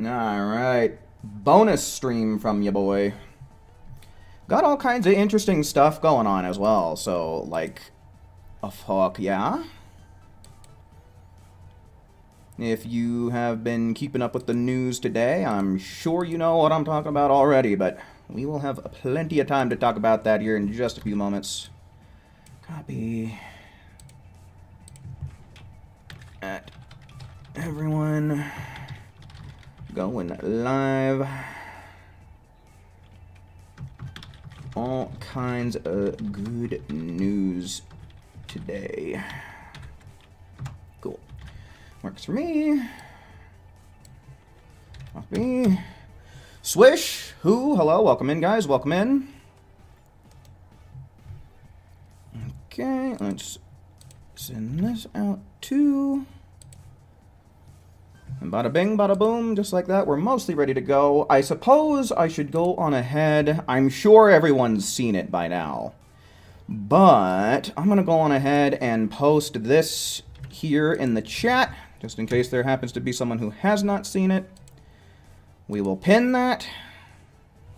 Alright. Bonus stream from ya boy. Got all kinds of interesting stuff going on as well, so, like, fuck yeah. If you have been keeping up with the news today, I'm sure you know what I'm talking about already, but we will have plenty of time to talk about that here in just a few moments. Copy. At everyone going live. All kinds of good news today. Cool. Works for me. Copy. Swish. Who? Hello. Welcome in, guys. Welcome in. Okay. Let's send this out too. And bada bing, bada boom, just like that, we're mostly ready to go. I suppose I should go on ahead. I'm sure everyone's seen it by now. But I'm going to go on ahead and post this here in the chat, just in case there happens to be someone who has not seen it. We will pin that.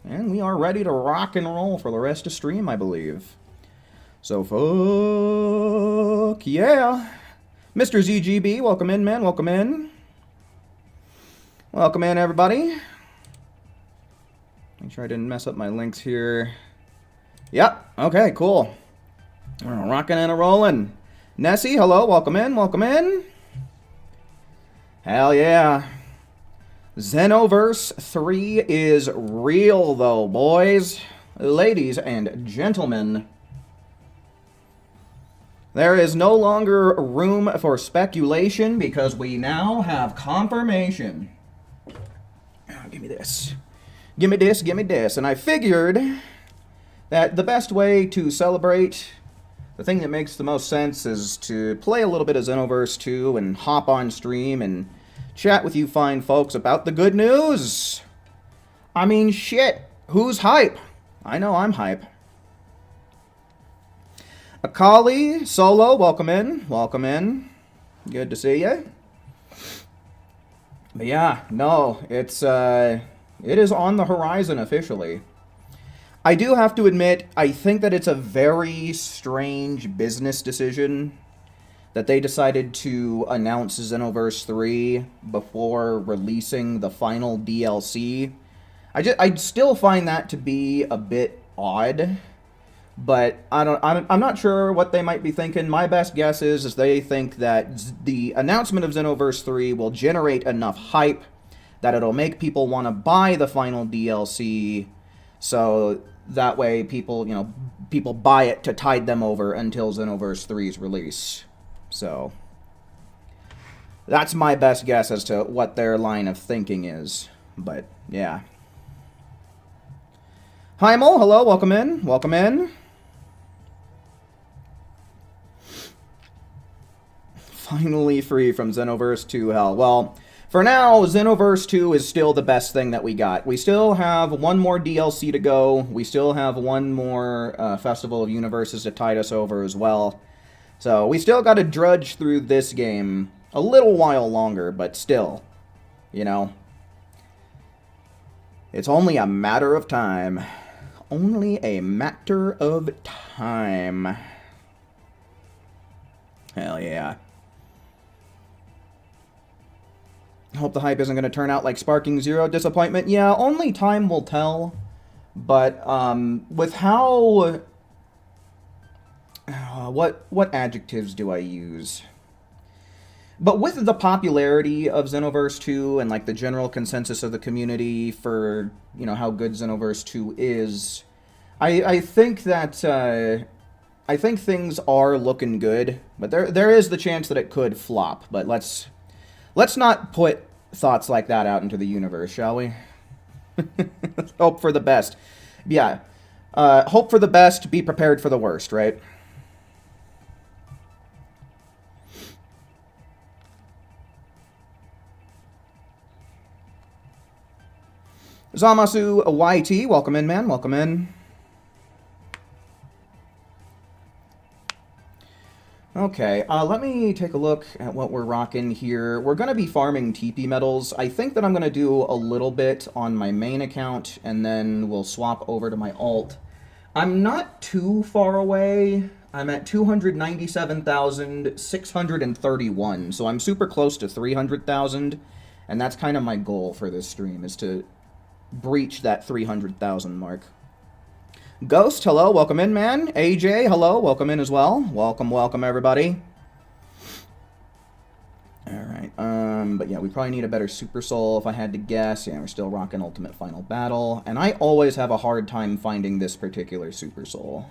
And we are ready to rock and roll for the rest of stream, I believe. So, fuck yeah. Mr. ZGB, welcome in, man. Welcome in. Welcome in, everybody. Make sure I didn't mess up my links here. Yep. Okay, cool. We're rocking and a-rolling. Nessie, hello. Welcome in. Welcome in. Hell yeah. Xenoverse 3 is real, though, boys. Ladies and gentlemen. There is no longer room for speculation because we now have confirmation. Oh, give me this. Give me this, give me this. And I figured that the best way to celebrate, the thing that makes the most sense, is to play a little bit of Xenoverse 2 and hop on stream and chat with you fine folks about the good news. I mean, shit. Who's hype? I know I'm hype. Akali, Solo, welcome in. Welcome in. Good to see you. But yeah, no, it is on the horizon officially. I do have to admit, I think that it's a very strange business decision that they decided to announce Xenoverse 3 before releasing the final DLC. I still find that to be a bit odd. But I'm not sure what they might be thinking. My best guess is they think that the announcement of Xenoverse 3 will generate enough hype that it'll make people want to buy the final DLC, so that way people buy it to tide them over until Xenoverse 3's release. So that's my best guess as to what their line of thinking is. But yeah. Hi Mo, hello, welcome in. Welcome in. Finally free from Xenoverse 2 hell. Well, for now, Xenoverse 2 is still the best thing that we got. We still have one more DLC to go. We still have one more Festival of Universes to tide us over as well. So we still got to drudge through this game a little while longer, but still, you know, it's only a matter of time. Only a matter of time. Hell yeah. Hope the hype isn't going to turn out like Sparking Zero disappointment. Yeah, only time will tell. But with how... what adjectives do I use? But with the popularity of Xenoverse 2 and like the general consensus of the community for, you know, how good Xenoverse 2 is, I think that I think things are looking good, but there is the chance that it could flop. But let's not put thoughts like that out into the universe, shall we? Let's hope for the best. Yeah. Hope for the best, be prepared for the worst, right? Zamasu YT, welcome in, man. Welcome in. Okay, let me take a look at what we're rocking here. We're going to be farming TP medals. I think that I'm going to do a little bit on my main account, and then we'll swap over to my alt. I'm not too far away. I'm at 297,631, so I'm super close to 300,000, and that's kind of my goal for this stream, is to breach that 300,000 mark. Ghost, hello, welcome in, man. AJ, hello, welcome in as well. Welcome, everybody. Alright, but yeah, we probably need a better Super Soul if I had to guess. Yeah, we're still rocking Ultimate Final Battle, and I always have a hard time finding this particular Super Soul.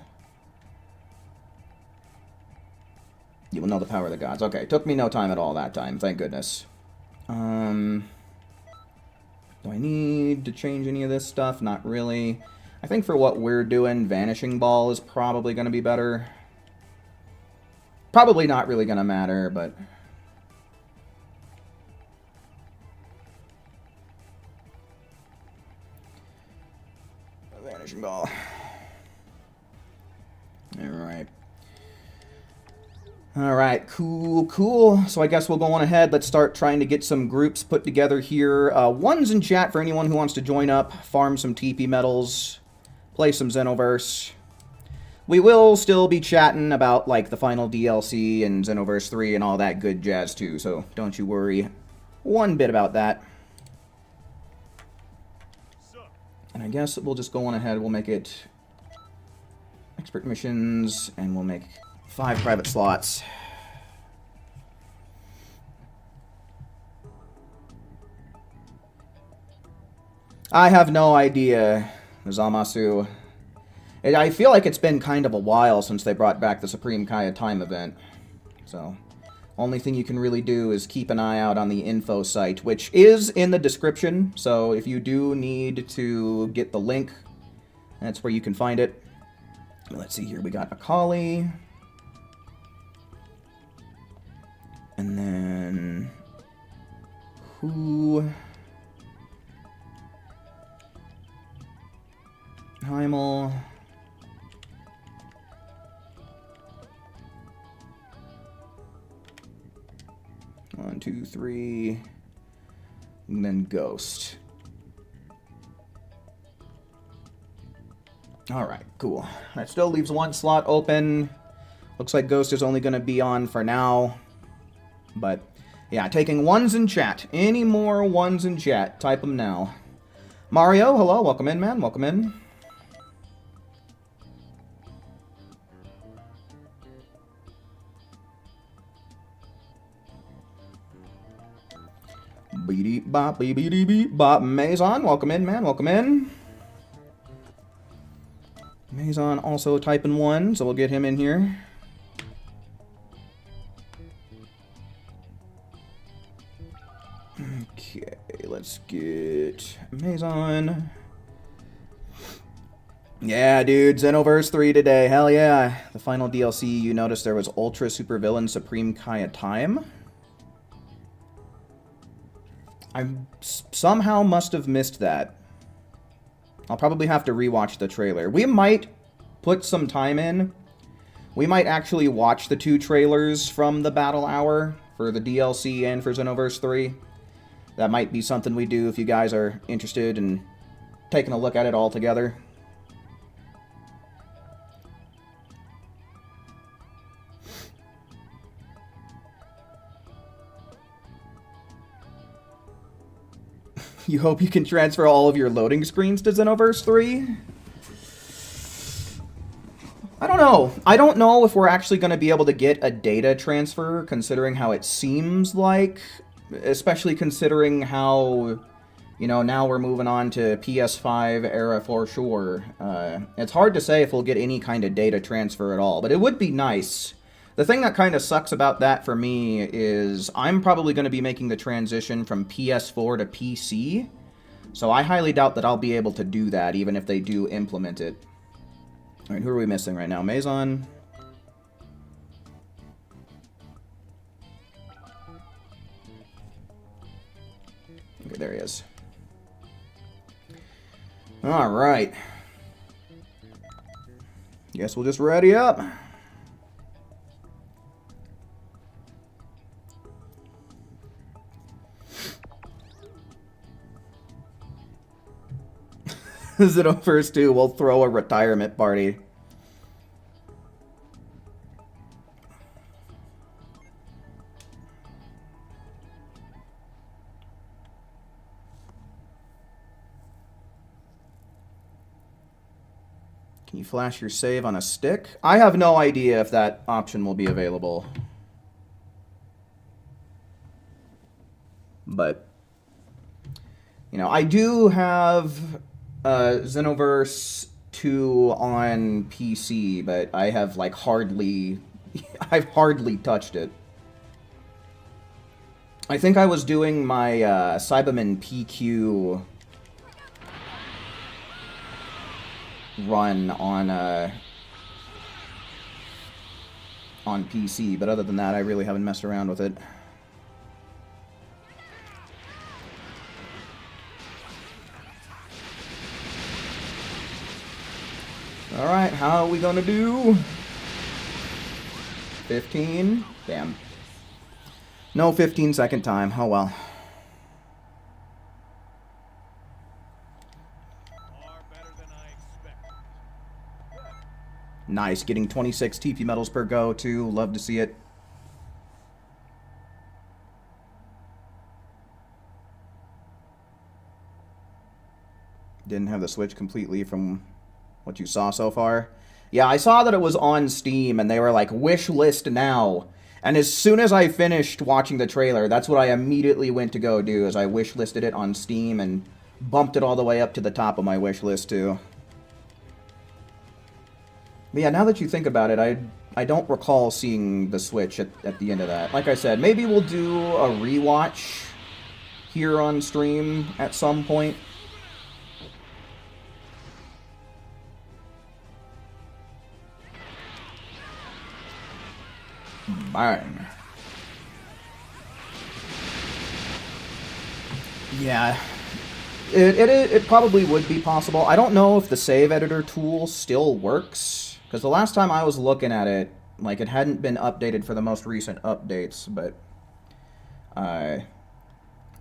You will know the power of the gods. Okay, took me no time at all that time, thank goodness. Do I need to change any of this stuff? Not really. I think for what we're doing, Vanishing Ball is probably going to be better. Probably not really going to matter, but... Vanishing Ball. Alright. Alright, cool. So I guess we'll go on ahead. Let's start trying to get some groups put together here. One's in chat for anyone who wants to join up, farm some TP medals, play some Xenoverse. We will still be chatting about, like, the final DLC and Xenoverse 3 and all that good jazz, too, so don't you worry one bit about that. And I guess we'll just go on ahead. We'll make it expert missions, and we'll make 5 private slots. I have no idea, Zamasu. I feel like it's been kind of a while since they brought back the Supreme Kaya Time event. So, only thing you can really do is keep an eye out on the info site, which is in the description. So if you do need to get the link, that's where you can find it. Let's see here, we got Akali. And then... who... Heimel. 1, 2, 3, and then Ghost. Alright, cool. That still leaves 1 slot open. Looks like Ghost is only going to be on for now. But, yeah, taking 1s in chat. Any more 1s in chat, type them now. Mario, hello, welcome in, man, welcome in. Beep bop, beep beep beep bop. Maison, welcome in, man, welcome in. Maison also typing 1, so we'll get him in here. Okay, let's get Maison. Yeah, dude, Xenoverse 3 today, hell yeah. The final DLC, you noticed there was Ultra Supervillain Supreme Kaya Time. I somehow must have missed that. I'll probably have to rewatch the trailer. We might put some time in. We might actually watch the 2 trailers from the Battle Hour for the DLC and for Xenoverse 3. That might be something we do if you guys are interested in taking a look at it all together. You hope you can transfer all of your loading screens to Xenoverse 3? I don't know. I don't know if we're actually going to be able to get a data transfer, considering how it seems like, especially considering how, you know, now we're moving on to PS5 era for sure. It's hard to say if we'll get any kind of data transfer at all, but it would be nice. The thing that kind of sucks about that for me is I'm probably going to be making the transition from PS4 to PC, so I highly doubt that I'll be able to do that, even if they do implement it. Alright, who are we missing right now? Maison. Okay, there he is. Alright. Guess we'll just ready up. Xenoverse 2 will throw a retirement party. Can you flash your save on a stick? I have no idea if that option will be available. But, you know, I do have Xenoverse 2 on PC, but I have, like, I've hardly touched it. I think I was doing my Cyberman PQ run on PC, but other than that, I really haven't messed around with it. Alright, how are we gonna do? 15? Damn. No 15-second time. Oh well. Nice, getting 26 TP medals per go, too. Love to see it. Didn't have the Switch completely from what you saw so far. Yeah, I saw that it was on Steam, and they were like, wish list now. And as soon as I finished watching the trailer, that's what I immediately went to go do, is I wish listed it on Steam and bumped it all the way up to the top of my wish list, too. But yeah, now that you think about it, I don't recall seeing the Switch at the end of that. Like I said, maybe we'll do a rewatch here on stream at some point. Bang. Yeah. It probably would be possible. I don't know if the save editor tool still works. Because the last time I was looking at it, like, it hadn't been updated for the most recent updates, but...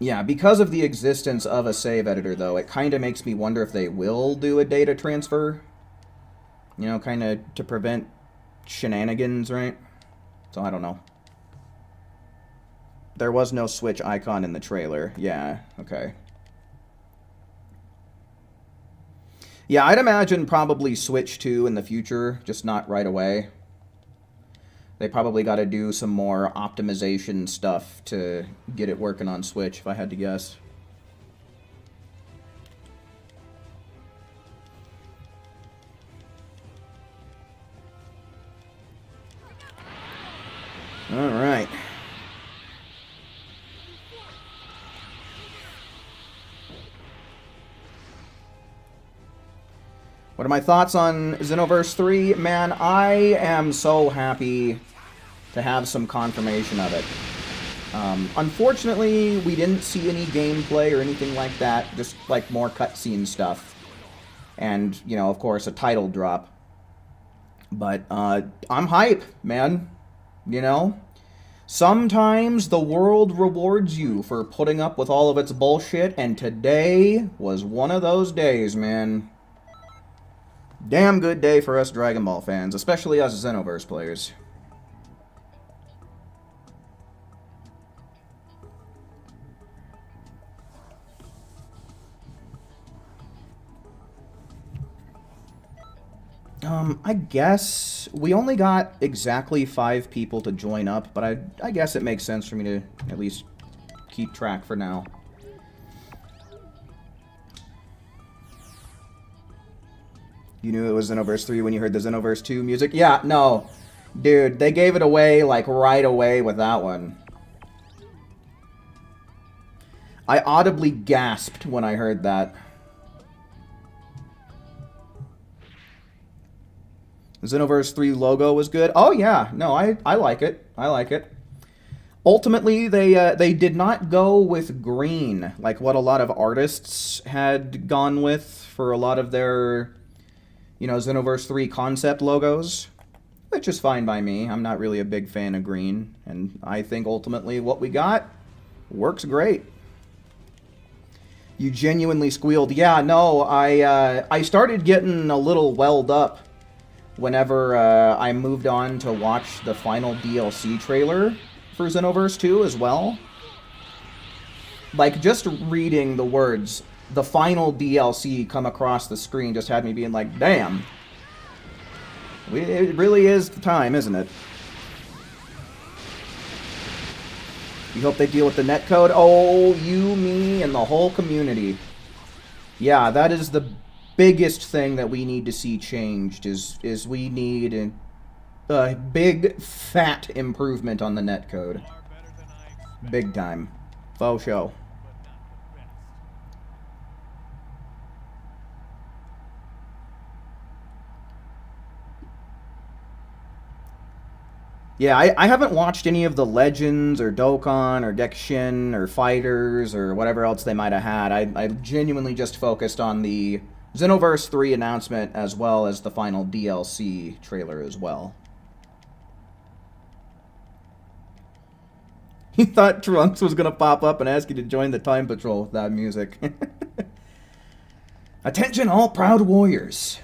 yeah, because of the existence of a save editor, though, it kind of makes me wonder if they will do a data transfer. You know, kind of to prevent shenanigans, right? So, I don't know. There was no Switch icon in the trailer. Yeah, okay. Yeah, I'd imagine probably Switch 2 in the future, just not right away. They probably got to do some more optimization stuff to get it working on Switch, if I had to guess. All right. What are my thoughts on Xenoverse 3? Man, I am so happy to have some confirmation of it. Unfortunately, we didn't see any gameplay or anything like that, just like more cutscene stuff. And, you know, of course, a title drop. But I'm hype, man. You know? Sometimes the world rewards you for putting up with all of its bullshit, and today was one of those days, man. Damn good day for us Dragon Ball fans, especially us Xenoverse players. I guess we only got exactly 5 people to join up, but I guess it makes sense for me to at least keep track for now. You knew it was Xenoverse 3 when you heard the Xenoverse 2 music? Yeah, no. Dude, they gave it away, like, right away with that one. I audibly gasped when I heard that. Xenoverse 3 logo was good. Oh, yeah. No, I like it. I like it. Ultimately, they did not go with green, like what a lot of artists had gone with for a lot of their... you know, Xenoverse 3 concept logos, which is fine by me. I'm not really a big fan of green, and I think ultimately what we got works great. You genuinely squealed. Yeah, no, I started getting a little welled up whenever I moved on to watch the final DLC trailer for Xenoverse 2 as well. Like, just reading the words, the final DLC, come across the screen just had me being like, damn. It really is the time, isn't it? You hope they deal with the netcode? Oh, you, me, and the whole community. Yeah, that is the biggest thing that we need to see changed, is we need a big, fat improvement on the netcode. Big time. Faux show. Yeah, I haven't watched any of the Legends or Dokkan or Genshin or Fighters or whatever else they might have had. I genuinely just focused on the Xenoverse 3 announcement as well as the final DLC trailer as well. He thought Trunks was going to pop up and ask you to join the Time Patrol with that music. Attention all proud warriors.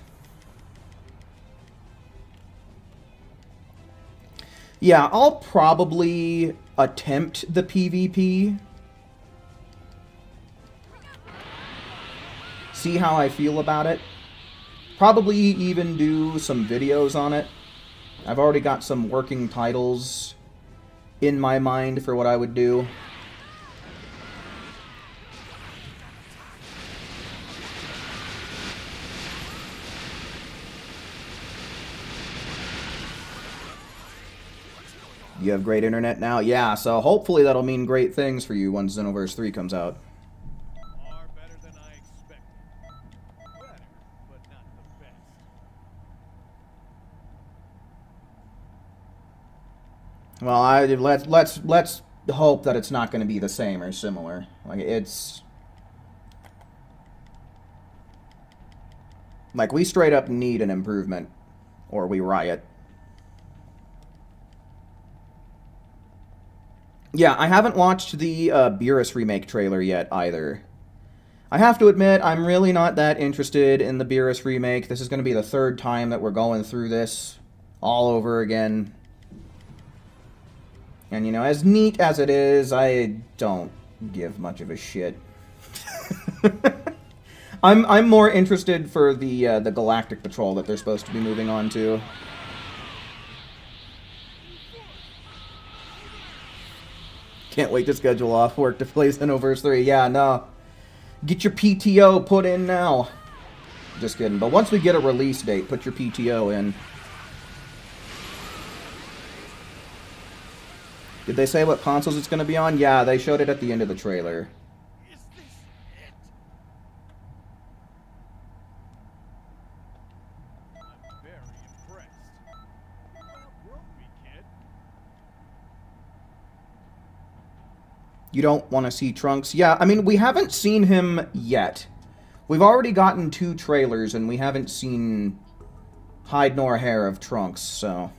Yeah, I'll probably attempt the PvP. See how I feel about it. Probably even do some videos on it. I've already got some working titles in my mind for what I would do. You have great internet now? Yeah, so hopefully that'll mean great things for you once Xenoverse 3 comes out. Far better than I expected. Better, but not the best. Well, let's hope that it's not going to be the same or similar. Like we straight up need an improvement or we riot. Yeah, I haven't watched the Beerus remake trailer yet, either. I have to admit, I'm really not that interested in the Beerus remake. This is going to be the third time that we're going through this all over again. And, you know, as neat as it is, I don't give much of a shit. I'm more interested for the Galactic Patrol that they're supposed to be moving on to. Can't wait to schedule off work to play Xenoverse 3. Yeah, no. Get your PTO put in now. Just kidding. But once we get a release date, put your PTO in. Did they say what consoles it's going to be on? Yeah, they showed it at the end of the trailer. Is this it? I'm very impressed. You outbroke me, kid. You don't want to see Trunks? Yeah, I mean, we haven't seen him yet. We've already gotten 2 trailers, and we haven't seen hide nor hair of Trunks, so...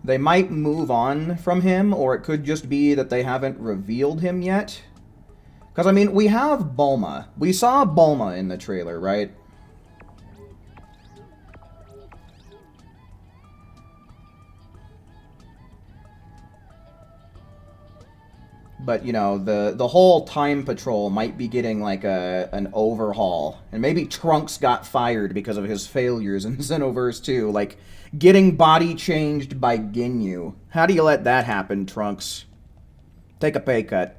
They might move on from him, or it could just be that they haven't revealed him yet. Because, I mean, we have Bulma. We saw Bulma in the trailer, right? But, you know, the whole Time Patrol might be getting, like, an overhaul. And maybe Trunks got fired because of his failures in Xenoverse 2. Like, getting body changed by Ginyu. How do you let that happen, Trunks? Take a pay cut.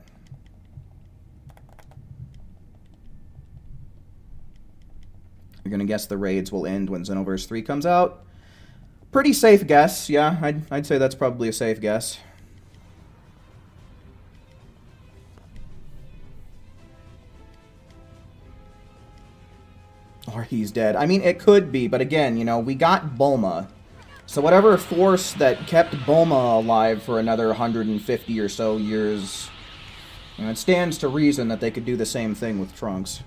You're gonna guess the raids will end when Xenoverse 3 comes out? Pretty safe guess, yeah. I'd say that's probably a safe guess. Or he's dead. I mean, it could be, but again, you know, we got Bulma. So whatever force that kept Bulma alive for another 150 or so years, you know, it stands to reason that they could do the same thing with Trunks.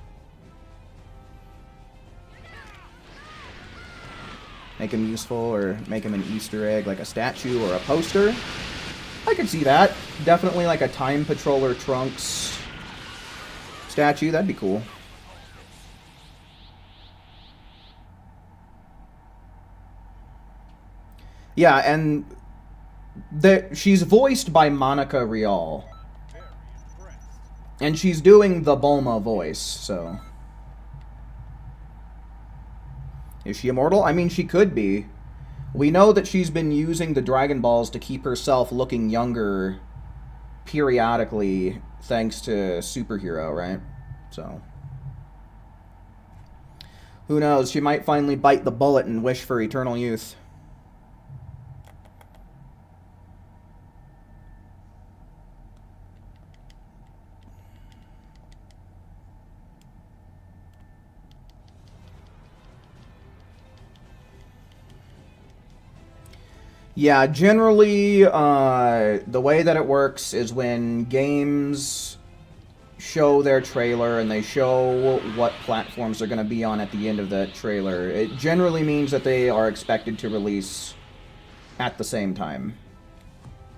Make him useful, or make him an Easter egg, like a statue or a poster. I could see that. Definitely like a Time Patroller Trunks statue. That'd be cool. Yeah, and she's voiced by Monica Rial. Very impressed. And she's doing the Bulma voice, so... Is she immortal? I mean, she could be. We know that she's been using the Dragon Balls to keep herself looking younger periodically, thanks to Superhero, right? So... Who knows? She might finally bite the bullet and wish for eternal youth. Yeah, generally, the way that it works is when games show their trailer and they show what platforms they're going to be on at the end of the trailer, it generally means that they are expected to release at the same time.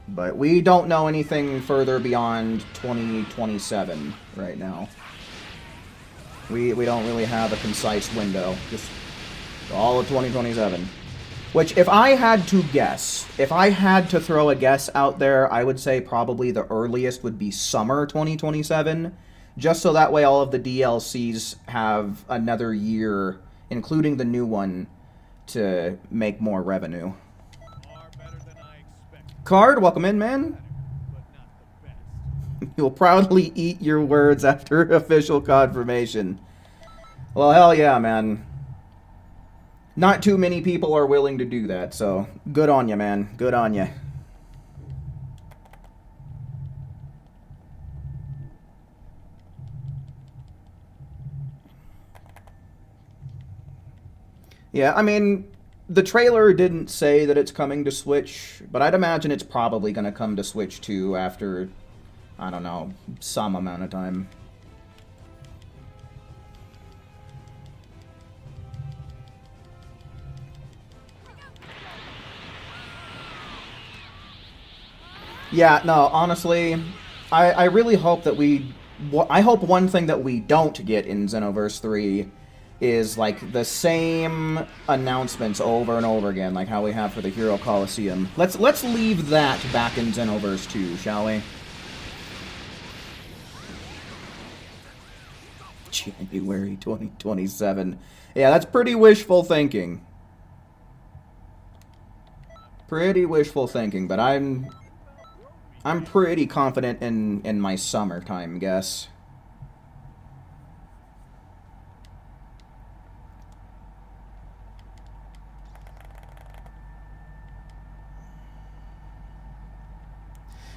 But we don't know anything further beyond 2027 right now. We don't really have a concise window, just all of 2027. Which, if I had to guess, if I had to throw a guess out there, I would say probably the earliest would be summer 2027, just so that way all of the DLCs have another year, including the new one, to make more revenue. Far better than I expected. Card, welcome in, man. But not the best. You'll proudly eat your words after official confirmation. Well, hell yeah, man. Not too many people are willing to do that, so good on you, man. Good on you. Yeah, I mean, the trailer didn't say that it's coming to Switch, but I'd imagine it's probably going to come to Switch too after, I don't know, some amount of time. Yeah, no, honestly, I really hope that I hope one thing that we don't get in Xenoverse 3 is, like, the same announcements over and over again, like how we have for the Hero Coliseum. Let's leave that back in Xenoverse 2, shall we? January 2027. Yeah, that's pretty wishful thinking. Pretty wishful thinking, but I'm pretty confident in my summertime guess.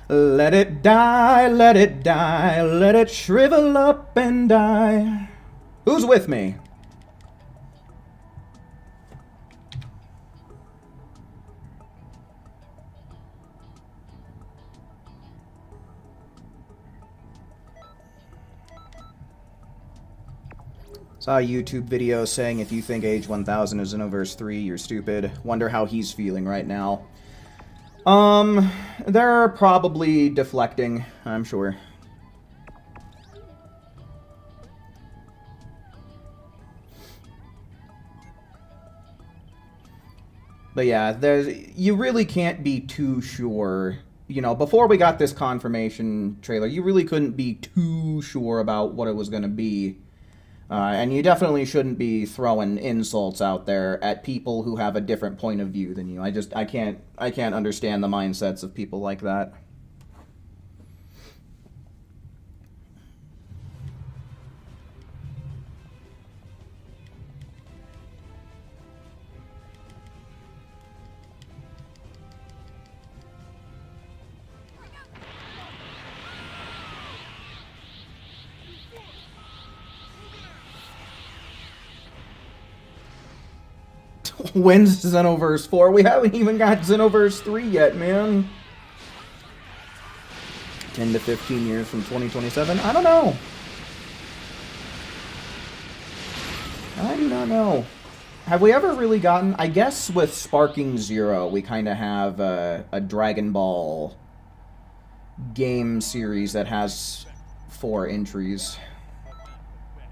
Let it die, let it die, let it shrivel up and die. Who's with me? Saw a YouTube video saying if you think Age 1000 is Xenoverse 3, you're stupid. Wonder how he's feeling right now. They're probably deflecting, I'm sure. But yeah, you really can't be too sure. You know, before we got this confirmation trailer, you really couldn't be too sure about what it was going to be. And you definitely shouldn't be throwing insults out there at people who have a different point of view than you. I can't understand the mindsets of people like that. When's Xenoverse 4? We haven't even got Xenoverse 3 yet, man. 10 to 15 years from 2027? I don't know. I do not know. Have we ever really gotten... I guess with Sparking Zero, we kind of have a Dragon Ball game series that has 4 entries. but not the best.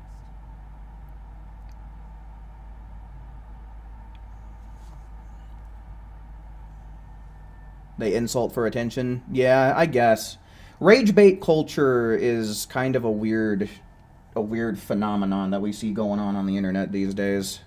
They insult for attention? Yeah, I guess. Rage bait culture is kind of a weird phenomenon that we see going on the internet these days.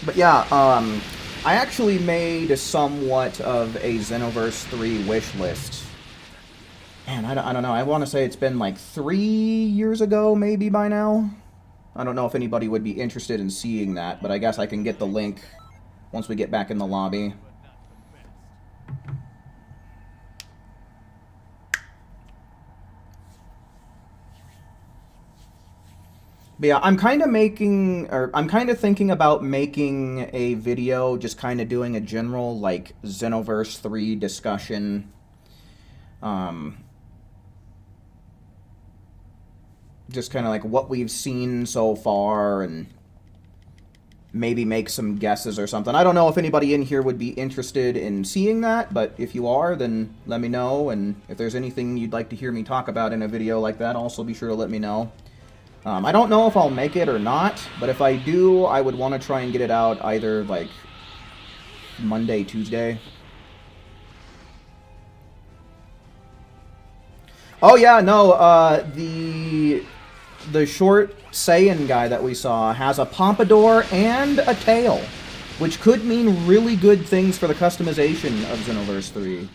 But yeah, I actually made somewhat of a Xenoverse 3 wish list. Man, I don't know. I want to say it's been like 3 years ago, maybe by now. I don't know if anybody would be interested in seeing that, but I guess I can get the link once we get back in the lobby. But not the best. But yeah, I'm kind of thinking about making a video, just kind of doing a general, like, Xenoverse 3 discussion. Just kind of like what we've seen so far, and maybe make some guesses or something. I don't know if anybody in here would be interested in seeing that, but if you are, then let me know, and if there's anything you'd like to hear me talk about in a video like that, also be sure to let me know. I don't know if I'll make it or not, but if I do, I would want to try and get it out either, like, Monday, Tuesday. Oh yeah, no, the short Saiyan guy that we saw has a pompadour and a tail, which could mean really good things for the customization of Xenoverse 3.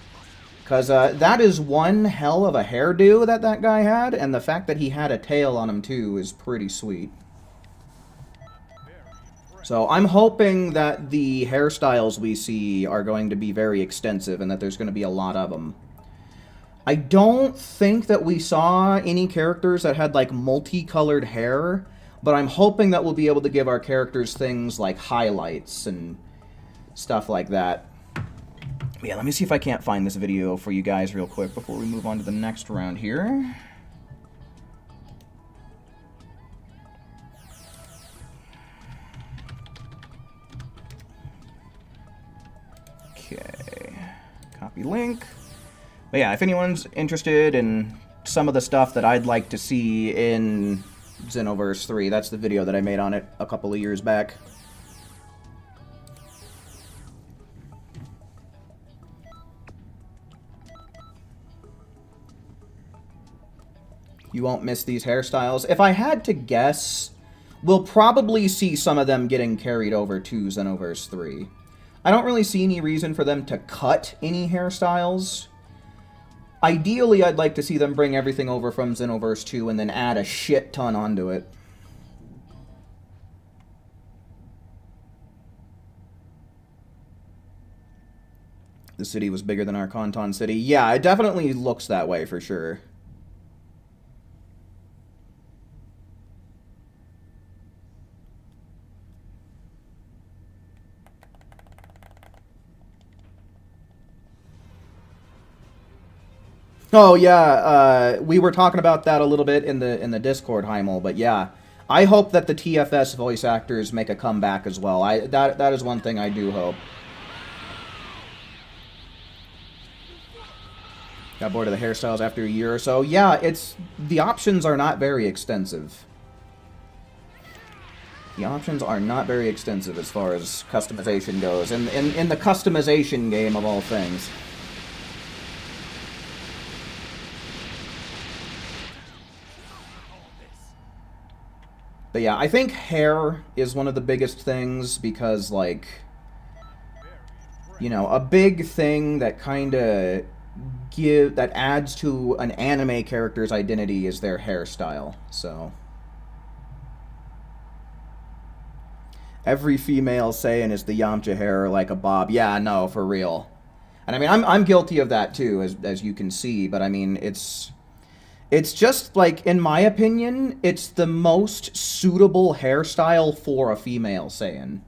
Because that is one hell of a hairdo that guy had, and the fact that he had a tail on him too is pretty sweet. So I'm hoping that the hairstyles we see are going to be very extensive and that there's going to be a lot of them. I don't think that we saw any characters that had like multicolored hair, but I'm hoping that we'll be able to give our characters things like highlights and stuff like that. Yeah, let me see if I can't find this video for you guys real quick before we move on to the next round here. Okay, copy link. But yeah, if anyone's interested in some of the stuff that I'd like to see in Xenoverse 3, that's the video that I made on it a couple of years back. You won't miss these hairstyles. If I had to guess, we'll probably see some of them getting carried over to Xenoverse 3. I don't really see any reason for them to cut any hairstyles. Ideally, I'd like to see them bring everything over from Xenoverse 2 and then add a shit ton onto it. The city was bigger than our Kanton city. Yeah, it definitely looks that way for sure. Oh yeah, we were talking about that a little bit in the Discord, Heimel, but yeah, I hope that the TFS voice actors make a comeback as well. That is one thing I do hope. Got bored of the hairstyles after a year or so. Yeah, the options are not very extensive. The options are not very extensive as far as customization goes, in the customization game of all things. But yeah, I think hair is one of the biggest things because, like, you know, a big thing that that adds to an anime character's identity is their hairstyle. So, Every female Saiyan is the Yamcha hair like a bob. Yeah, no, for real. And I mean, I'm guilty of that too, as you can see. But I mean, it's just like, in my opinion, it's the most suitable hairstyle for a female Saiyan.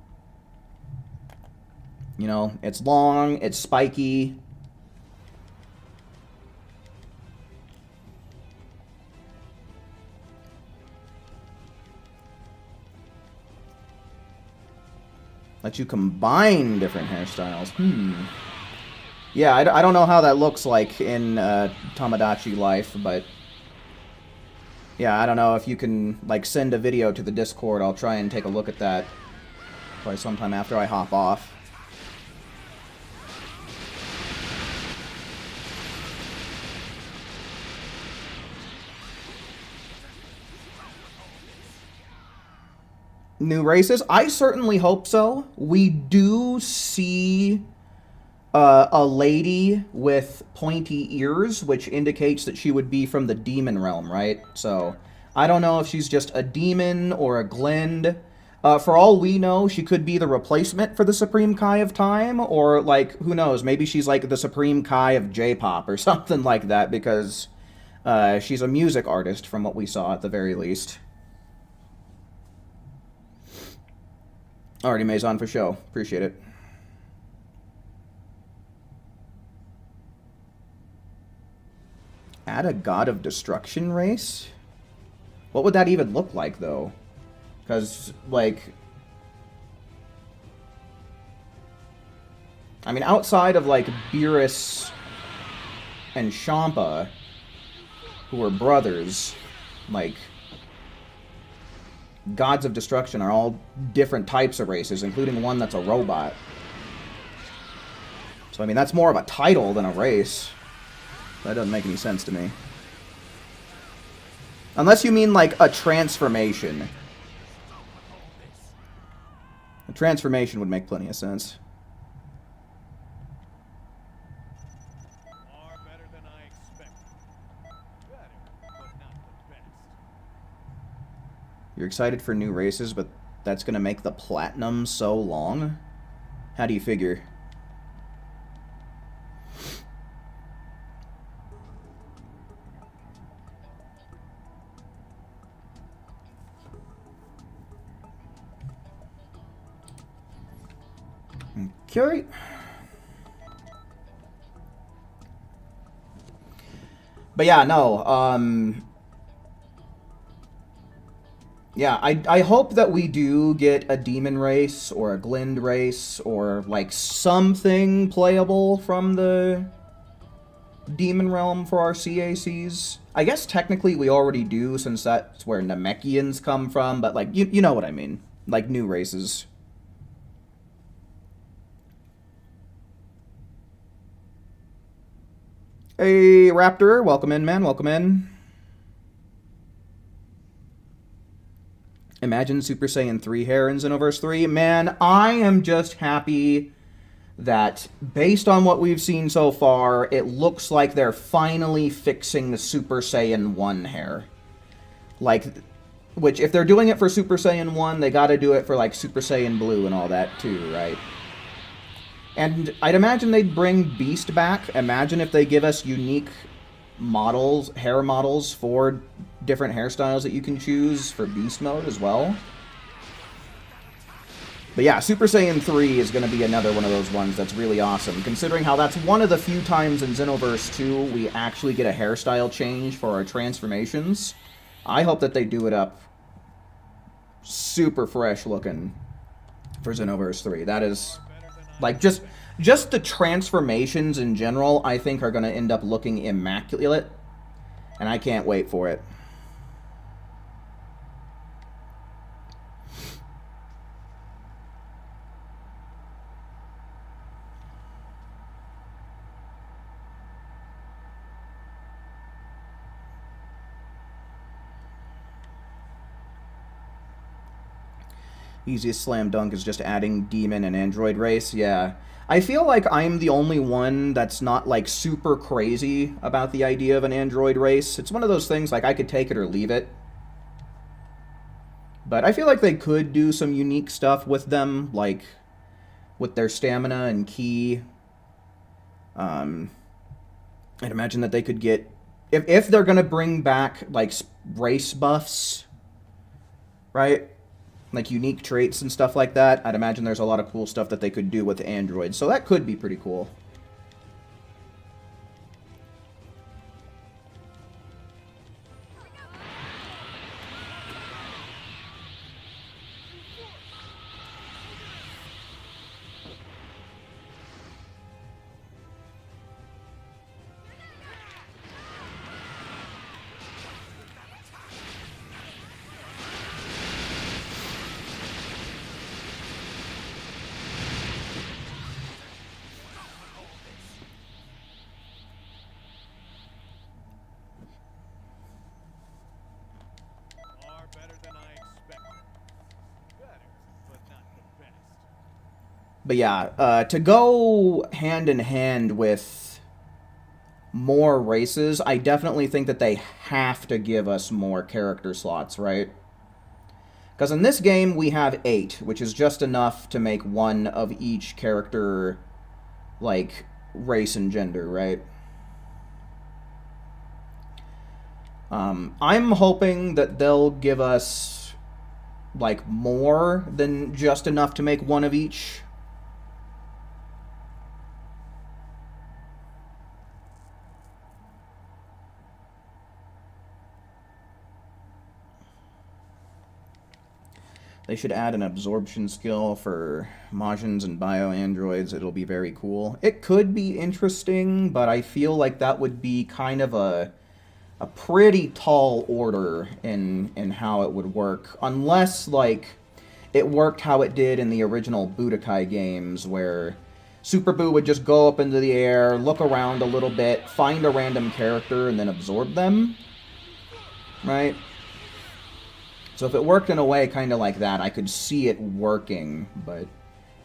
You know, it's long, it's spiky. Let you combine different hairstyles. Yeah, I don't know how that looks like in Tamagotchi life, but yeah, I don't know if you can like send a video to the Discord. I'll try and take a look at that probably sometime after I hop off. New races? I certainly hope so. We do see a lady with pointy ears, which indicates that she would be from the demon realm, right? So, I don't know if she's just a demon or a Glend. For all we know, she could be the replacement for the Supreme Kai of Time, or, like, who knows, maybe she's like the Supreme Kai of J-pop or something like that, because she's a music artist from what we saw at the very least. Alrighty, Maison, for show. Appreciate it. Add a God of Destruction race? What would that even look like, though? Because, like... I mean, outside of, like, Beerus and Champa, who are brothers, like... Gods of Destruction are all different types of races, including one that's a robot. So, I mean, that's more of a title than a race. That doesn't make any sense to me. Unless you mean, like, a transformation. A transformation would make plenty of sense. Far better than I expected. Better, but not the best. You're excited for new races, but that's gonna make the platinum so long? How do you figure? Okay. But yeah, no, yeah, I hope that we do get a demon race or a Glend race or like something playable from the demon realm for our CACs. I guess technically we already do, since that's where Namekians come from, but like you know what I mean. Like new races. Hey Raptor, welcome in, man, welcome in. Imagine Super Saiyan 3 hair in Xenoverse 3. Man, I am just happy that, based on what we've seen so far, it looks like they're finally fixing the Super Saiyan 1 hair. Like, which, if they're doing it for Super Saiyan 1, they gotta do it for, like, Super Saiyan Blue and all that, too, right? And I'd imagine they'd bring Beast back. Imagine if they give us unique models, hair models for different hairstyles that you can choose for Beast Mode as well. But yeah, Super Saiyan 3 is going to be another one of those ones that's really awesome, considering how that's one of the few times in Xenoverse 2 we actually get a hairstyle change for our transformations. I hope that they do it up super fresh looking for Xenoverse 3. That is, like, just the transformations in general, I think, are going to end up looking immaculate, and I can't wait for it. Easiest slam dunk is just adding demon and android race. Yeah. I feel like I'm the only one that's not, like, super crazy about the idea of an android race. It's one of those things, like, I could take it or leave it. But I feel like they could do some unique stuff with them, like with their stamina and ki. I'd imagine that they could get, if they're gonna bring back like race buffs, right? Like unique traits and stuff like that. I'd imagine there's a lot of cool stuff that they could do with androids, so that could be pretty cool. But yeah, to go hand in hand with more races, I definitely think that they have to give us more character slots, right? Because in this game, we have 8, which is just enough to make one of each character, like, race and gender, right? I'm hoping that they'll give us, like, more than just enough to make one of each. They should add an absorption skill for Majins and bio-androids. It'll be very cool. It could be interesting, but I feel like that would be kind of a pretty tall order in how it would work. Unless, like, it worked how it did in the original Budokai games, where Super Buu would just go up into the air, look around a little bit, find a random character, and then absorb them. Right? So if it worked in a way kind of like that, I could see it working. But,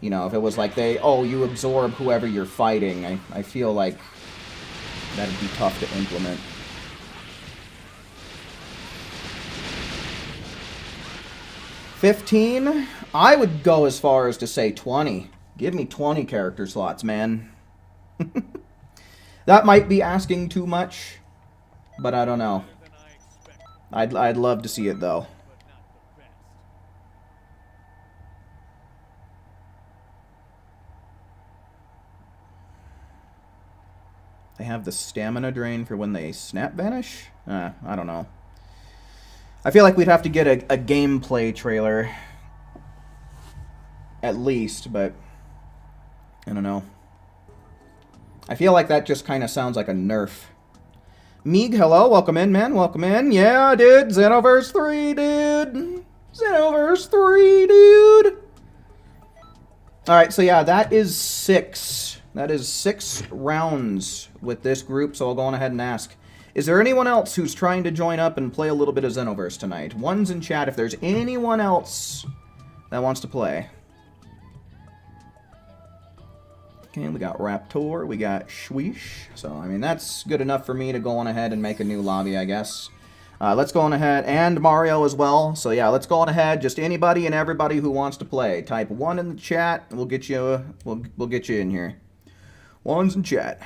you know, if it was like you absorb whoever you're fighting, I feel like that'd be tough to implement. $15? I would go as far as to say 20. Give me 20 character slots, man. That might be asking too much, but I don't know. I'd love to see it, though. They have the stamina drain for when they snap vanish? I don't know. I feel like we'd have to get a gameplay trailer. At least, but I don't know. I feel like that just kind of sounds like a nerf. Meeg, hello. Welcome in, man. Welcome in. Yeah, dude. Xenoverse 3, dude. Xenoverse 3, dude. Alright, so yeah, that is 6. That is 6 rounds with this group, so I'll go on ahead and ask. Is there anyone else who's trying to join up and play a little bit of Xenoverse tonight? One's in chat if there's anyone else that wants to play. Okay, we got Raptor, we got Shwish. So, I mean, that's good enough for me to go on ahead and make a new lobby, I guess. Let's go on ahead, and Mario as well. So yeah, let's go on ahead. Just anybody and everybody who wants to play. Type 1 in the chat, and we'll get you. We'll get you in here. 1's in chat.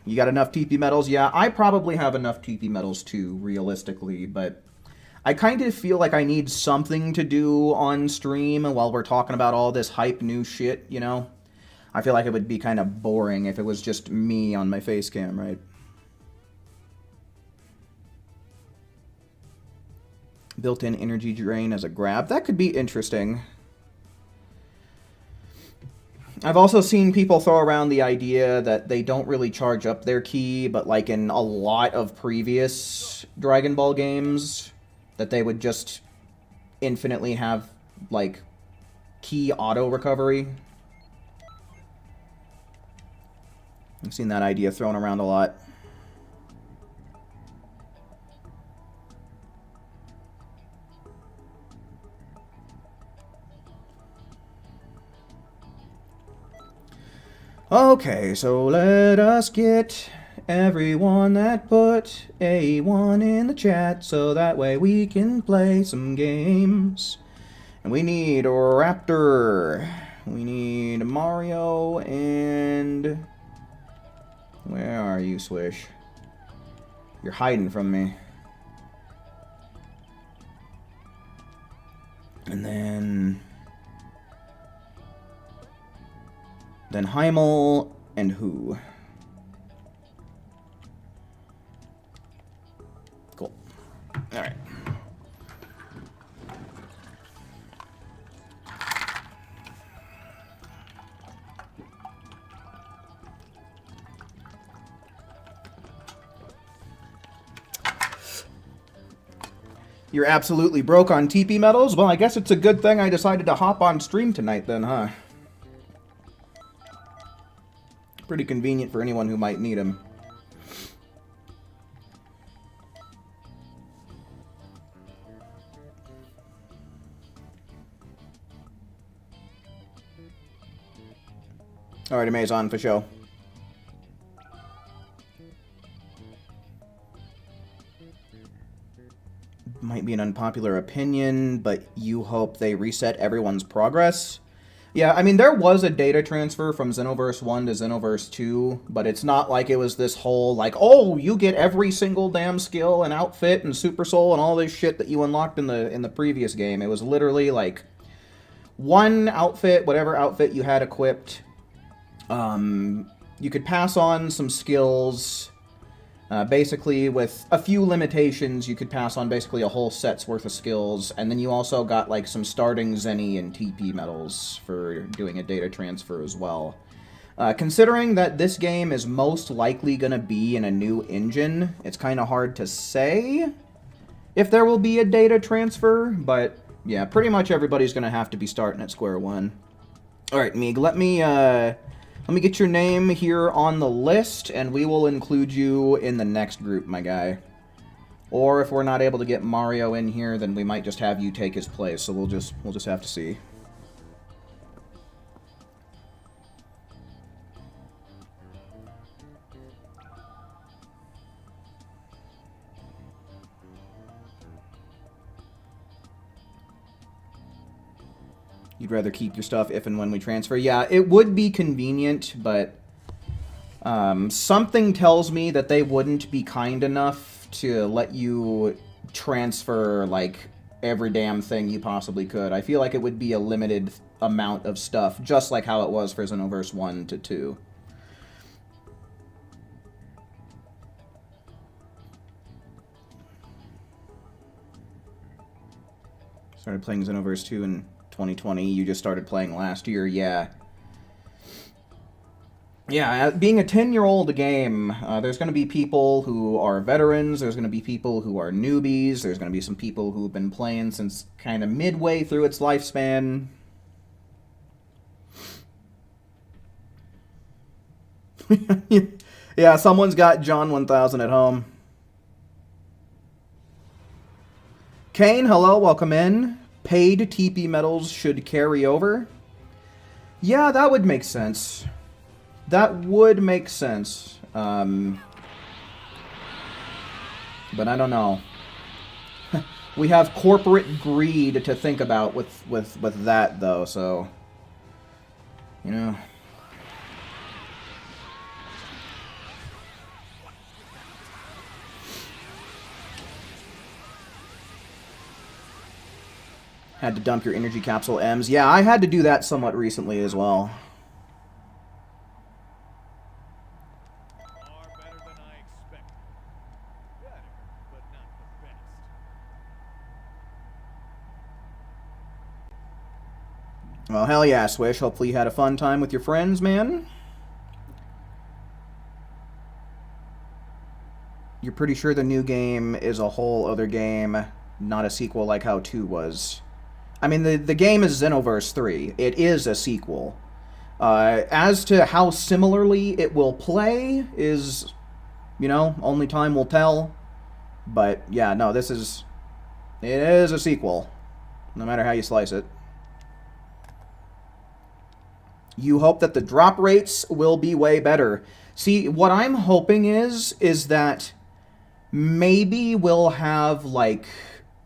You got enough TP medals? Yeah, I probably have enough TP medals too, realistically. But I kind of feel like I need something to do on stream while we're talking about all this hype new shit. You know, I feel like it would be kind of boring if it was just me on my face cam, right? Built-in energy drain as a grab. That could be interesting. I've also seen people throw around the idea that they don't really charge up their ki, but like in a lot of previous Dragon Ball games, that they would just infinitely have, like, ki auto-recovery. I've seen that idea thrown around a lot. Okay, so let us get everyone that put A1 in the chat, so that way we can play some games. We need Raptor. We need Mario and... Where are you, Swish? You're hiding from me. And then Heimel and who? Cool. All right. You're absolutely broke on TP medals? Well, I guess it's a good thing I decided to hop on stream tonight then, huh? Pretty convenient for anyone who might need them. Alright, Amazon, for show. Might be an unpopular opinion, but you hope they reset everyone's progress. Yeah, I mean, there was a data transfer from Xenoverse 1 to Xenoverse 2, but it's not like it was this whole, like, oh, you get every single damn skill and outfit and Super Soul and all this shit that you unlocked in the previous game. It was literally, like, one outfit, whatever outfit you had equipped. You could pass on some skills. Basically, with a few limitations, you could pass on basically a whole set's worth of skills, and then you also got, like, some starting Zenny and TP medals for doing a data transfer as well. Considering that this game is most likely going to be in a new engine, it's kind of hard to say if there will be a data transfer, but yeah, pretty much everybody's going to have to be starting at square one. Alright, Meeg, let me get your name here on the list, and we will include you in the next group, my guy. Or if we're not able to get Mario in here, then we might just have you take his place, so we'll just have to see. You'd rather keep your stuff if and when we transfer. Yeah, it would be convenient, but something tells me that they wouldn't be kind enough to let you transfer, like, every damn thing you possibly could. I feel like it would be a limited amount of stuff, just like how it was for Xenoverse 1 to 2. Started playing Xenoverse 2 in 2020, you just started playing last year, yeah. Yeah, being a 10-year-old game, there's going to be people who are veterans, there's going to be people who are newbies, there's going to be some people who've been playing since kind of midway through its lifespan. Yeah, someone's got John 1000 at home. Kane, hello, welcome in. Paid TP medals should carry over. Yeah, that would make sense. That would make sense. But I don't know. We have corporate greed to think about with that, though, so... You know... Had to dump your energy capsule, M's. Yeah, I had to do that somewhat recently as well. Far better than I expected. Better, but not the best. Well, hell yeah, Swish. Hopefully you had a fun time with your friends, man. You're pretty sure the new game is a whole other game, not a sequel like how 2 was. I mean, the game is Xenoverse 3. It is a sequel. As to how similarly it will play is, you know, only time will tell. But, yeah, no, it is a sequel, no matter how you slice it. You hope that the drop rates will be way better. See, what I'm hoping is that maybe we'll have, like,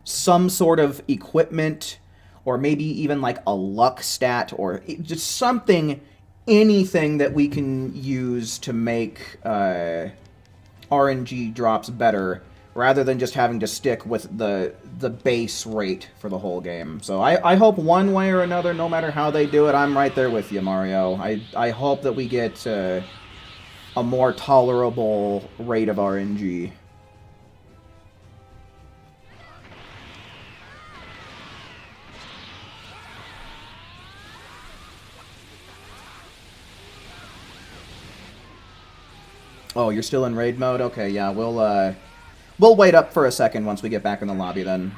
some sort of equipment or maybe even like a luck stat, or just something, anything that we can use to make RNG drops better, rather than just having to stick with the base rate for the whole game. So I hope one way or another, no matter how they do it, I'm right there with you, Mario. I hope that we get a more tolerable rate of RNG. Oh, you're still in raid mode? Okay, yeah, we'll wait up for a second once we get back in the lobby then.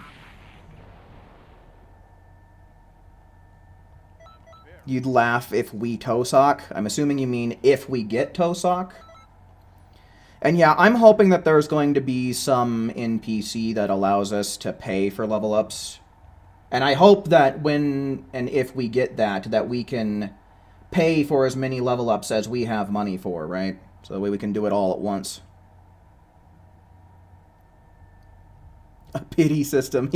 You'd laugh if we Tosak? I'm assuming you mean if we get Tosak? And yeah, I'm hoping that there's going to be some NPC that allows us to pay for level ups. And I hope that when and if we get that, that we can pay for as many level ups as we have money for, right? So that way we can do it all at once. A pity system.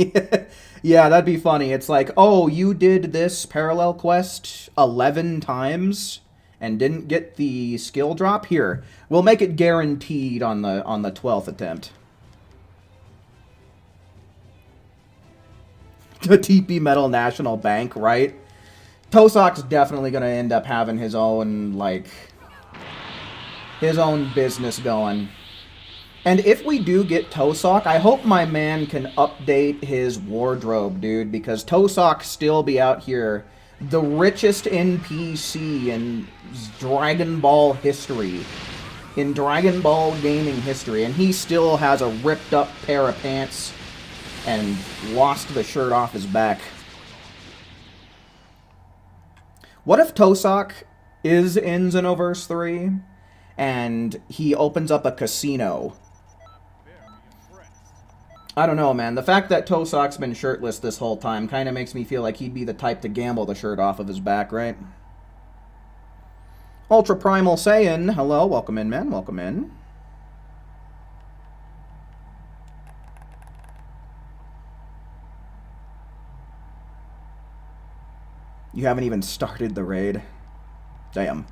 Yeah, that'd be funny. It's like, oh, you did this parallel quest 11 times and didn't get the skill drop? Here, we'll make it guaranteed on the 12th attempt. The TP Metal National Bank, right? Tosak's definitely going to end up having his own, like, his own business going. And if we do get Tosak, I hope my man can update his wardrobe, dude, because Tosak still be out here, the richest NPC in Dragon Ball history, in Dragon Ball gaming history, and he still has a ripped up pair of pants and lost the shirt off his back. What if Tosak is in Xenoverse 3 and he opens up a casino? I don't know, man. The fact that Tosak's been shirtless this whole time kind of makes me feel like he'd be the type to gamble the shirt off of his back, right? Ultra Primal Saiyan, hello, welcome in, man, welcome in. You haven't even started the raid. Damn.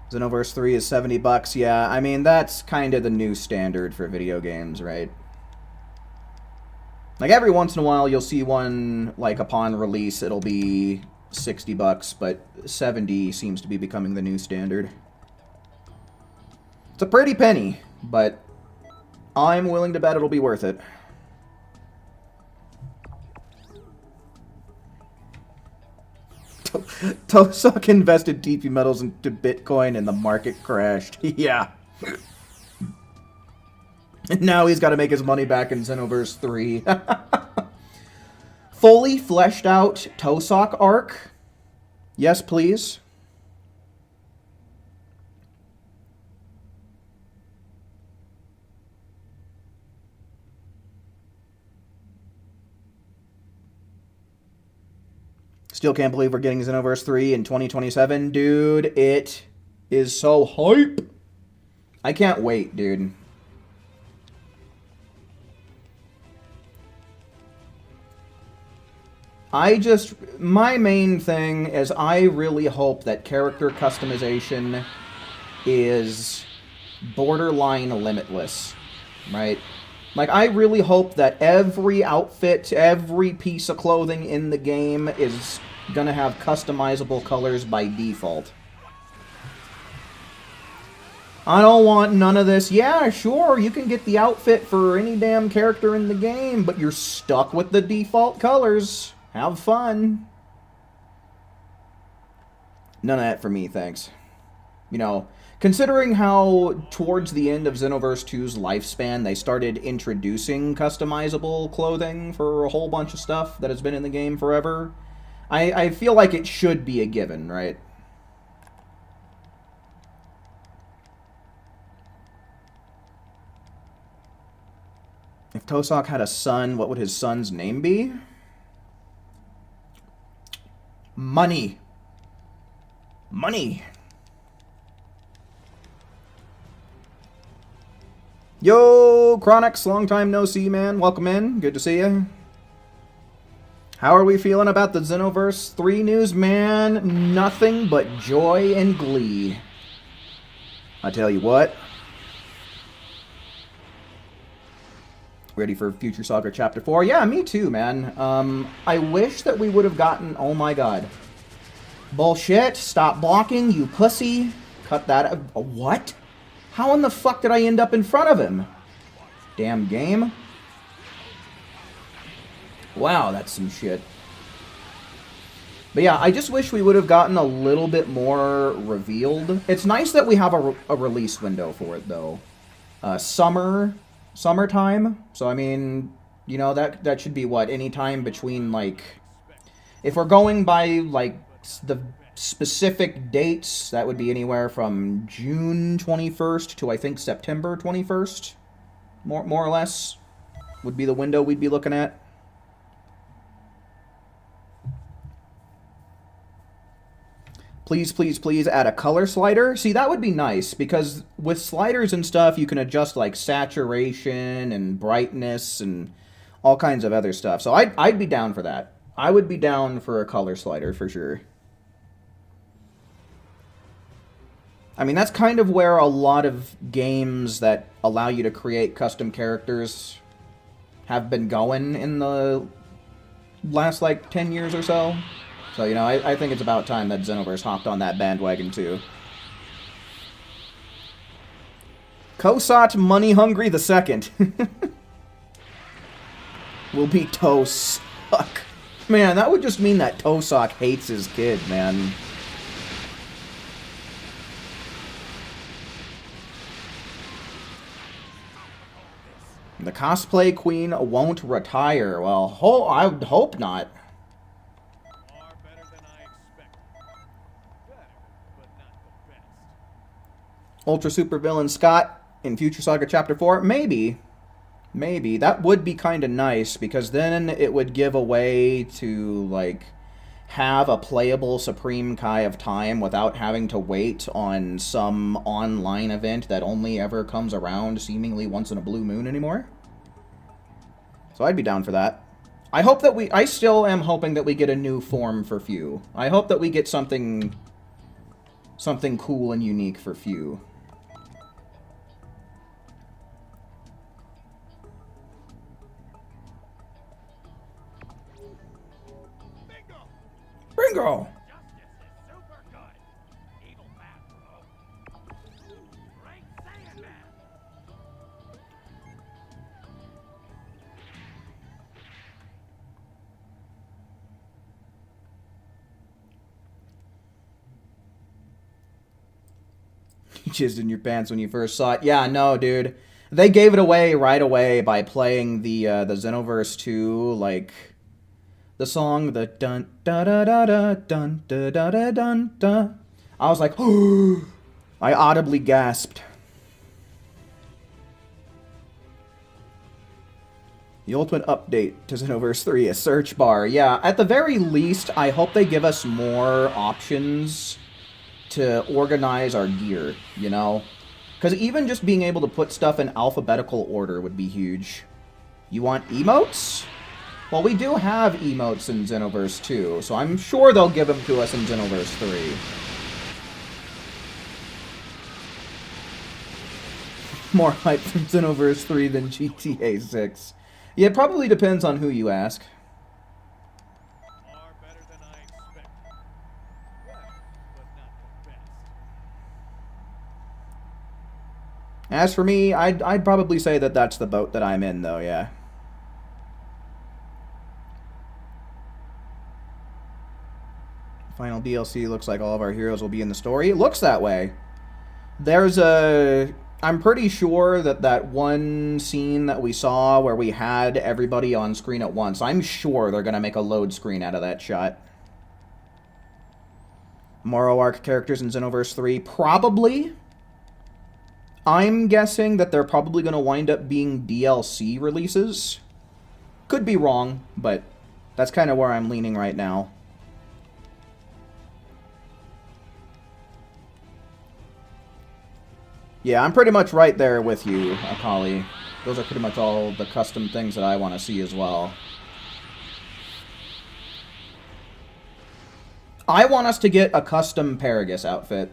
Xenoverse 3 is $70. Yeah, I mean, that's kind of the new standard for video games, right? Like, every once in a while, you'll see one, like, upon release, it'll be $60, but 70 seems to be becoming the new standard. It's a pretty penny, but I'm willing to bet it'll be worth it. Tosak invested TP metals into Bitcoin and the market crashed. Yeah. And now he's got to make his money back in Xenoverse 3. Fully fleshed out Tosak arc? Yes, please. Still can't believe we're getting Xenoverse 3 in 2027. Dude, it is so hype. I can't wait, dude. My main thing is I really hope that character customization is borderline limitless, right? Like, I really hope that every outfit, every piece of clothing in the game is gonna have customizable colors by default. I don't want none of this. Yeah, sure, you can get the outfit for any damn character in the game, but you're stuck with the default colors. Have fun. None of that for me, thanks. You know, considering how towards the end of Xenoverse 2's lifespan they started introducing customizable clothing for a whole bunch of stuff that has been in the game forever, I feel like it should be a given, right? If Tosak had a son, what would his son's name be? Money. Money. Yo, Chronix, long time no see, man. Welcome in. Good to see you. How are we feeling about the Xenoverse 3 news, man? Nothing but joy and glee. I tell you what. Ready for Future Saga Chapter 4? Yeah, me too, man. I wish that we would have gotten... Oh my god. Bullshit. Stop blocking, you pussy. Cut that out. What? How in the fuck did I end up in front of him? Damn game. Wow, that's some shit. But yeah, I just wish we would have gotten a little bit more revealed. It's nice that we have a release window for it, though. Summertime. So, I mean, you know, that should be, what, any time between, like... If we're going by, like, the specific dates, that would be anywhere from June 21st to, I think, September 21st. More or less would be the window we'd be looking at. Please, please, please add a color slider. See, that would be nice, because with sliders and stuff, you can adjust, like, saturation and brightness and all kinds of other stuff. So I'd be down for that. I would be down for a color slider, for sure. I mean, that's kind of where a lot of games that allow you to create custom characters have been going in the last, like, 10 years or so. So, you know, I think it's about time that Xenoverse hopped on that bandwagon, too. Kosat Money Hungry the Second. Will be Tosuck. Man, that would just mean that Tosuck hates his kid, man. The cosplay queen won't retire. Well, I would hope not. Ultra Super Villain Scott in Future Saga Chapter 4? Maybe. Maybe. That would be kind of nice, because then it would give a way to, like, have a playable Supreme Kai of Time without having to wait on some online event that only ever comes around seemingly once in a blue moon anymore. So I'd be down for that. I still am hoping that we get a new form for Few. I hope that we get something cool and unique for Few. Bingo! You jizzed in your pants when you first saw it. Yeah, no, dude. They gave it away right away by playing the Xenoverse 2, like... The song, the dun da da da da dun da da da dun da. I was like, oh! I audibly gasped. The ultimate update to Xenoverse 3, a search bar. Yeah, at the very least, I hope they give us more options to organize our gear, you know? Because even just being able to put stuff in alphabetical order would be huge. You want emotes? Well, we do have emotes in Xenoverse 2, so I'm sure they'll give them to us in Xenoverse 3. More hype from Xenoverse 3 than GTA 6. Yeah, it probably depends on who you ask. As for me, I'd probably say that that's the boat that I'm in, though, yeah. Final DLC looks like all of our heroes will be in the story. It looks that way. There's a... I'm pretty sure that one scene that we saw where we had everybody on screen at once, I'm sure they're going to make a load screen out of that shot. Morrow Arc characters in Xenoverse 3? Probably. I'm guessing that they're probably going to wind up being DLC releases. Could be wrong, but that's kind of where I'm leaning right now. Yeah, I'm pretty much right there with you, Akali. Those are pretty much all the custom things that I want to see as well. I want us to get a custom Paragus outfit.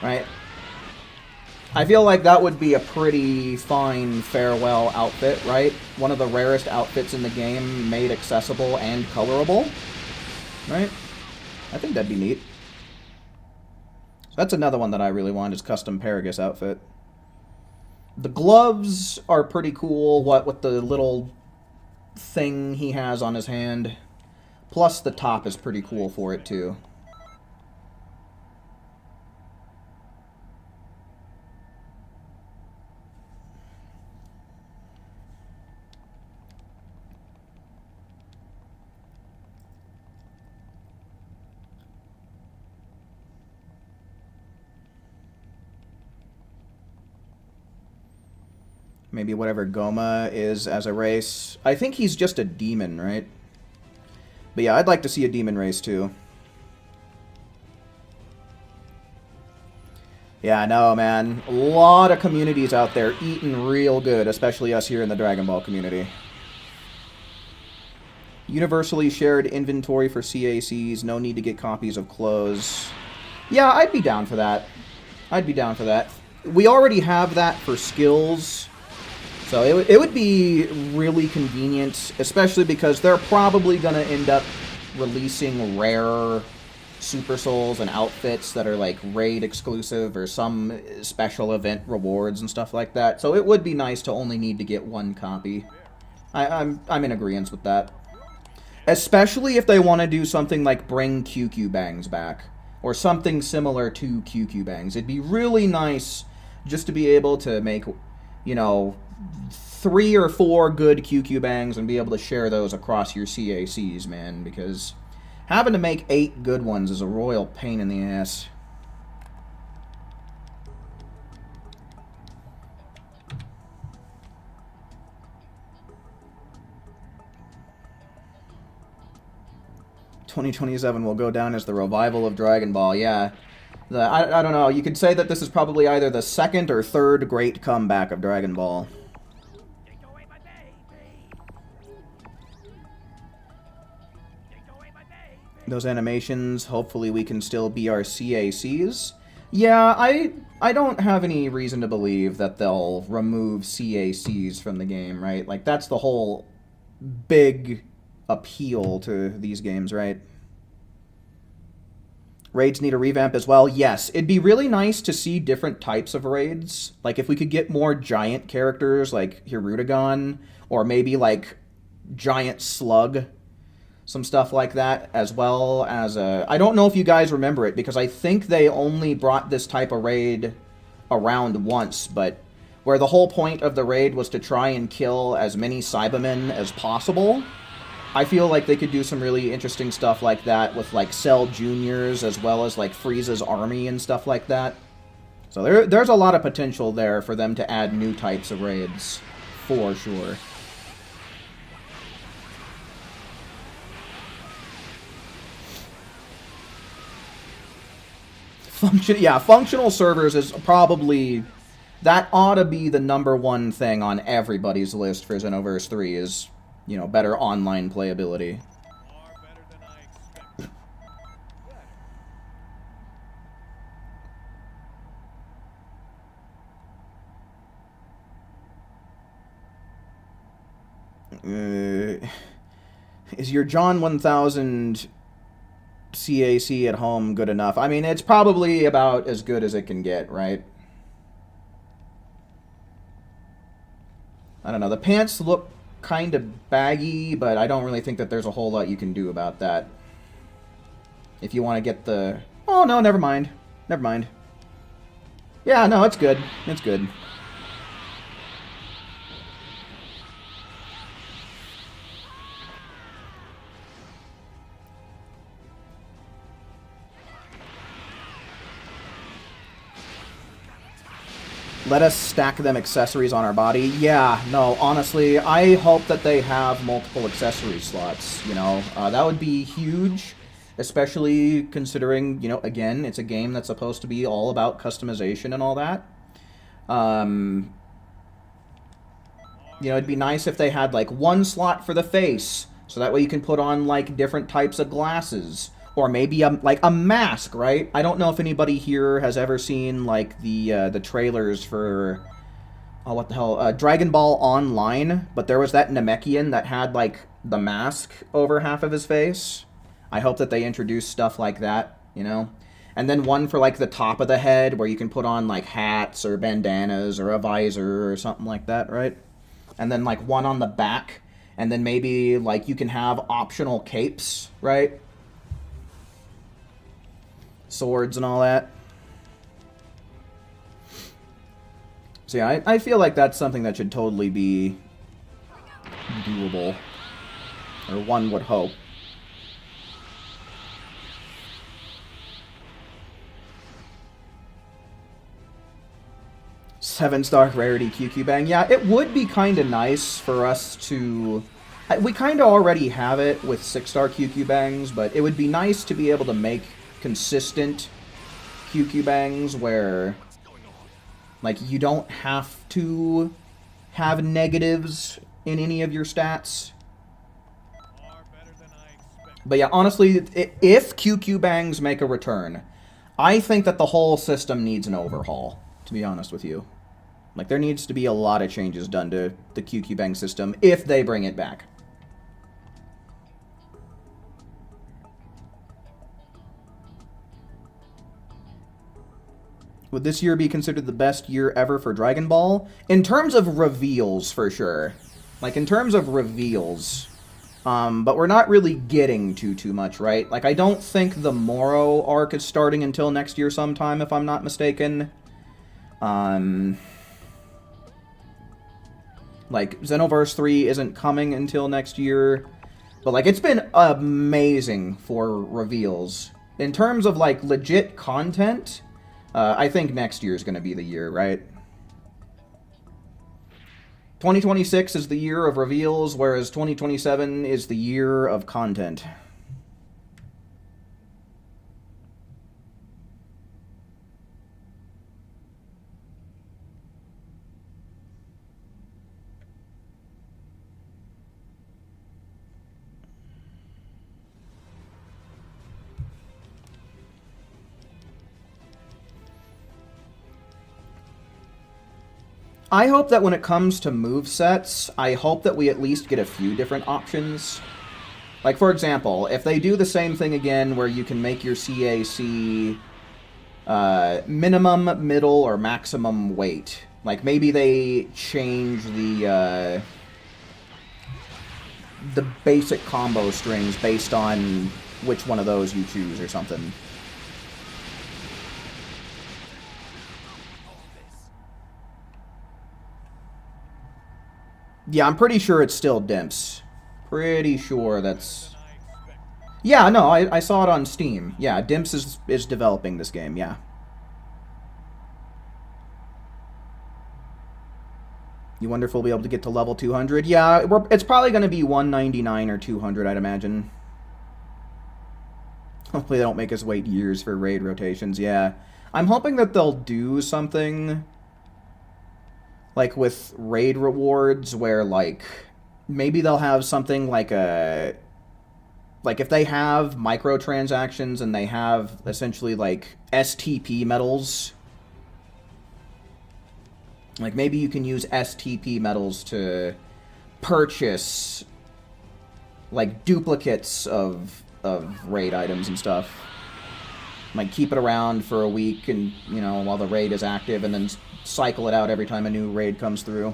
Right? I feel like that would be a pretty fine farewell outfit, right? One of the rarest outfits in the game, made accessible and colorable. Right? I think that'd be neat. So that's another one that I really want, is custom Paragus outfit. The gloves are pretty cool, what with the little thing he has on his hand. Plus the top is pretty cool for it too. Maybe whatever Goma is as a race. I think he's just a demon, right? But yeah, I'd like to see a demon race too. Yeah, I know, man. A lot of communities out there eating real good, especially us here in the Dragon Ball community. Universally shared inventory for CACs. No need to get copies of clothes. Yeah, I'd be down for that. I'd be down for that. We already have that for skills. So it would be really convenient, especially because they're probably going to end up releasing rare Super Souls and outfits that are like raid exclusive or some special event rewards and stuff like that. So it would be nice to only need to get one copy. I'm in agreement with that. Especially if they want to do something like bring QQ Bangs back. Or something similar to QQ Bangs. It'd be really nice just to be able to make, you know, 3 or 4 good QQ Bangs and be able to share those across your CACs, man, because having to make 8 good ones is a royal pain in the ass. "2027 will go down as the revival of Dragon Ball." Yeah. I don't know. You could say that this is probably either the second or third great comeback of Dragon Ball. Those animations, hopefully we can still be our CACs. Yeah, I don't have any reason to believe that they'll remove CACs from the game, right? Like, that's the whole big appeal to these games, right? Raids need a revamp as well. Yes, it'd be really nice to see different types of raids. Like, if we could get more giant characters like Hirudegan, or maybe like Giant Slug, some stuff like that, as well as I don't know if you guys remember it, because I think they only brought this type of raid around once, but where the whole point of the raid was to try and kill as many Cybermen as possible. I feel like they could do some really interesting stuff like that with like Cell Juniors, as well as like Frieza's army and stuff like that. So there's a lot of potential there for them to add new types of raids, for sure. Functional servers is probably... That ought to be the #1 thing on everybody's list for Xenoverse 3 is, you know, better online playability. Is your John 1000 CAC at home good enough? I mean, it's probably about as good as it can get, right? I don't know. The pants look kind of baggy, but I don't really think that there's a whole lot you can do about that. If you want to get the... Oh, no, never mind. Never mind. Yeah, no, it's good. It's good. Let us stack them accessories on our body. Yeah, no, honestly, I hope that they have multiple accessory slots, you know. That would be huge, especially considering, you know, again, it's a game that's supposed to be all about customization and all that. You know, it'd be nice if they had, like, one slot for the face, so that way you can put on, like, different types of glasses. Or maybe like a mask, right? I don't know if anybody here has ever seen like the trailers for what the hell, Dragon Ball Online, but there was that Namekian that had like the mask over half of his face. I hope that they introduce stuff like that, you know? And then one for like the top of the head where you can put on like hats or bandanas or a visor or something like that, right? And then like one on the back, and then maybe like you can have optional capes, right? Swords and all that. So yeah, I feel like that's something that should totally be doable. Or one would hope. Seven-star rarity QQ Bang. Yeah, it would be kind of nice for us to... We kind of already have it with 6-star QQ Bangs, but it would be nice to be able to make consistent QQ Bangs where, like, you don't have to have negatives in any of your stats. But yeah, honestly, if QQ Bangs make a return, I think that the whole system needs an overhaul, to be honest with you. Like, there needs to be a lot of changes done to the QQ Bang system if they bring it back. Would this year be considered the best year ever for Dragon Ball? In terms of reveals, for sure. Like, in terms of reveals. But we're not really getting too much, right? Like, I don't think the Moro arc is starting until next year sometime, if I'm not mistaken. Like, Xenoverse 3 isn't coming until next year. But, like, it's been amazing for reveals. In terms of, like, legit content, I think next year is going to be the year, right? 2026 is the year of reveals, whereas 2027 is the year of content. I hope that when it comes to movesets, I hope that we at least get a few different options. Like, for example, if they do the same thing again where you can make your CAC minimum, middle, or maximum weight. Like, maybe they change the basic combo strings based on which one of those you choose or something. Yeah, I'm pretty sure it's still Dimps. Pretty sure that's... Yeah, no, I saw it on Steam. Yeah, Dimps is developing this game, yeah. You wonder if we'll be able to get to level 200? Yeah, it's probably going to be 199 or 200, I'd imagine. Hopefully they don't make us wait years for raid rotations, yeah. I'm hoping that they'll do something... like with raid rewards where, like, maybe they'll have something like a... like, if they have microtransactions and they have, essentially, like, STP medals. Like, maybe you can use STP medals to purchase, like, duplicates of raid items and stuff. Like, keep it around for a week and, you know, while the raid is active, and then cycle it out every time a new raid comes through.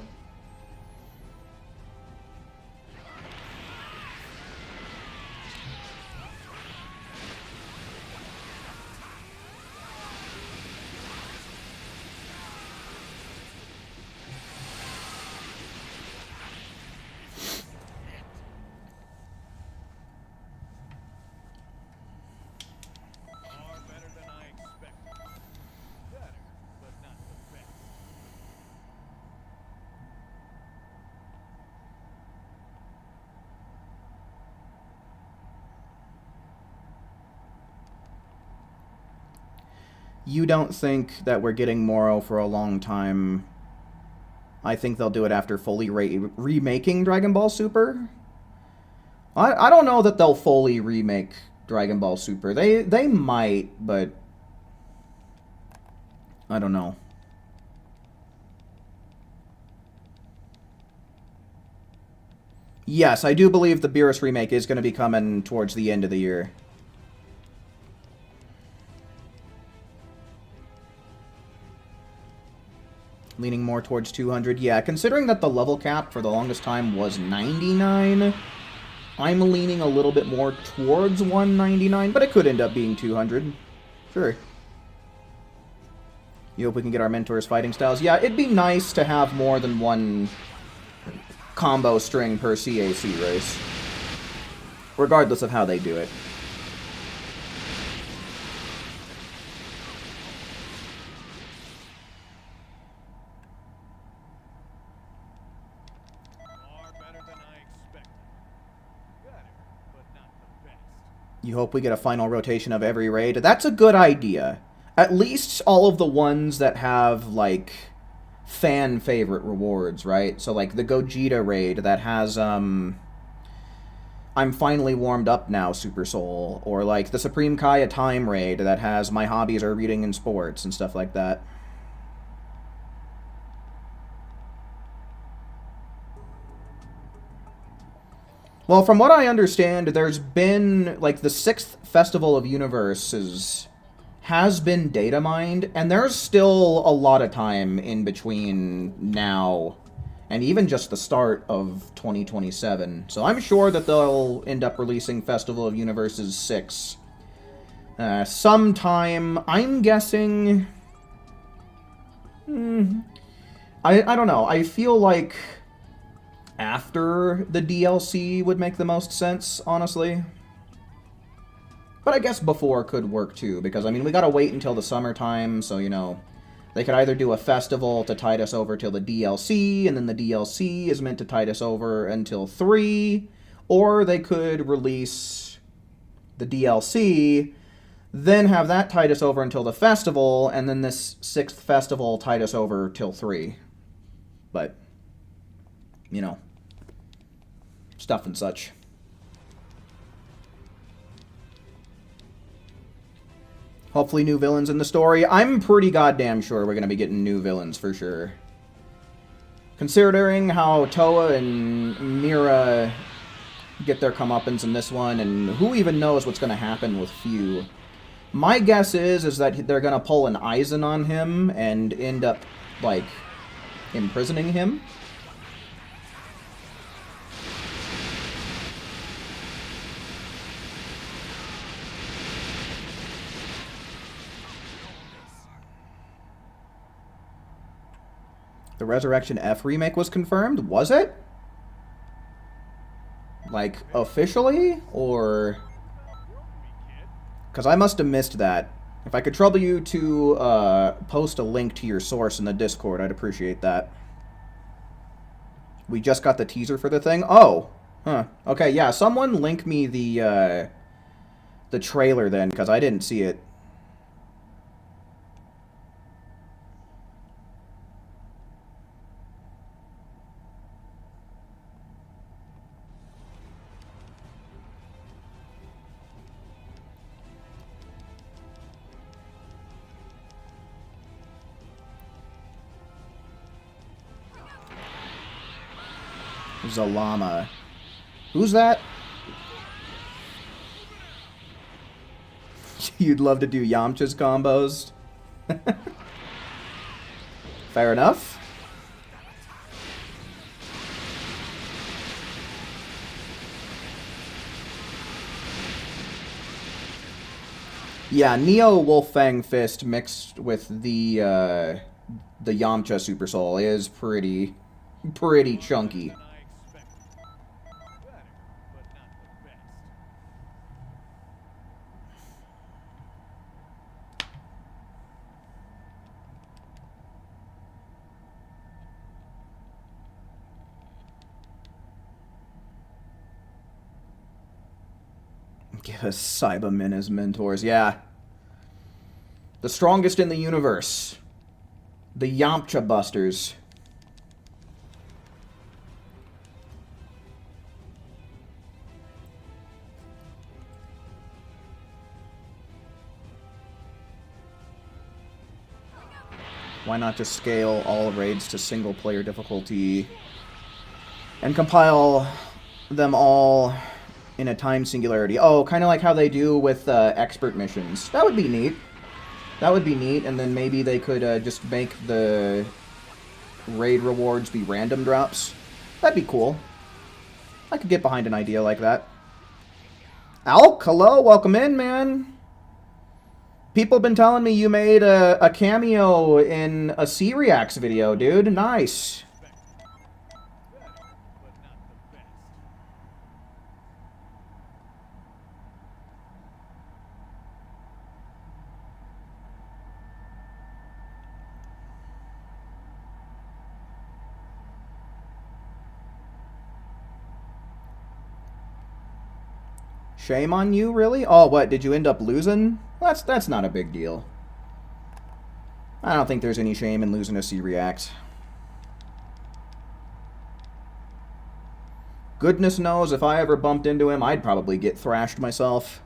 You don't think that we're getting Moro for a long time. I think they'll do it after fully remaking Dragon Ball Super. I don't know that they'll fully remake Dragon Ball Super. They might, but I don't know. Yes, I do believe the Beerus remake is going to be coming towards the end of the year. Leaning more towards 200. Yeah, considering that the level cap for the longest time was 99, I'm leaning a little bit more towards 199, but it could end up being 200. Sure. You hope we can get our mentors' fighting styles? Yeah, it'd be nice to have more than one combo string per CAC race, regardless of how they do it. Far better than I expected. Better, but not the best. You hope we get a final rotation of every raid? That's a good idea. At least all of the ones that have, like, fan favorite rewards, right? So, like, the Gogeta raid that has, I'm finally warmed up now, Super Soul. Or, like, the Supreme Kaya Time raid that has my hobbies are reading and sports and stuff like that. Well, from what I understand, there's been, like, the 6th Festival of Universes has been data mined, and there's still a lot of time in between now and even just the start of 2027. So I'm sure that they'll end up releasing Festival of Universes 6 sometime. I'm guessing... I don't know. I feel like after the DLC would make the most sense, honestly. But I guess before could work too, because, I mean, we gotta wait until the summertime, so, you know, they could either do a festival to tide us over till the DLC, and then the DLC is meant to tide us over until 3, or they could release the DLC, then have that tide us over until the festival, and then this 6th festival tide us over till 3. But, you know, stuff and such. Hopefully new villains in the story. I'm pretty goddamn sure we're going to be getting new villains for sure. Considering how Toa and Mira get their comeuppance in this one, and who even knows what's going to happen with Few. My guess is that they're going to pull an Eisen on him and end up, like, imprisoning him. The Resurrection F remake was confirmed? Was it? Like, officially? Or... because I must have missed that. If I could trouble you to post a link to your source in the Discord, I'd appreciate that. We just got the teaser for the thing? Oh! Huh. Okay, yeah, someone link me the trailer then, because I didn't see it. Zalama. Who's that? You'd love to do Yamcha's combos? Fair enough. Yeah, Neo Wolffang Fist mixed with the Yamcha Super Soul is pretty chunky. Give us Cybermen as mentors, yeah. The strongest in the universe. The Yamcha Busters. Why not just scale all raids to single-player difficulty and compile them all in a time singularity? Oh, kind of like how they do with expert missions. That would be neat. That would be neat, and then maybe they could just make the raid rewards be random drops. That'd be cool. I could get behind an idea like that. Alk, hello, welcome in, man. People have been telling me you made a cameo in a C-Reacts video, dude. Nice. Shame on you, really? Oh, what, did you end up losing? That's not a big deal. I don't think there's any shame in losing a C-React. Goodness knows, if I ever bumped into him, I'd probably get thrashed myself.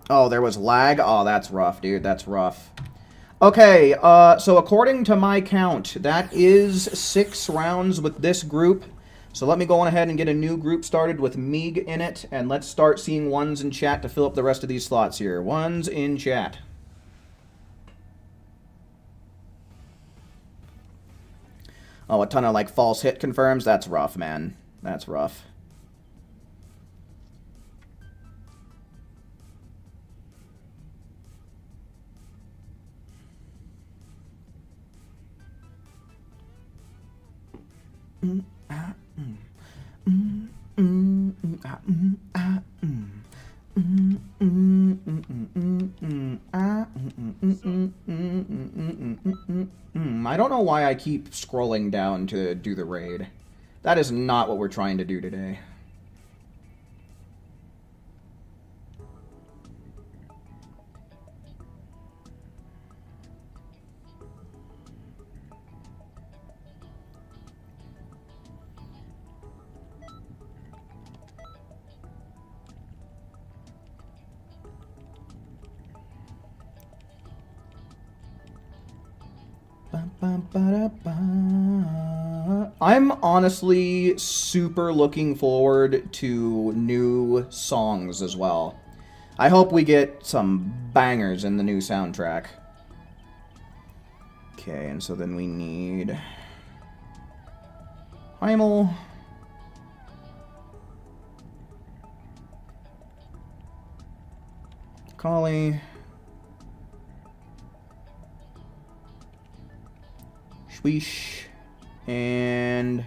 Oh, there was lag? Oh, that's rough, dude. That's rough. Okay, so according to my count, that is 6 rounds with this group. So let me go on ahead and get a new group started with Meeg in it, and let's start seeing ones in chat to fill up the rest of these slots here. Ones in chat. Oh, a ton of, like, false hit confirms? That's rough, man. That's rough. I don't know why I keep scrolling down to do the raid. That is not what we're trying to do today. I'm honestly super looking forward to new songs as well. I hope we get some bangers in the new soundtrack. Okay, and so then we need Heimel. Collie. Swish. And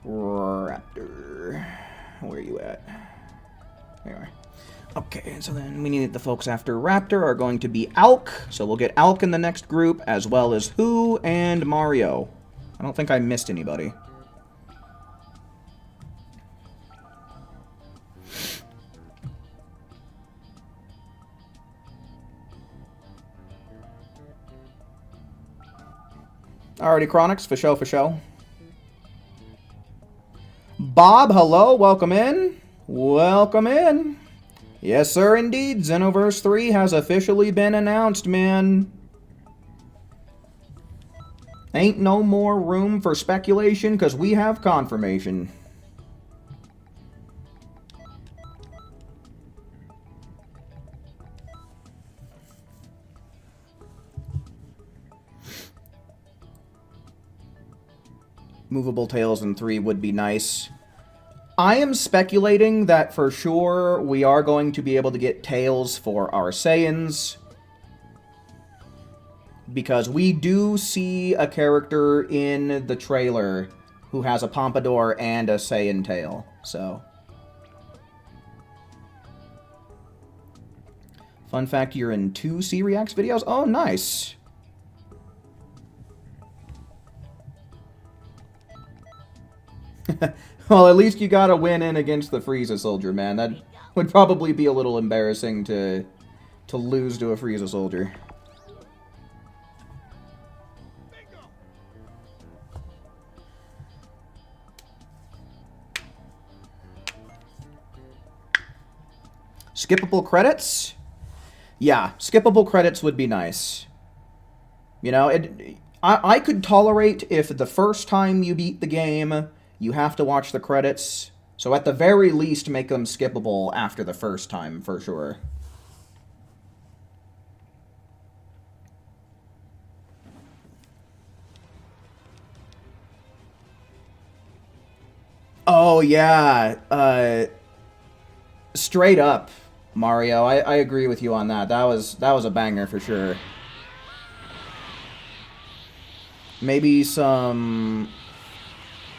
Raptor. Where are you at? There you are. Okay, so then we need the folks after Raptor are going to be Alk. So we'll get Alk in the next group, as well as Who and Mario. I don't think I missed anybody. Alrighty, Chronix, for show, for show. Bob, hello, welcome in. Welcome in. Yes, sir, indeed. Xenoverse 3 has officially been announced, man. Ain't no more room for speculation, because we have confirmation. Movable tails in 3 would be nice. I am speculating that for sure we are going to be able to get tails for our Saiyans. Because we do see a character in the trailer who has a pompadour and a Saiyan tail, so. Fun fact, you're in 2 C-Reacts videos? Oh, nice. Well, at least you got a win in against the Frieza soldier, man. That would probably be a little embarrassing to lose to a Frieza soldier. Skippable credits? Yeah, skippable credits would be nice. You know, I could tolerate if the first time you beat the game, you have to watch the credits. So at the very least, make them skippable after the first time, for sure. Oh, yeah. Straight up, Mario. I agree with you on that. That was a banger for sure. Maybe some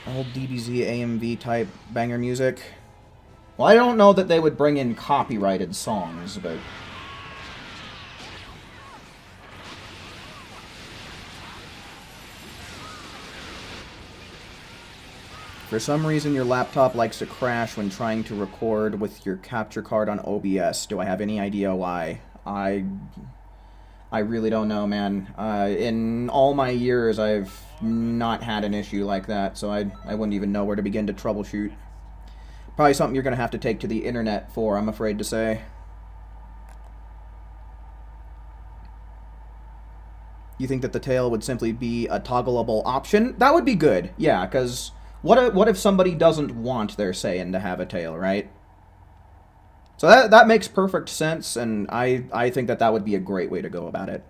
old DBZ AMV type banger music. Well, I don't know that they would bring in copyrighted songs, but... For some reason, your laptop likes to crash when trying to record with your capture card on OBS. Do I have any idea why? I really don't know, man. In all my years, I've not had an issue like that, so I wouldn't even know where to begin to troubleshoot. Probably something you're going to have to take to the internet for, I'm afraid to say. You think that the tail would simply be a toggleable option? That would be good, yeah, because what if somebody doesn't want their Saiyan to have a tail, right? So that makes perfect sense, and I think that would be a great way to go about it.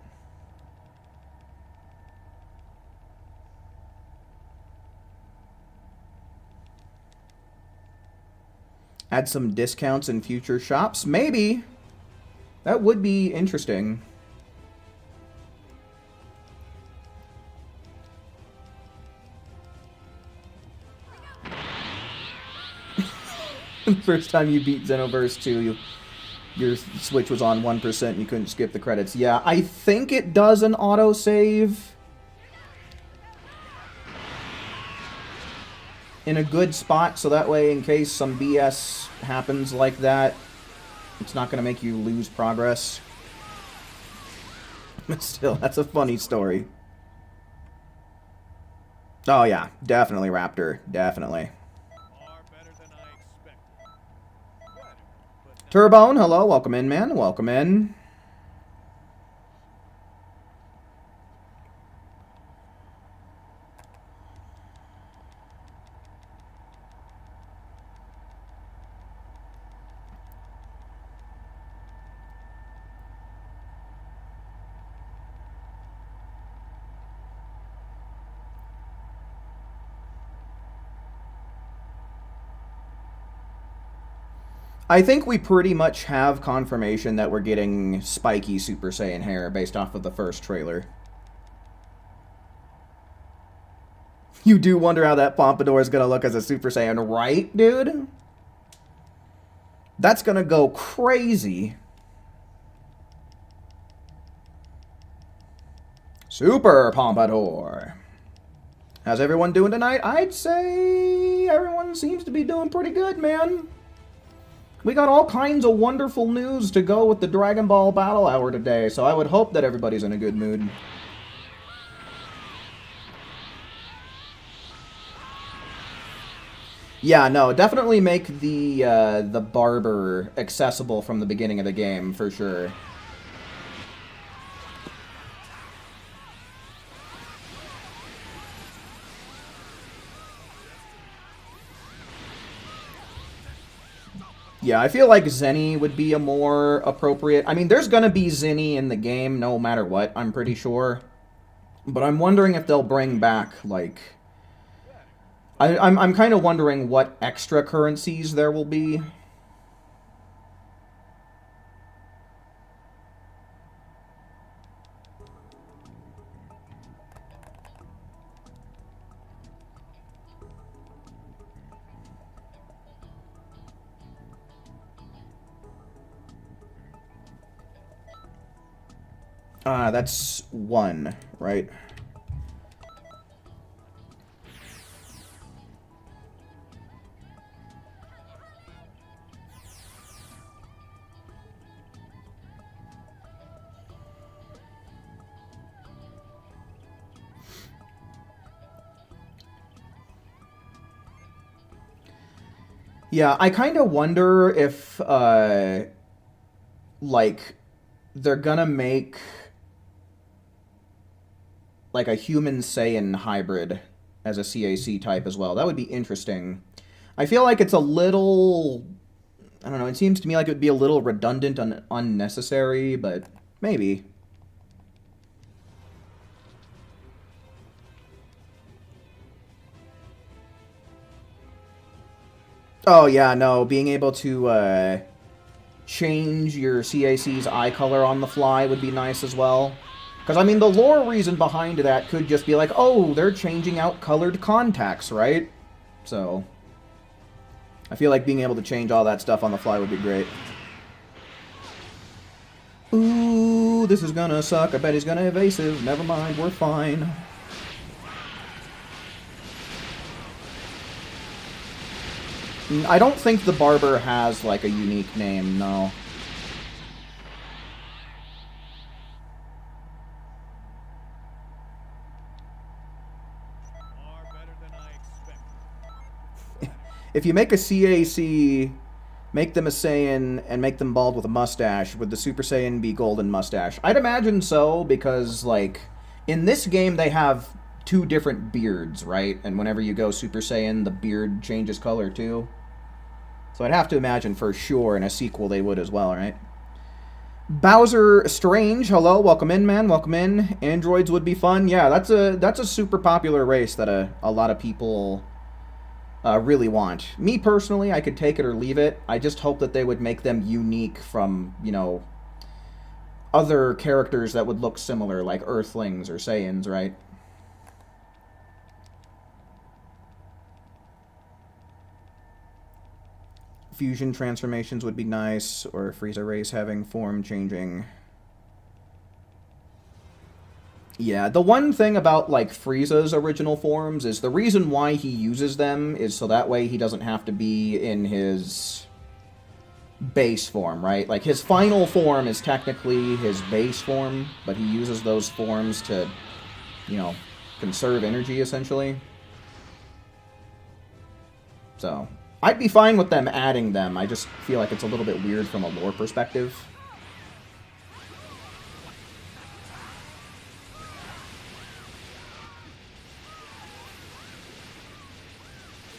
Add some discounts in future shops? Maybe. That would be interesting. The first time you beat Xenoverse 2, your Switch was on 1% and you couldn't skip the credits. Yeah, I think it does an autosave in a good spot, so that way in case some BS happens like that, it's not going to make you lose progress. But still, that's a funny story. Oh yeah, definitely Raptor, definitely. Turbone, hello, welcome in, man, welcome in. I think we pretty much have confirmation that we're getting spiky Super Saiyan hair based off of the first trailer. You do wonder how that pompadour is going to look as a Super Saiyan, right, dude? That's going to go crazy. Super Pompadour. How's everyone doing tonight? I'd say everyone seems to be doing pretty good, man. We got all kinds of wonderful news to go with the Dragon Ball Battle Hour today, so I would hope that everybody's in a good mood. Yeah, no, definitely make the barber accessible from the beginning of the game, for sure. Yeah, I feel like Zenny would be a more appropriate... I mean, there's gonna be Zenny in the game no matter what, I'm pretty sure. But I'm wondering if they'll bring back, like... I'm kind of wondering what extra currencies there will be. That's one, right? Yeah, I kind of wonder if like, they're gonna make, like, a human Saiyan hybrid as a CAC type as well. That would be interesting. I feel like it's a little... I don't know, it seems to me like it would be a little redundant and unnecessary, but maybe. Oh, yeah, no, being able to change your CAC's eye color on the fly would be nice as well. Because, I mean, the lore reason behind that could just be like, oh, they're changing out colored contacts, right? So, I feel like being able to change all that stuff on the fly would be great. Ooh, this is gonna suck. I bet he's gonna evasive. Never mind, we're fine. I don't think the barber has, like, a unique name, no. Far better than I expected. If you make a CAC, make them a Saiyan, and make them bald with a mustache, would the Super Saiyan be golden mustache? I'd imagine so, because, like, in this game they have two different beards, right? And whenever you go Super Saiyan, the beard changes color too. So I'd have to imagine for sure in a sequel they would as well, right? Bowser Strange, hello, welcome in, man, welcome in. Androids would be fun. Yeah, that's a super popular race that a lot of people really want. Me personally, I could take it or leave it. I just hope that they would make them unique from, you know, other characters that would look similar, like Earthlings or Saiyans, right? Fusion transformations would be nice, or Frieza race having form changing. Yeah, the one thing about, like, Frieza's original forms is the reason why he uses them is so that way he doesn't have to be in his base form, right? Like, his final form is technically his base form, but he uses those forms to, you know, conserve energy, essentially. So, I'd be fine with them adding them. I just feel like it's a little bit weird from a lore perspective.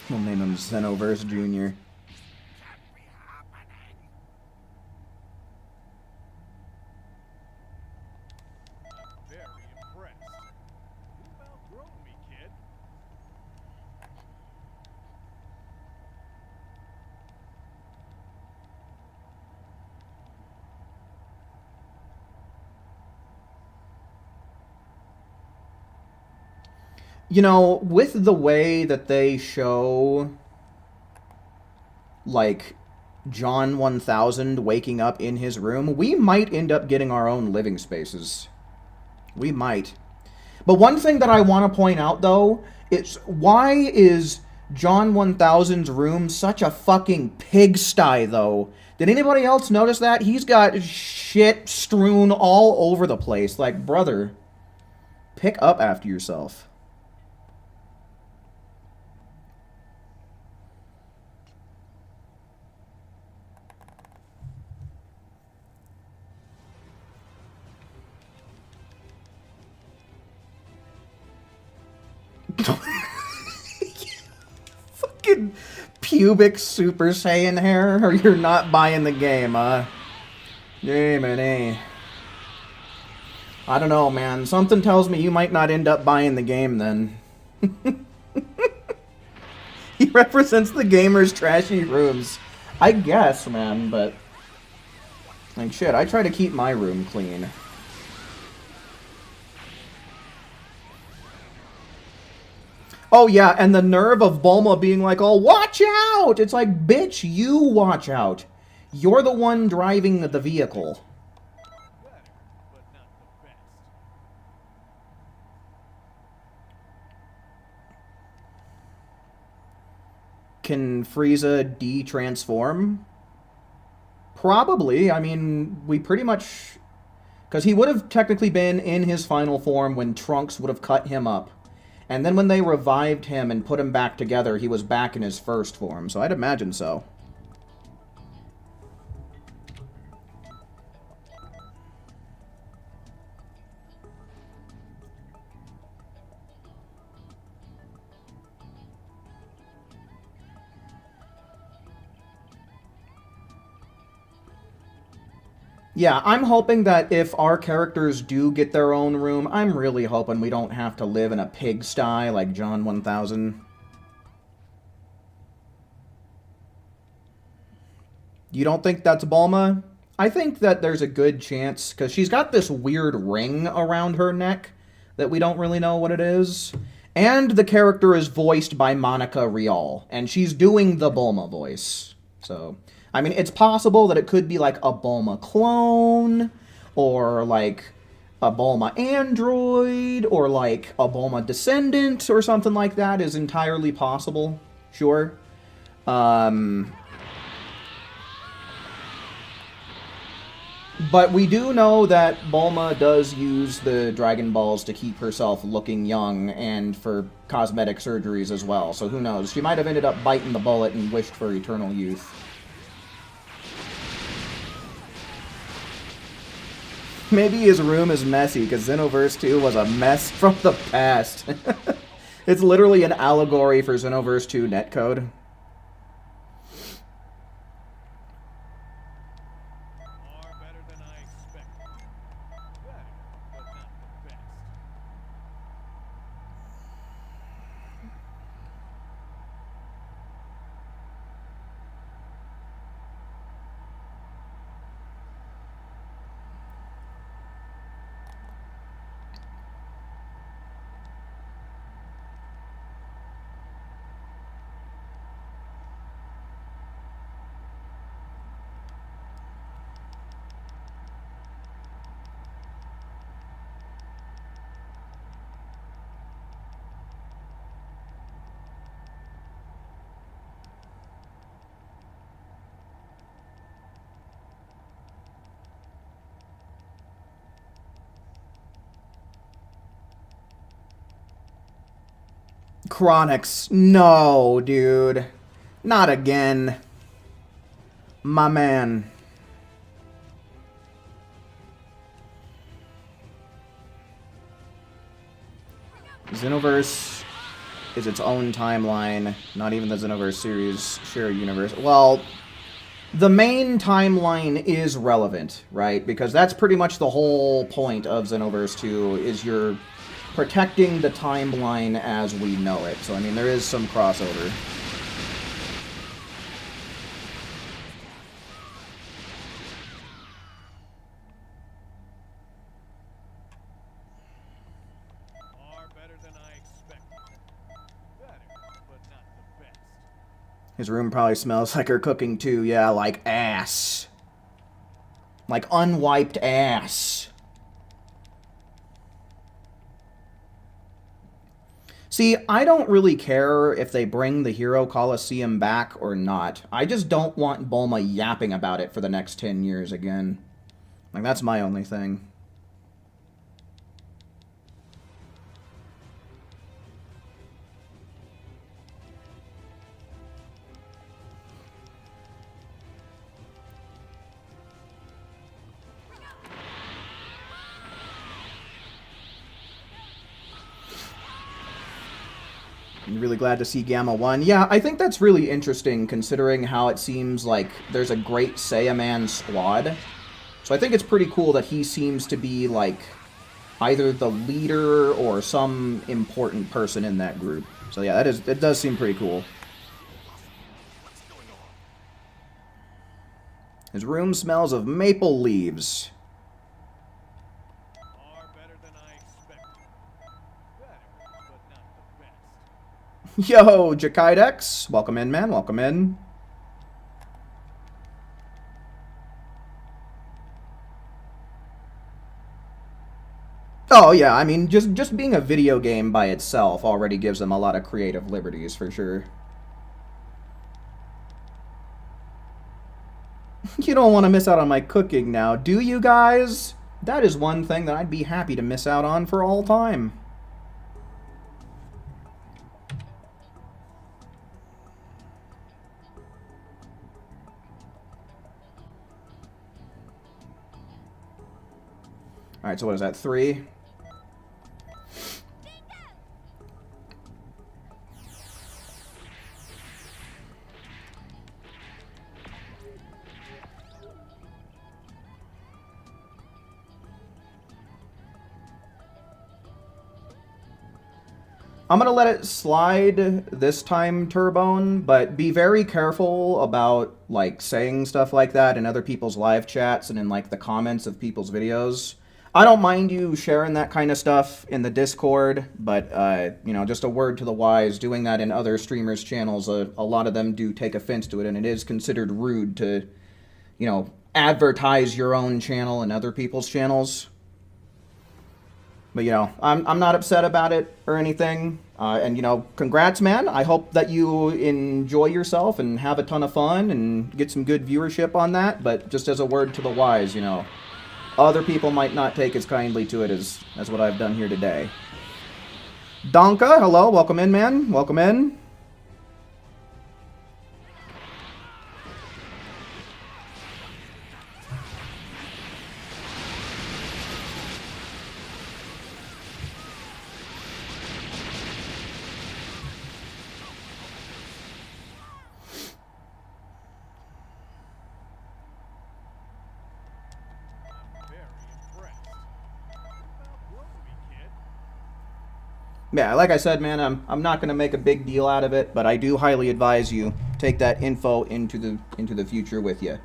We'll name him Xenoverse Jr. Very impressed. You've outgrown me, kid. You know, with the way that they show, like, John 1000 waking up in his room, we might end up getting our own living spaces. We might. But one thing that I want to point out, though, is why is John 1000's room such a fucking pigsty, though? Did anybody else notice that? He's got shit strewn all over the place. Like, brother, pick up after yourself. Fucking pubic Super Saiyan hair, or you're not buying the game, huh? I don't know, man. Something tells me you might not end up buying the game then. He represents the gamer's trashy rooms. I guess, man, but... like, shit, I try to keep my room clean. Oh, yeah, and the nerve of Bulma being like, oh, watch out! It's like, bitch, you watch out. You're the one driving the vehicle. Better, but not the best. Can Frieza de-transform? Probably. I mean, we pretty much... because he would have technically been in his final form when Trunks would have cut him up. And then when they revived him and put him back together, he was back in his first form, so I'd imagine so. Yeah, I'm hoping that if our characters do get their own room, I'm really hoping we don't have to live in a pigsty like John 1000. You don't think that's Bulma? I think that there's a good chance, because she's got this weird ring around her neck that we don't really know what it is. And the character is voiced by Monica Rial, and she's doing the Bulma voice. So, I mean, it's possible that it could be like a Bulma clone, or like a Bulma android, or like a Bulma descendant, or something like that is entirely possible. Sure. But we do know that Bulma does use the Dragon Balls to keep herself looking young and for cosmetic surgeries as well. So who knows? She might have ended up biting the bullet and wished for eternal youth. Maybe his room is messy because Xenoverse 2 was a mess from the past. It's literally an allegory for Xenoverse 2 netcode. Far better than I expected. Better, but not the best. Chronics. No, dude. Not again. My man. Xenoverse is its own timeline, not even the Xenoverse series shared universe. Well, the main timeline is relevant, right? Because that's pretty much the whole point of Xenoverse 2, is you're protecting the timeline as we know it. So, I mean, there is some crossover. Far better than I expected. Better, but not the best. His room probably smells like her cooking too. Yeah, like ass. Like unwiped ass. See, I don't really care if they bring the Hero Coliseum back or not. I just don't want Bulma yapping about it for the next 10 years again. Like, that's my only thing. I'm really glad to see Gamma 1. Yeah, I think that's really interesting considering how it seems like there's a great Saiyaman squad. So I think it's pretty cool that he seems to be, like, either the leader or some important person in that group. So yeah, it does seem pretty cool. His room smells of maple leaves. Far better than I expected. Better, but not the best. Yo, Jakaidex. Welcome in, man. Welcome in. Oh, yeah, I mean, just being a video game by itself already gives them a lot of creative liberties, for sure. You don't want to miss out on my cooking now, do you guys? That is one thing that I'd be happy to miss out on for all time. Alright, so what is that, 3? I'm gonna let it slide this time, Turbone, but be very careful about like saying stuff like that in other people's live chats and in like the comments of people's videos. I don't mind you sharing that kind of stuff in the Discord, but you know, just a word to the wise, doing that in other streamers' channels, a lot of them do take offense to it, and it is considered rude to, you know, advertise your own channel and other people's channels. But, you know, I'm not upset about it or anything. And, you know, congrats, man. I hope that you enjoy yourself and have a ton of fun and get some good viewership on that. But just as a word to the wise, you know, other people might not take as kindly to it as what I've done here today. Donka, hello. Welcome in, man. Welcome in. Yeah, like I said, man, I'm not gonna make a big deal out of it, but I do highly advise you take that info into the future with you.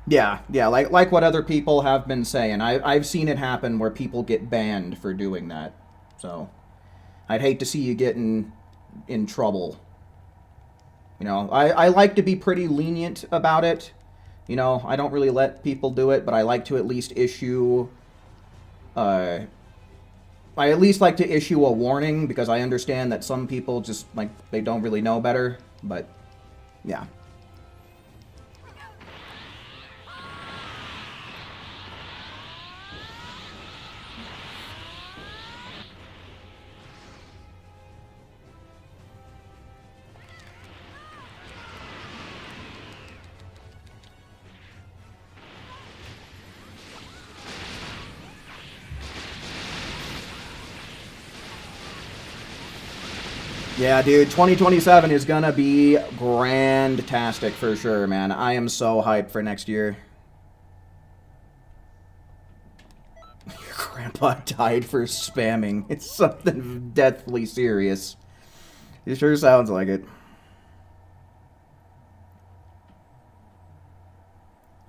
Yeah, like what other people have been saying. I've seen it happen where people get banned for doing that. So, I'd hate to see you get in trouble. You know, I like to be pretty lenient about it. You know, I don't really let people do it, but I like to at least issue uh I at least like to issue a warning because I understand that some people just like they don't really know better, but yeah. Yeah, dude, 2027 is gonna be grand-tastic for sure, man. I am so hyped for next year. Your grandpa died for spamming. It's something deathly serious. It sure sounds like it.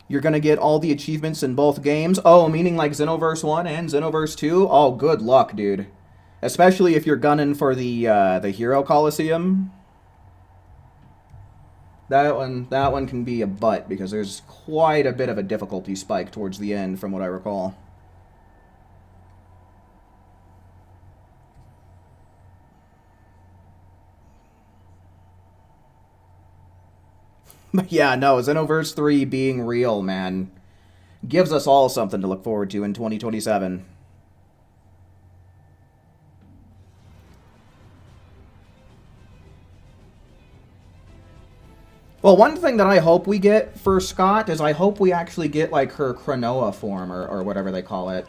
You're gonna get all the achievements in both games? Oh, meaning like Xenoverse 1 and Xenoverse 2? Oh, good luck, dude. Especially if you're gunning for the Hero Coliseum. That one can be a butt because there's quite a bit of a difficulty spike towards the end from what I recall. But yeah, no, Xenoverse 3 being real, man, gives us all something to look forward to in 2027. Well, one thing that I hope we get for Scott is I hope we actually get, like, her Cronoa form, or whatever they call it.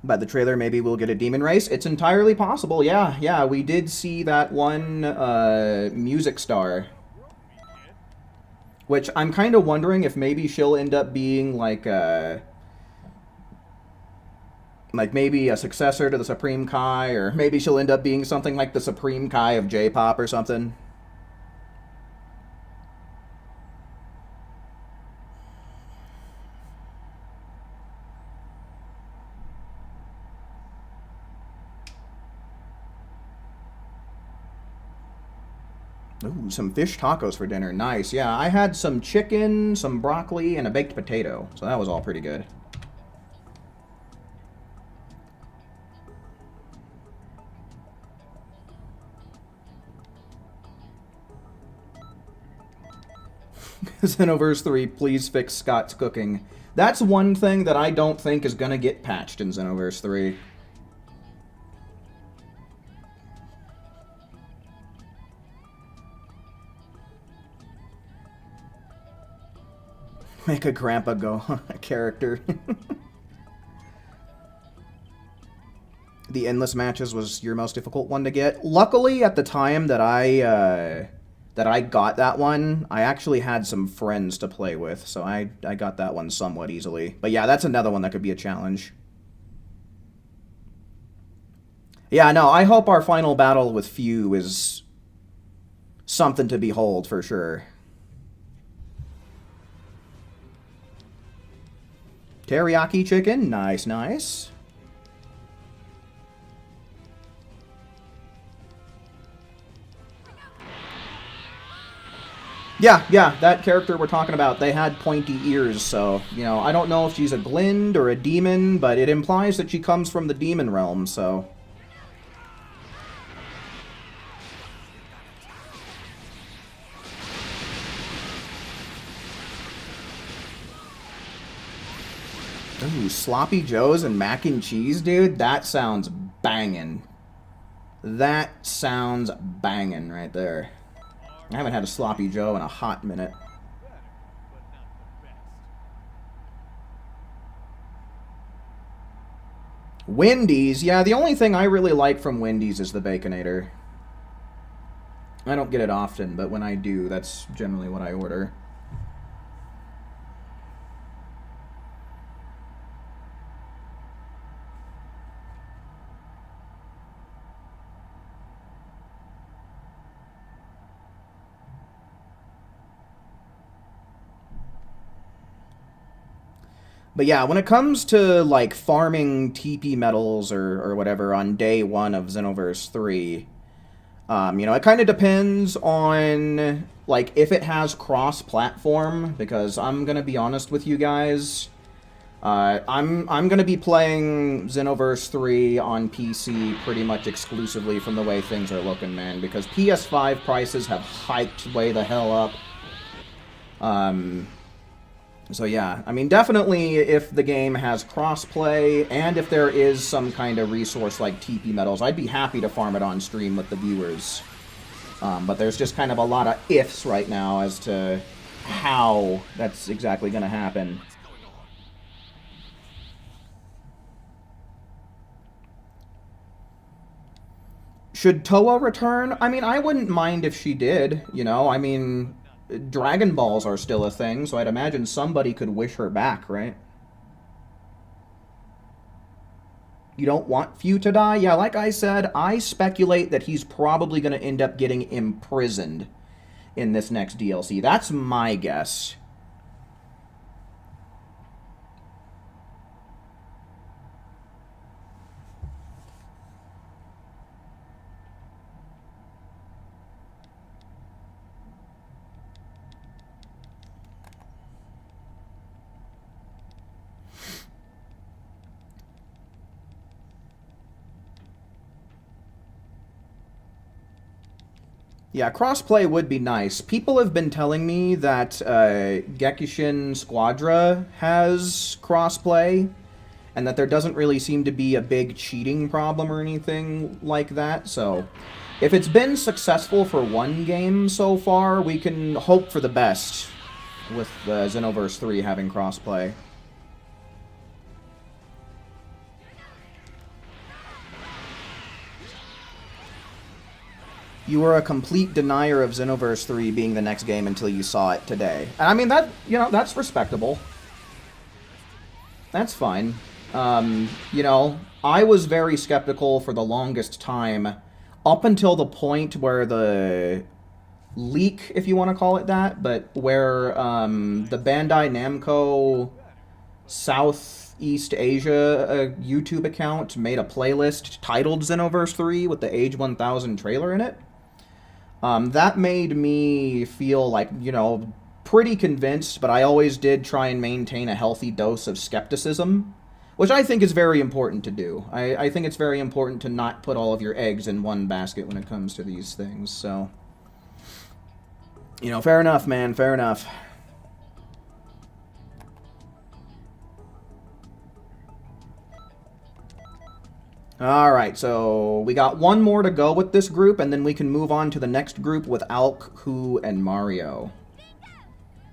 By the trailer, maybe we'll get a demon race. It's entirely possible. Yeah, we did see that one music star, which I'm kind of wondering if maybe she'll end up being like maybe a successor to the Supreme Kai, or maybe she'll end up being something like the Supreme Kai of J-pop or something. Ooh, some fish tacos for dinner. Nice. Yeah, I had some chicken, some broccoli, and a baked potato. So that was all pretty good. Xenoverse 3, please fix Scott's cooking. That's one thing that I don't think is gonna get patched in Xenoverse 3. Make a grandpa go character. The endless matches was your most difficult one to get. Luckily, at the time that I got that one, I actually had some friends to play with, so I got that one somewhat easily. But yeah, that's another one that could be a challenge. Yeah, no, I hope our final battle with Few is something to behold for sure. Teriyaki chicken, nice, nice. Yeah, that character we're talking about, they had pointy ears, so, you know, I don't know if she's a Glind or a demon, but it implies that she comes from the demon realm, so... Ooh, Sloppy Joes and mac and cheese, dude? That sounds bangin'. That sounds bangin' right there. I haven't had a Sloppy Joe in a hot minute. Wendy's? Yeah, the only thing I really like from Wendy's is the Baconator. I don't get it often, but when I do, that's generally what I order. But yeah, when it comes to, like, farming TP medals or whatever on day one of Xenoverse 3, you know, it kind of depends on, like, if it has cross-platform, because I'm going to be honest with you guys, I'm going to be playing Xenoverse 3 on PC pretty much exclusively from the way things are looking, man, because PS5 prices have hiked way the hell up. So yeah, I mean, definitely if the game has crossplay, and if there is some kind of resource like TP medals, I'd be happy to farm it on stream with the viewers. But there's just kind of a lot of ifs right now as to how that's exactly going to happen. Should Toa return? I mean, I wouldn't mind if she did, you know? I mean, Dragon Balls are still a thing, so I'd imagine somebody could wish her back, right? You don't want Few to die? Yeah, like I said, I speculate that he's probably going to end up getting imprisoned in this next DLC. That's my guess. Yeah, crossplay would be nice. People have been telling me that Gekushin Squadra has crossplay, and that there doesn't really seem to be a big cheating problem or anything like that, so... If it's been successful for one game so far, we can hope for the best with Xenoverse 3 having crossplay. You were a complete denier of Xenoverse 3 being the next game until you saw it today. And I mean, that, you know, that's respectable. That's fine. You know, I was very skeptical for the longest time, up until the point where the leak, if you want to call it that, but where the Bandai Namco Southeast Asia YouTube account made a playlist titled Xenoverse 3 with the Age 1000 trailer in it. That made me feel like, you know, pretty convinced, but I always did try and maintain a healthy dose of skepticism, which I think is very important to do. I think it's very important to not put all of your eggs in one basket when it comes to these things, so... You know, fair enough, man, fair enough. Alright, so we got one more to go with this group, and then we can move on to the next group with Alk, Who, and Mario.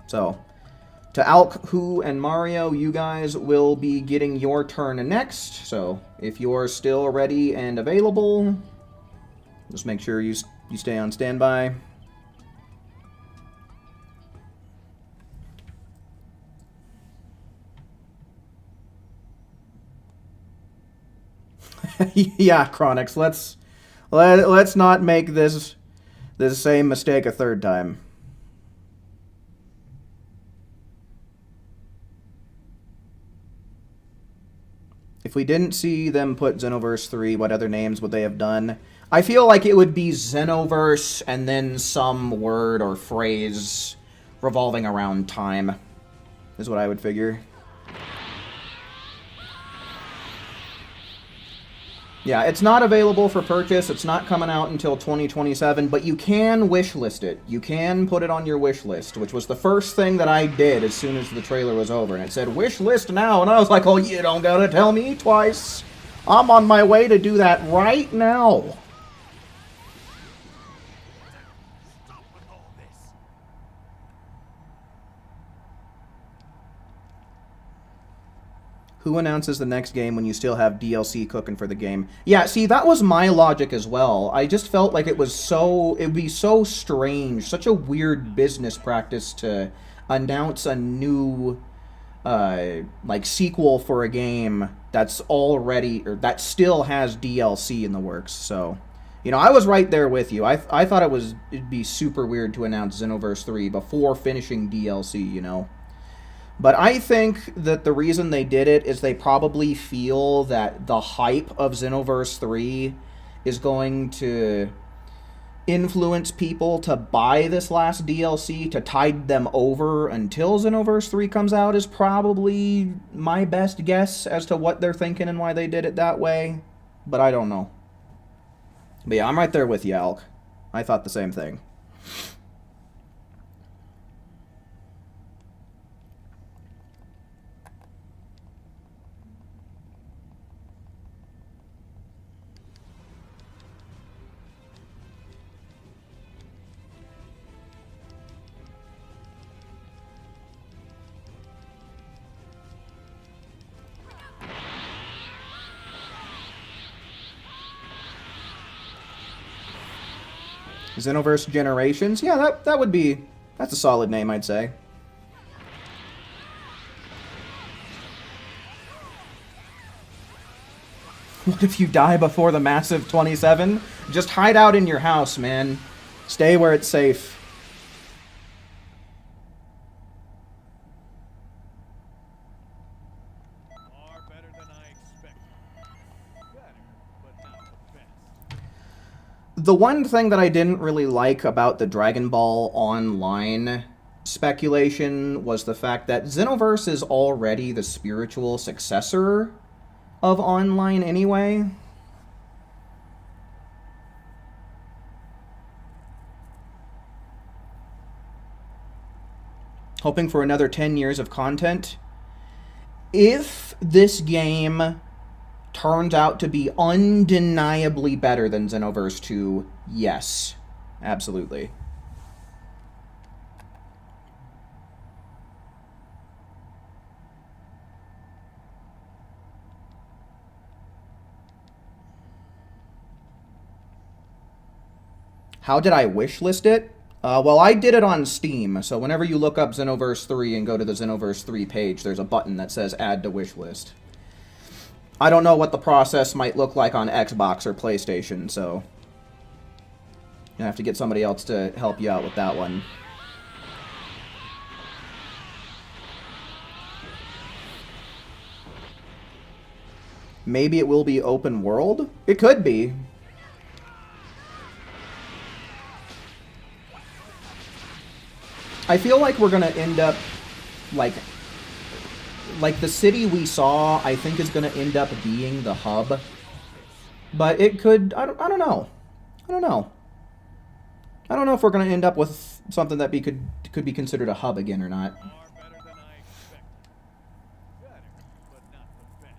So, to Alk, Who, and Mario, you guys will be getting your turn next. So, if you're still ready and available, just make sure you stay on standby. Yeah, Chronix, let's not make this same mistake a third time. If we didn't see them put Xenoverse 3, what other names would they have done? I feel like it would be Xenoverse and then some word or phrase revolving around time, is what I would figure. Yeah, it's not available for purchase. It's not coming out until 2027, but you can wishlist it. You can put it on your wish list, which was the first thing that I did as soon as the trailer was over. And it said, wish list now. And I was like, oh, you don't gotta tell me twice. I'm on my way to do that right now. Who announces the next game when you still have DLC cooking for the game? Yeah, see, that was my logic as well. I just felt like it would be so strange, such a weird business practice to announce a new, like, sequel for a game that's already, or that still has DLC in the works, so... You know, I was right there with you. I thought it'd be super weird to announce Xenoverse 3 before finishing DLC, you know? But I think that the reason they did it is they probably feel that the hype of Xenoverse 3 is going to influence people to buy this last DLC to tide them over until Xenoverse 3 comes out is probably my best guess as to what they're thinking and why they did it that way. But I don't know. But yeah, I'm right there with you, Alk. I thought the same thing. Xenoverse Generations? Yeah, that's a solid name, I'd say. What if you die before the massive 27? Just hide out in your house, man. Stay where it's safe. The one thing that I didn't really like about the Dragon Ball Online speculation was the fact that Xenoverse is already the spiritual successor of Online anyway. Hoping for another 10 years of content. If this game turns out to be undeniably better than Xenoverse 2, yes. Absolutely. How did I wishlist it? Well, I did it on Steam, so whenever you look up Xenoverse 3 and go to the Xenoverse 3 page, there's a button that says Add to Wishlist. I don't know what the process might look like on Xbox or PlayStation, so you have to get somebody else to help you out with that one. Maybe it will be open world? It could be. I feel like we're gonna end up like the city we saw. I think is gonna end up being the hub, but it could. I don't know. I don't know. I don't know if we're gonna end up with something that could be considered a hub again or not. Far better than I expected. Better, but not the best.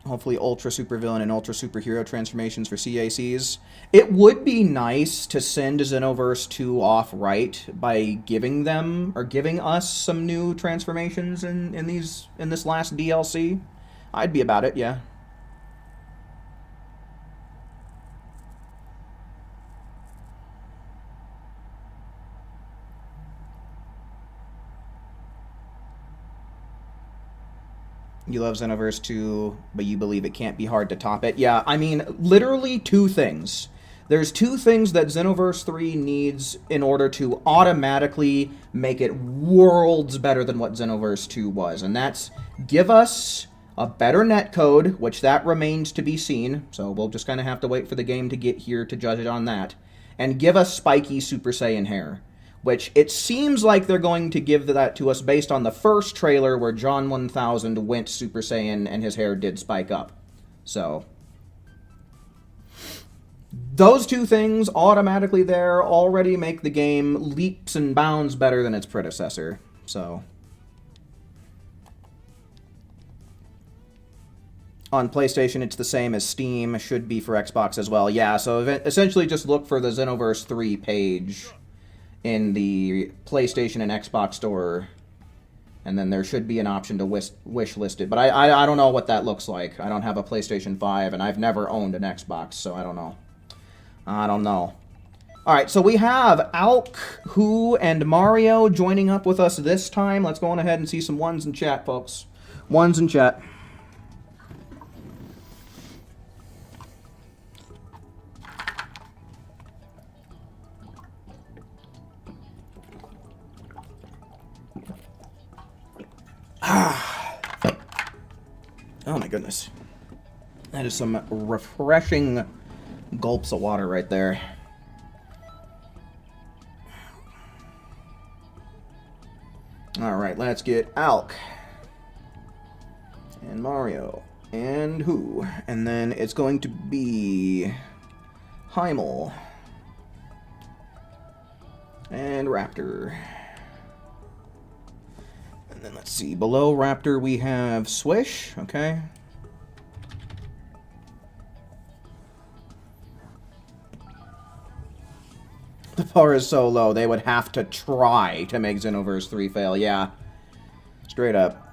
Hopefully ultra supervillain and ultra superhero transformations for CACs. It would be nice to send Xenoverse 2 off right by giving them or giving us some new transformations in this last DLC. I'd be about it, yeah. You love Xenoverse 2, but you believe it can't be hard to top it. Yeah, I mean, literally two things. There's two things that Xenoverse 3 needs in order to automatically make it worlds better than what Xenoverse 2 was. And that's give us a better netcode, which that remains to be seen. So we'll just kind of have to wait for the game to get here to judge it on that. And give us spiky Super Saiyan hair. Which it seems like they're going to give that to us based on the first trailer where John 1000 went Super Saiyan and his hair did spike up. So, those two things automatically there already make the game leaps and bounds better than its predecessor. So, on PlayStation, it's the same as Steam. Should be for Xbox as well. Yeah, so essentially just look for the Xenoverse 3 page in the PlayStation and Xbox store, and then there should be an option to wish list it. But I don't know what that looks like. I don't have a PlayStation 5, and I've never owned an Xbox, so I don't know. I don't know. Alright, so we have Alk, Who, and Mario joining up with us this time. Let's go on ahead and see some ones in chat, folks. Ones in chat. Oh my goodness. That is some refreshing gulps of water right there. Alright, let's get Alk. And Mario. And Who. And then it's going to be Heimel. And Raptor. And then let's see, below Raptor we have Swish, okay. The bar is so low, they would have to try to make Xenoverse 3 fail, yeah. Straight up.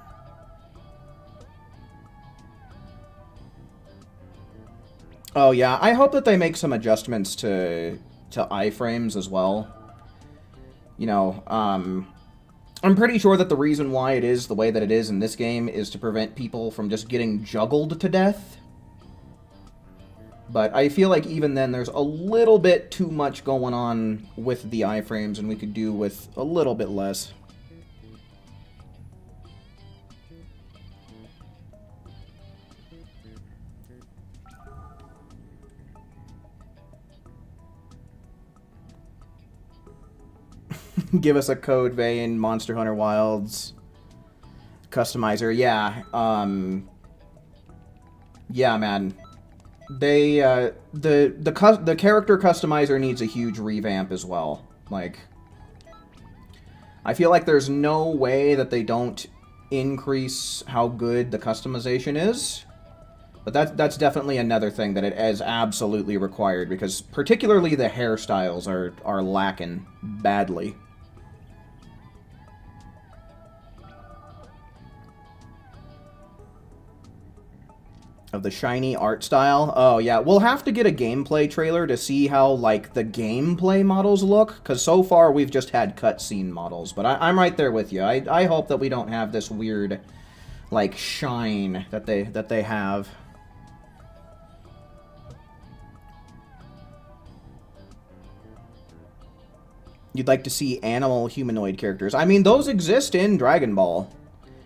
Oh yeah, I hope that they make some adjustments to iframes as well. You know, I'm pretty sure that the reason why it is the way that it is in this game is to prevent people from just getting juggled to death. But I feel like even then there's a little bit too much going on with the iframes, and we could do with a little bit less. Give us a Code Vein, Monster Hunter Wilds customizer. Yeah, yeah, man. They the character customizer needs a huge revamp as well. Like, I feel like there's no way that they don't increase how good the customization is. But that's definitely another thing that it is absolutely required, because particularly the hairstyles are lacking badly. Of the shiny art style. Oh yeah, we'll have to get a gameplay trailer to see how, like, the gameplay models look, because so far we've just had cutscene models. But I'm right there with you. I hope that we don't have this weird, like, shine that they have. You'd like to see animal humanoid characters. I mean, those exist in Dragon Ball.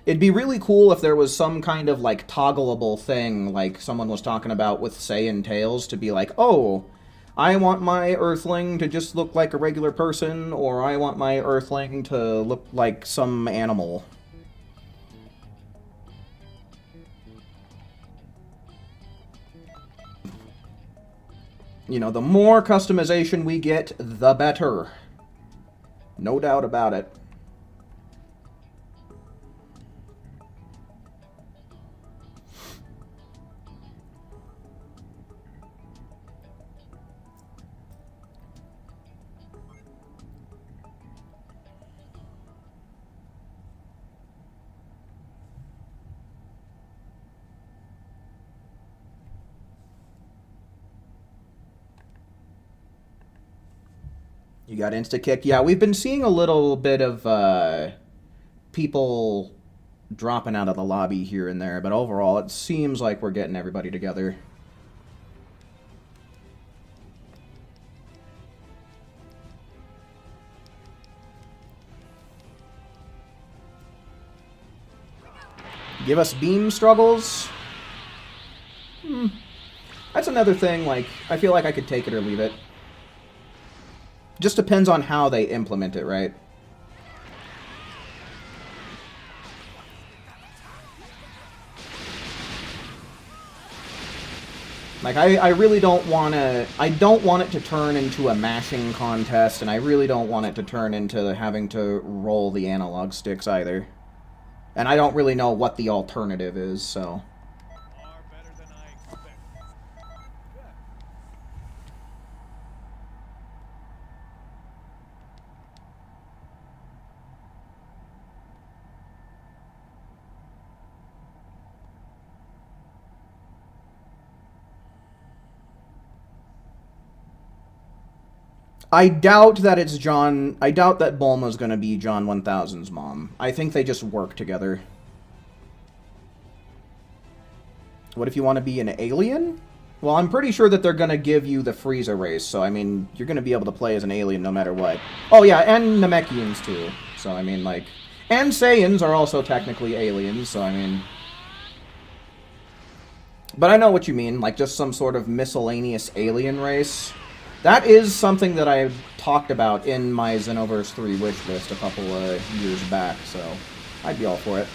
It'd be really cool if there was some kind of, like, toggleable thing, like someone was talking about with Saiyan Tails, to be like, oh, I want my Earthling to just look like a regular person, or I want my Earthling to look like some animal. You know, the more customization we get, the better. No doubt about it. You got insta-kick? Yeah, we've been seeing a little bit of people dropping out of the lobby here and there, but overall it seems like we're getting everybody together. Give us beam struggles? That's another thing, like, I feel like I could take it or leave it. Just depends on how they implement it, right? Like, I really don't want to... I don't want it to turn into a mashing contest, and I really don't want it to turn into having to roll the analog sticks either. And I don't really know what the alternative is, so... Far better than I expected. I doubt that it's John... I doubt that Bulma's gonna be John 1000's mom. I think they just work together. What if you want to be an alien? Well, I'm pretty sure that they're gonna give you the Frieza race, so, I mean, you're gonna be able to play as an alien no matter what. Oh, yeah, and Namekians, too. So, I mean, like... And Saiyans are also technically aliens, so, I mean... But I know what you mean, like, just some sort of miscellaneous alien race. That is something that I talked about in my Xenoverse 3 wishlist a couple of years back, so I'd be all for it.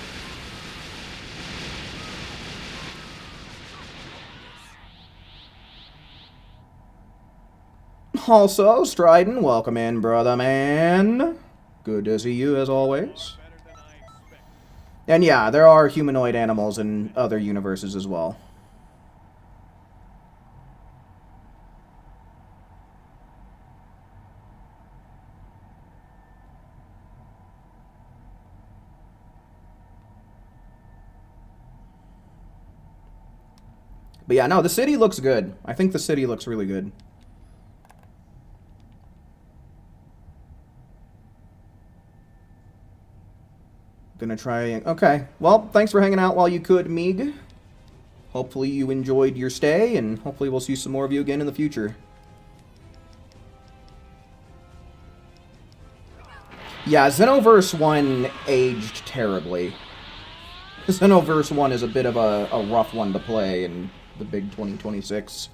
Also, Stridon, welcome in, brother man. Good to see you, as always. Better than I expected. And yeah, there are humanoid animals in other universes as well. But yeah, no, the city looks good. I think the city looks really good. Gonna try and... Okay. Well, thanks for hanging out while you could, Meeg. Hopefully you enjoyed your stay, and hopefully we'll see some more of you again in the future. Yeah, Xenoverse 1 aged terribly. Xenoverse 1 is a bit of a rough one to play in the big 2026.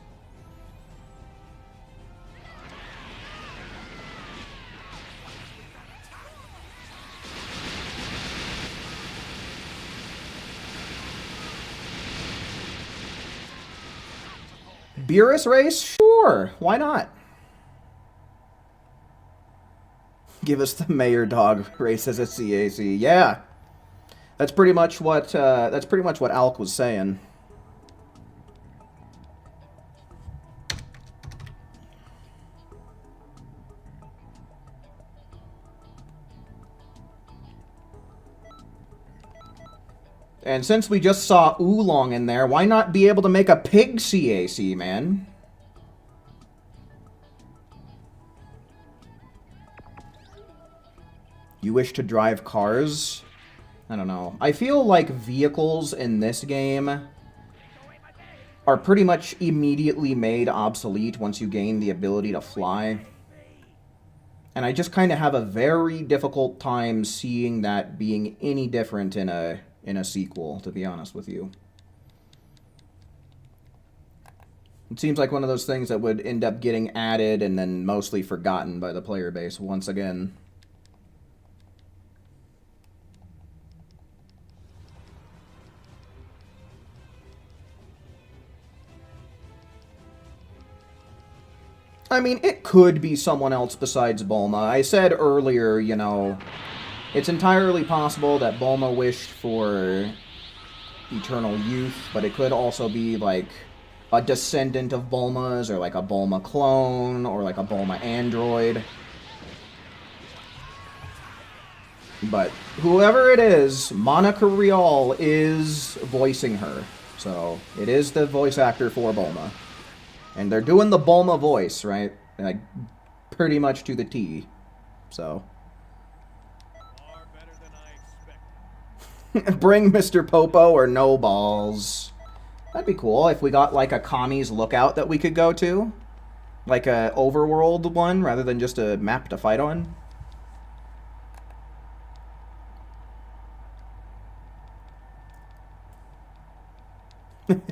Beerus race? Sure, why not? Give us the mayor dog race as a CAC. Yeah. That's pretty much what Alk was saying. And since we just saw Oolong in there, why not be able to make a pig CAC, man? You wish to drive cars? I don't know. I feel like vehicles in this game are pretty much immediately made obsolete once you gain the ability to fly. And I just kind of have a very difficult time seeing that being any different in a sequel, to be honest with you. It seems like one of those things that would end up getting added and then mostly forgotten by the player base once again. I mean, it could be someone else besides Bulma. I said earlier, you know, it's entirely possible that Bulma wished for eternal youth, but it could also be, like, a descendant of Bulma's, or, like, a Bulma clone, or, like, a Bulma android. But whoever it is, Monica Rial is voicing her. So, it is the voice actor for Bulma. And they're doing the Bulma voice, right? Like, pretty much to the T. So. Far better than I expected. Bring Mr. Popo or no balls. That'd be cool if we got, like, a Kami's Lookout that we could go to. Like a overworld one, rather than just a map to fight on.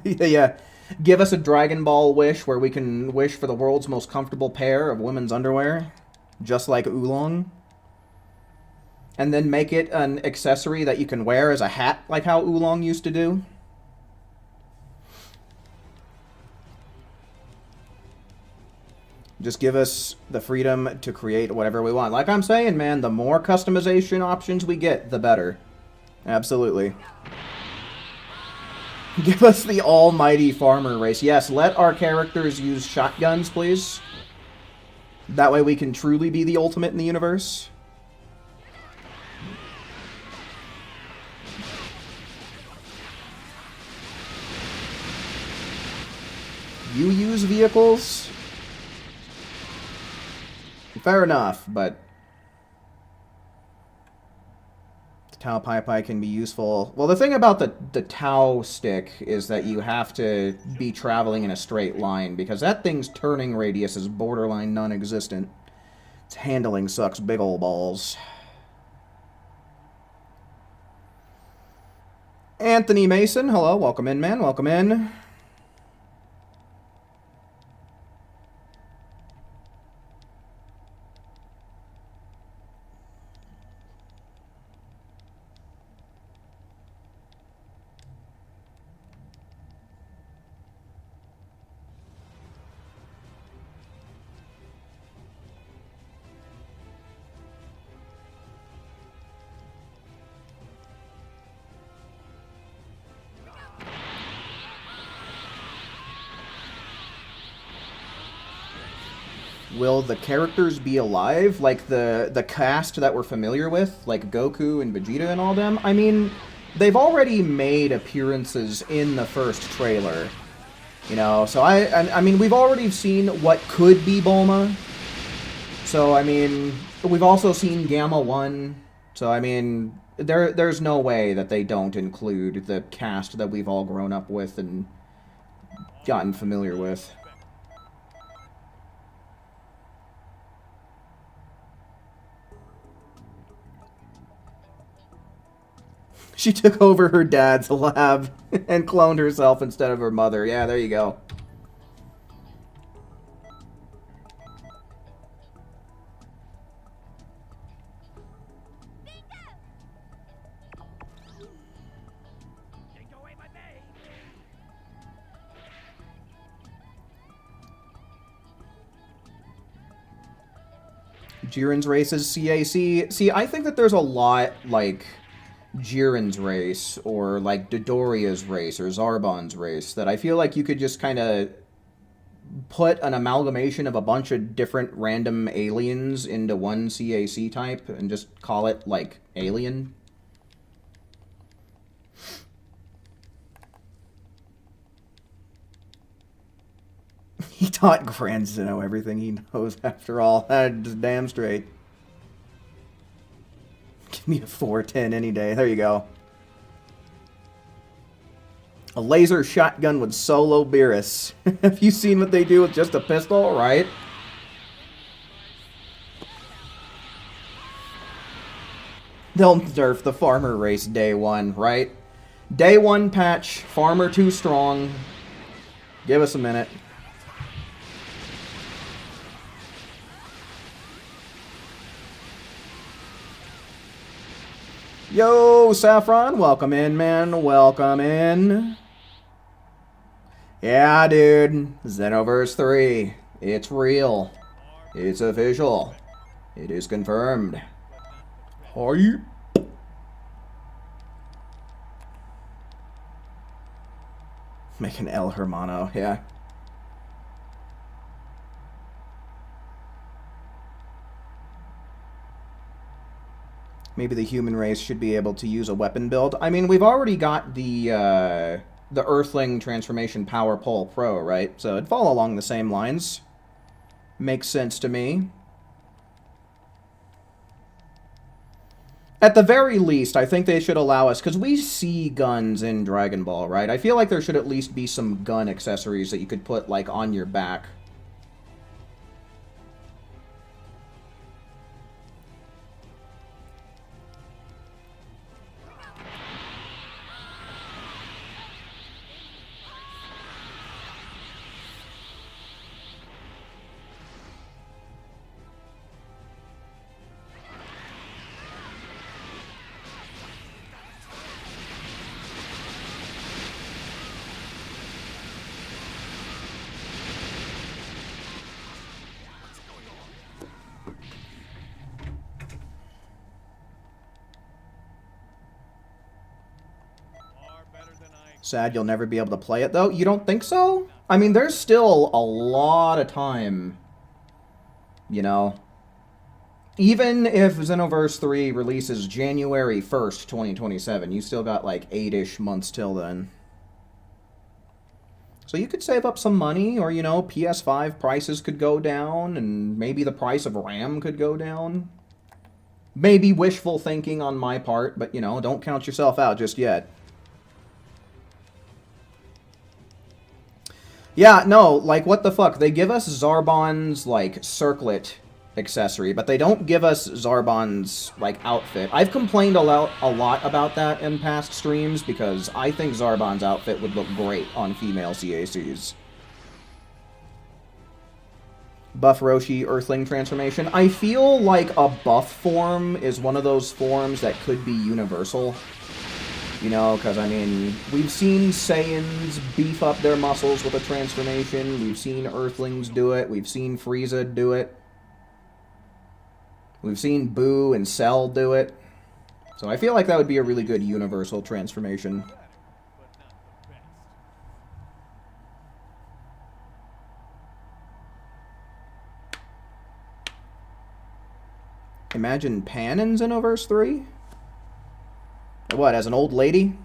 Yeah. Give us a Dragon Ball wish where we can wish for the world's most comfortable pair of women's underwear. Just like Oolong. And then make it an accessory that you can wear as a hat, like how Oolong used to do. Just give us the freedom to create whatever we want. Like I'm saying, man, the more customization options we get, the better. Absolutely. Give us the almighty farmer race. Yes, let our characters use shotguns, please. That way we can truly be the ultimate in the universe. You use vehicles? Fair enough, but Tau Pai Pai can be useful. Well, the thing about the Tau stick is that you have to be traveling in a straight line, because that thing's turning radius is borderline non-existent. Its handling sucks big ol' balls. Anthony Mason, hello, welcome in, man, welcome in. Will the characters be alive? Like the cast that we're familiar with? Like Goku and Vegeta and all them? I mean, they've already made appearances in the first trailer. You know, so I mean, we've already seen what could be Bulma. So, I mean, we've also seen Gamma 1. So, I mean, there's no way that they don't include the cast that we've all grown up with and gotten familiar with. She took over her dad's lab and cloned herself instead of her mother. Yeah, there you go. Jiren's race is CAC. See, I think that there's a lot, like Jiren's race, or like Dodoria's race, or Zarbon's race, that I feel like you could just kind of put an amalgamation of a bunch of different random aliens into one CAC type and just call it, like, Alien. He taught Grand Zeno everything he knows after all. That's damn straight. Give me a 410 any day. There you go. A laser shotgun with solo Beerus. Have you seen what they do with just a pistol, right? They'll nerf the farmer race day one, right? Day one patch, farmer too strong. Give us a minute. Yo, Saffron, welcome in, man. Welcome in. Yeah, dude. Xenoverse 3. It's real. It's official. It is confirmed. Hi. Make an El Hermano, yeah. Maybe the human race should be able to use a weapon build. I mean, we've already got the Earthling Transformation Power Pole Pro, right? So it'd fall along the same lines. Makes sense to me. At the very least, I think they should allow us, because we see guns in Dragon Ball, right? I feel like there should at least be some gun accessories that you could put, like, on your back. Sad you'll never be able to play it, though. You don't think so? I mean, there's still a lot of time. You know? Even if Xenoverse 3 releases January 1st, 2027, you still got like 8-ish months till then. So you could save up some money, or, you know, PS5 prices could go down, and maybe the price of RAM could go down. Maybe wishful thinking on my part, but, you know, don't count yourself out just yet. Yeah, no, like, what the fuck? They give us Zarbon's, like, circlet accessory, but they don't give us Zarbon's, like, outfit. I've complained a lot about that in past streams, because I think Zarbon's outfit would look great on female CACs. Buff Roshi Earthling transformation. I feel like a buff form is one of those forms that could be universal. You know, because, I mean, we've seen Saiyans beef up their muscles with a transformation. We've seen Earthlings do it. We've seen Frieza do it. We've seen Boo and Cell do it. So I feel like that would be a really good universal transformation. Imagine Pan in Xenoverse 3? What, as an old lady?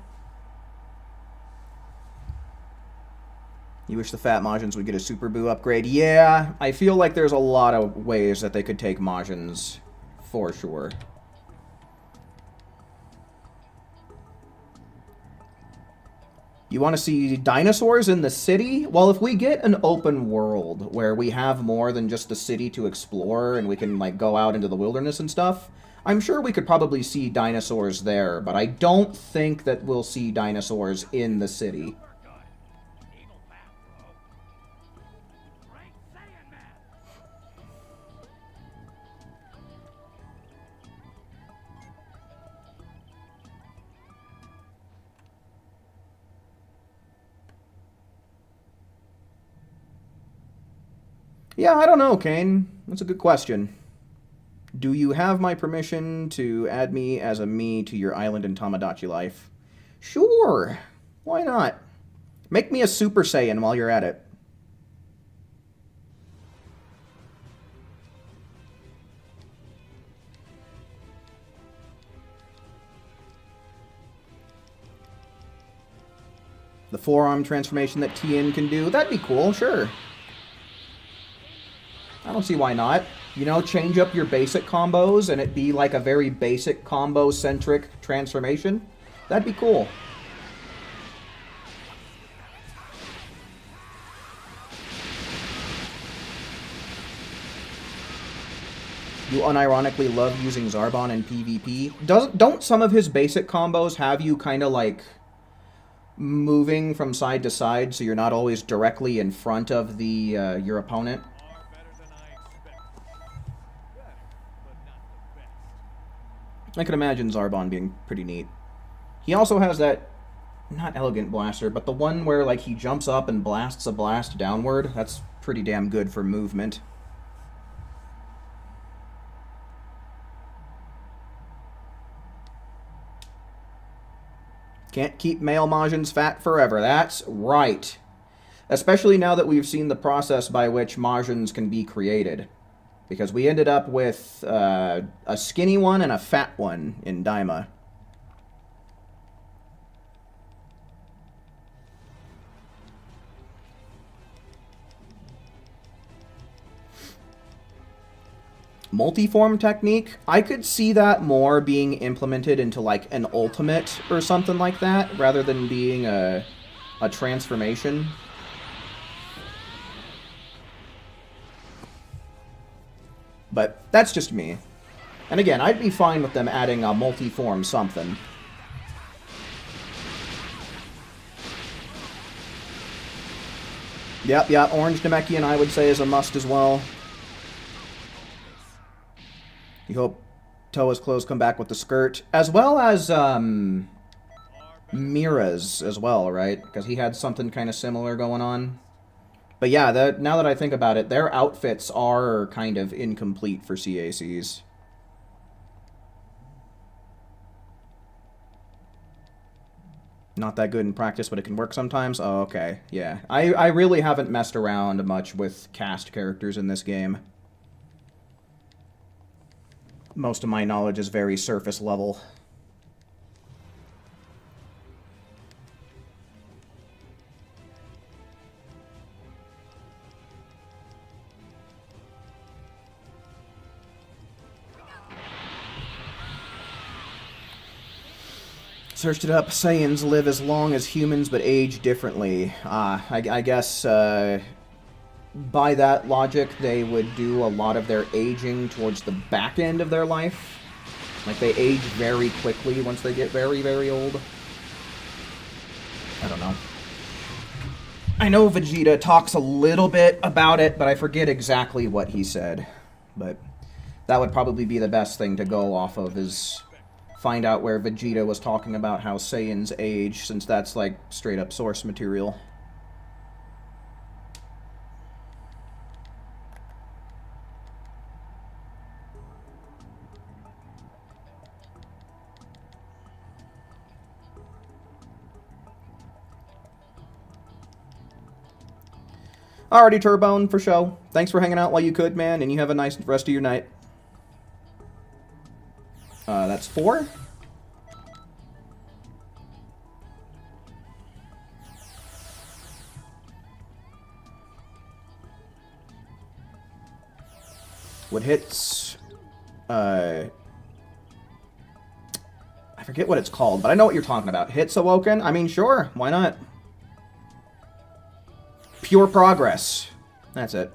You wish the Fat Majins would get a Super Boo upgrade? Yeah, I feel like there's a lot of ways that they could take Majins, for sure. You want to see dinosaurs in the city? Well, if we get an open world where we have more than just the city to explore and we can, like, go out into the wilderness and stuff, I'm sure we could probably see dinosaurs there, but I don't think that we'll see dinosaurs in the city. Yeah, I don't know, Kane. That's a good question. Do you have my permission to add me as a me to your island in Tamagotchi life? Sure. Why not? Make me a Super Saiyan while you're at it. The forearm transformation that Tien can do, that'd be cool, sure. I don't see why not. You know, change up your basic combos and it be like a very basic combo-centric transformation. That'd be cool. You unironically love using Zarbon in PvP. Don't some of his basic combos have you kind of like moving from side to side so you're not always directly in front of the your opponent? I can imagine Zarbon being pretty neat. He also has that, not elegant blaster, but the one where like he jumps up and blasts a blast downward. That's pretty damn good for movement. Can't keep male Majins fat forever. That's right. Especially now that we've seen the process by which Majins can be created. Because we ended up with a skinny one and a fat one in Daima. Multiform technique, I could see that more being implemented into like an ultimate or something like that, rather than being a transformation. But that's just me. And again, I'd be fine with them adding a multiform something. Yep, Orange Namekian I would say is a must as well. You hope Toa's clothes come back with the skirt. As well as, Mira's as well, right? Because he had something kind of similar going on. But yeah, now that I think about it, their outfits are kind of incomplete for CACs. Not that good in practice, but it can work sometimes? Oh, okay. Yeah. I really haven't messed around much with cast characters in this game. Most of my knowledge is very surface level. Searched it up. Saiyans live as long as humans but age differently. I guess by that logic, they would do a lot of their aging towards the back end of their life. Like, they age very quickly once they get very, very old. I don't know. I know Vegeta talks a little bit about it, but I forget exactly what he said. But that would probably be the best thing to go off of, is find out where Vegeta was talking about how Saiyans age, since that's, like, straight-up source material. Alrighty, Turbone, for show. Thanks for hanging out while you could, man, and you have a nice rest of your night. That's 4. What hits... I forget what it's called, but I know what you're talking about. Hits Awoken? I mean, sure, why not? Pure progress. That's it.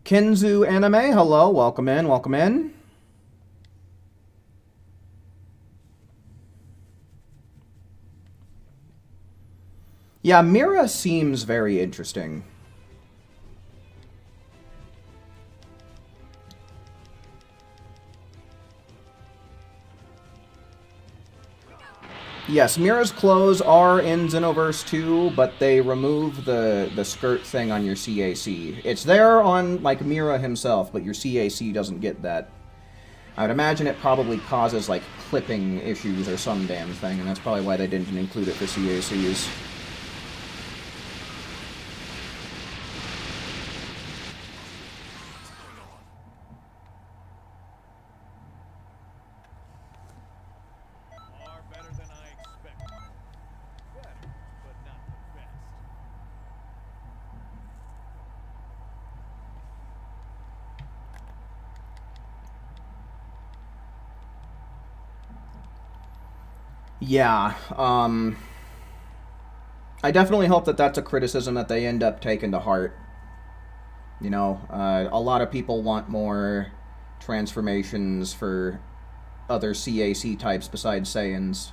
Kenzu Anime, hello, welcome in, welcome in. Yeah, Mira seems very interesting. Yes, Mira's clothes are in Xenoverse 2, but they remove the skirt thing on your CAC. It's there on, like, Mira himself, but your CAC doesn't get that. I would imagine it probably causes, like, clipping issues or some damn thing, and that's probably why they didn't include it for CACs. Yeah, I definitely hope that that's a criticism that they end up taking to heart. You know, a lot of people want more transformations for other CAC types besides Saiyans.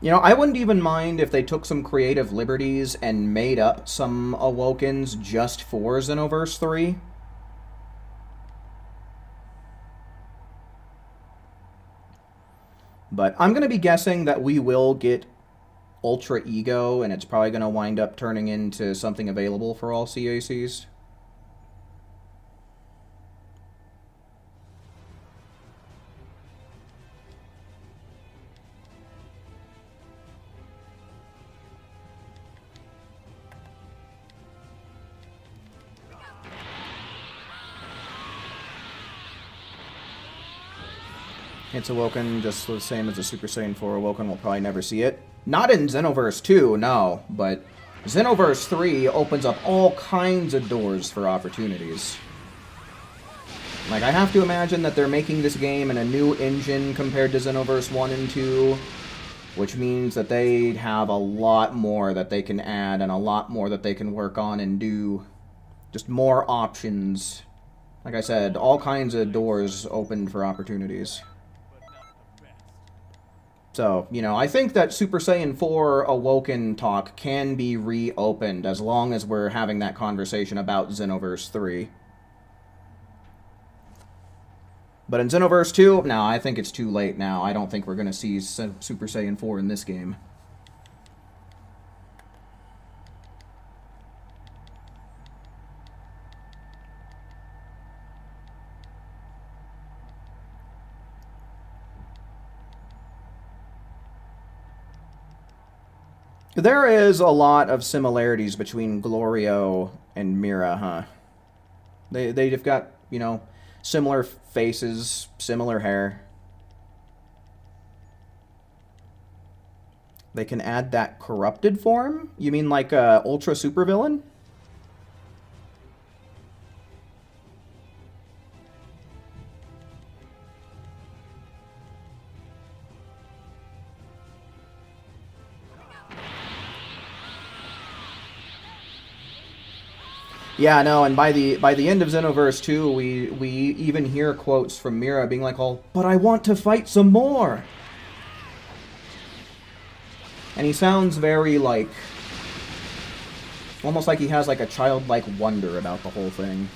You know, I wouldn't even mind if they took some creative liberties and made up some Awokens just for Xenoverse 3. But I'm going to be guessing that we will get Ultra Ego, and it's probably going to wind up turning into something available for all CACs. It's Awoken, just the same as the Super Saiyan 4 Awoken. We'll probably never see it. Not in Xenoverse 2, no, but Xenoverse 3 opens up all kinds of doors for opportunities. Like, I have to imagine that they're making this game in a new engine compared to Xenoverse 1 and 2, which means that they have a lot more that they can add and a lot more that they can work on and do. Just more options. Like I said, all kinds of doors opened for opportunities. So, you know, I think that Super Saiyan 4 Awoken talk can be reopened as long as we're having that conversation about Xenoverse 3. But in Xenoverse 2, no, I think it's too late now. I don't think we're going to see Super Saiyan 4 in this game. There is a lot of similarities between Glorio and Mira, huh? They've got, you know, similar faces, similar hair. They can add that corrupted form? You mean like a ultra supervillain? Yeah, no, and by the end of Xenoverse 2, we even hear quotes from Mira being like, "Oh, but I want to fight some more." And he sounds very like almost like he has like a childlike wonder about the whole thing.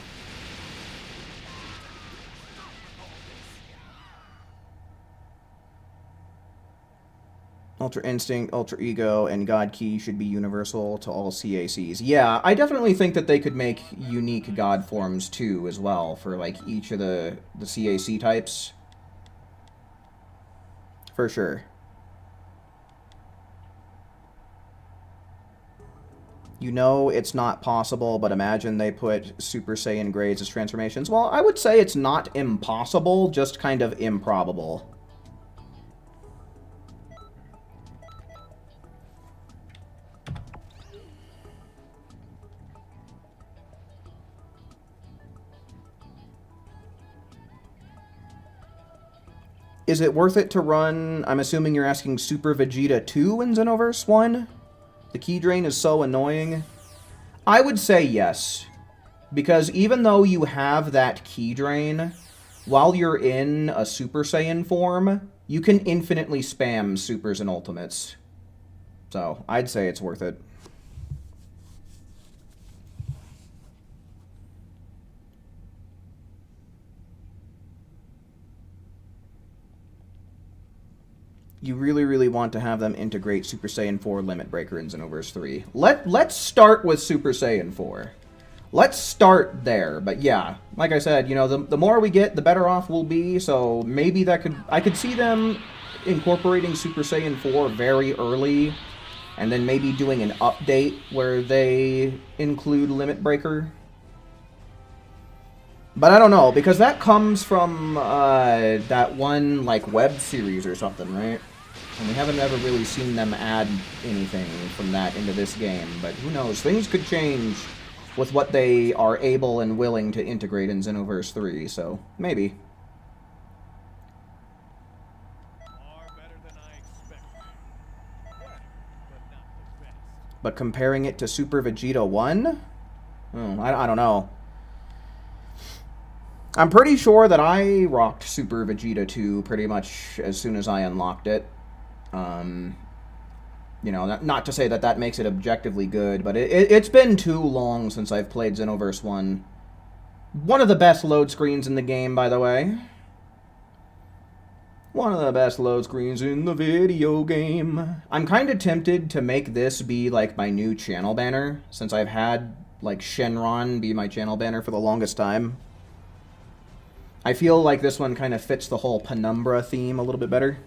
Ultra Instinct, Ultra Ego, and God Key should be universal to all CACs. Yeah, I definitely think that they could make unique God forms too, as well, for like each of the CAC types. For sure. You know it's not possible, but imagine they put Super Saiyan grades as transformations. Well, I would say it's not impossible, just kind of improbable. Is it worth it to run, I'm assuming you're asking Super Vegeta 2 in Xenoverse 1? The key drain is so annoying. I would say yes. Because even though you have that key drain, while you're in a Super Saiyan form, you can infinitely spam supers and ultimates. So, I'd say it's worth it. You really, really want to have them integrate Super Saiyan 4 Limit Breaker in Xenoverse 3. Let's start with Super Saiyan 4. Let's start there. But yeah, like I said, you know, the more we get, the better off we'll be. So maybe I could see them incorporating Super Saiyan 4 very early, and then maybe doing an update where they include Limit Breaker. But I don't know, because that comes from that one, like, web series or something, right? And we haven't ever really seen them add anything from that into this game. But who knows? Things could change with what they are able and willing to integrate in Xenoverse 3, so maybe. But comparing it to Super Vegeta 1? Oh, I don't know. I'm pretty sure that I rocked Super Vegeta 2 pretty much as soon as I unlocked it. You know, not to say that that makes it objectively good, but it's been too long since I've played Xenoverse 1. One of the best load screens in the game, by the way. One of the best load screens in the video game. I'm kind of tempted to make this be, like, my new channel banner, since I've had, like, Shenron be my channel banner for the longest time. I feel like this one kind of fits the whole Penumbra theme a little bit better.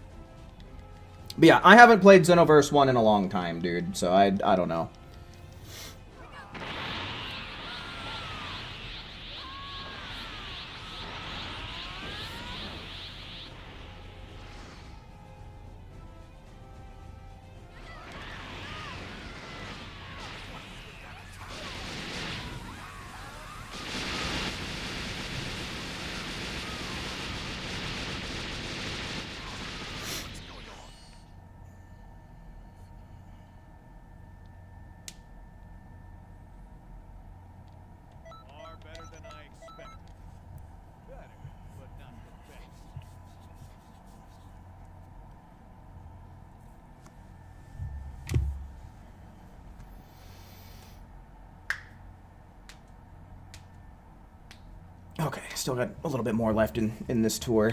But yeah, I haven't played Xenoverse 1 in a long time, dude, so I don't know. Far better than I expected. Better, but not the best. Okay, still got a little bit more left in this tour.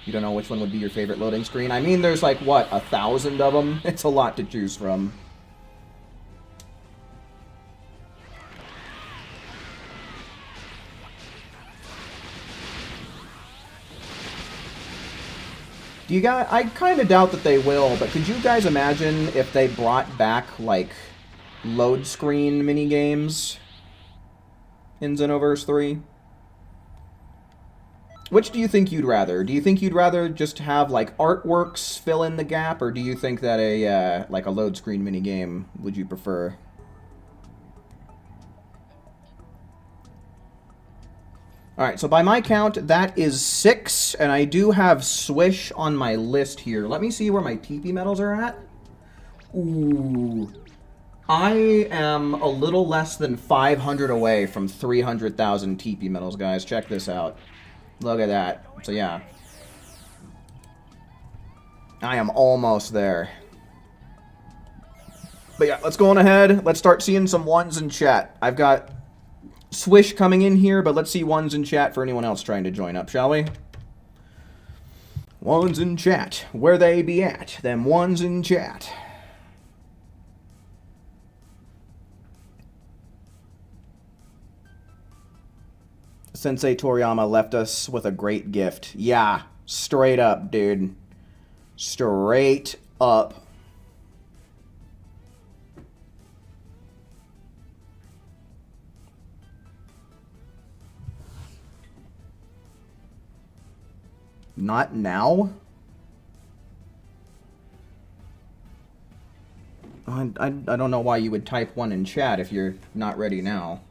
You don't know which one would be your favorite loading screen? I mean, there's like, what, 1,000 of them? It's a lot to choose from. Do you guys... I kind of doubt that they will, but could you guys imagine if they brought back, like, load screen minigames in Xenoverse 3? Which do you think you'd rather? Do you think you'd rather just have, like, artworks fill in the gap, or do you think that a, like, a load screen minigame would you prefer? Alright, so by my count, that is 6, and I do have Swish on my list here. Let me see where my TP medals are at. Ooh. I am a little less than 500 away from 300,000 TP medals, guys. Check this out. Look at that. So, yeah. I am almost there. But yeah, let's go on ahead. Let's start seeing some ones in chat. I've got Swish coming in here, but let's see ones in chat for anyone else trying to join up, shall we? Ones in chat. Where they be at? Them ones in chat. Sensei Toriyama left us with a great gift. Yeah, straight up, dude. Straight up. Not now? I don't know why you would type one in chat if you're not ready now.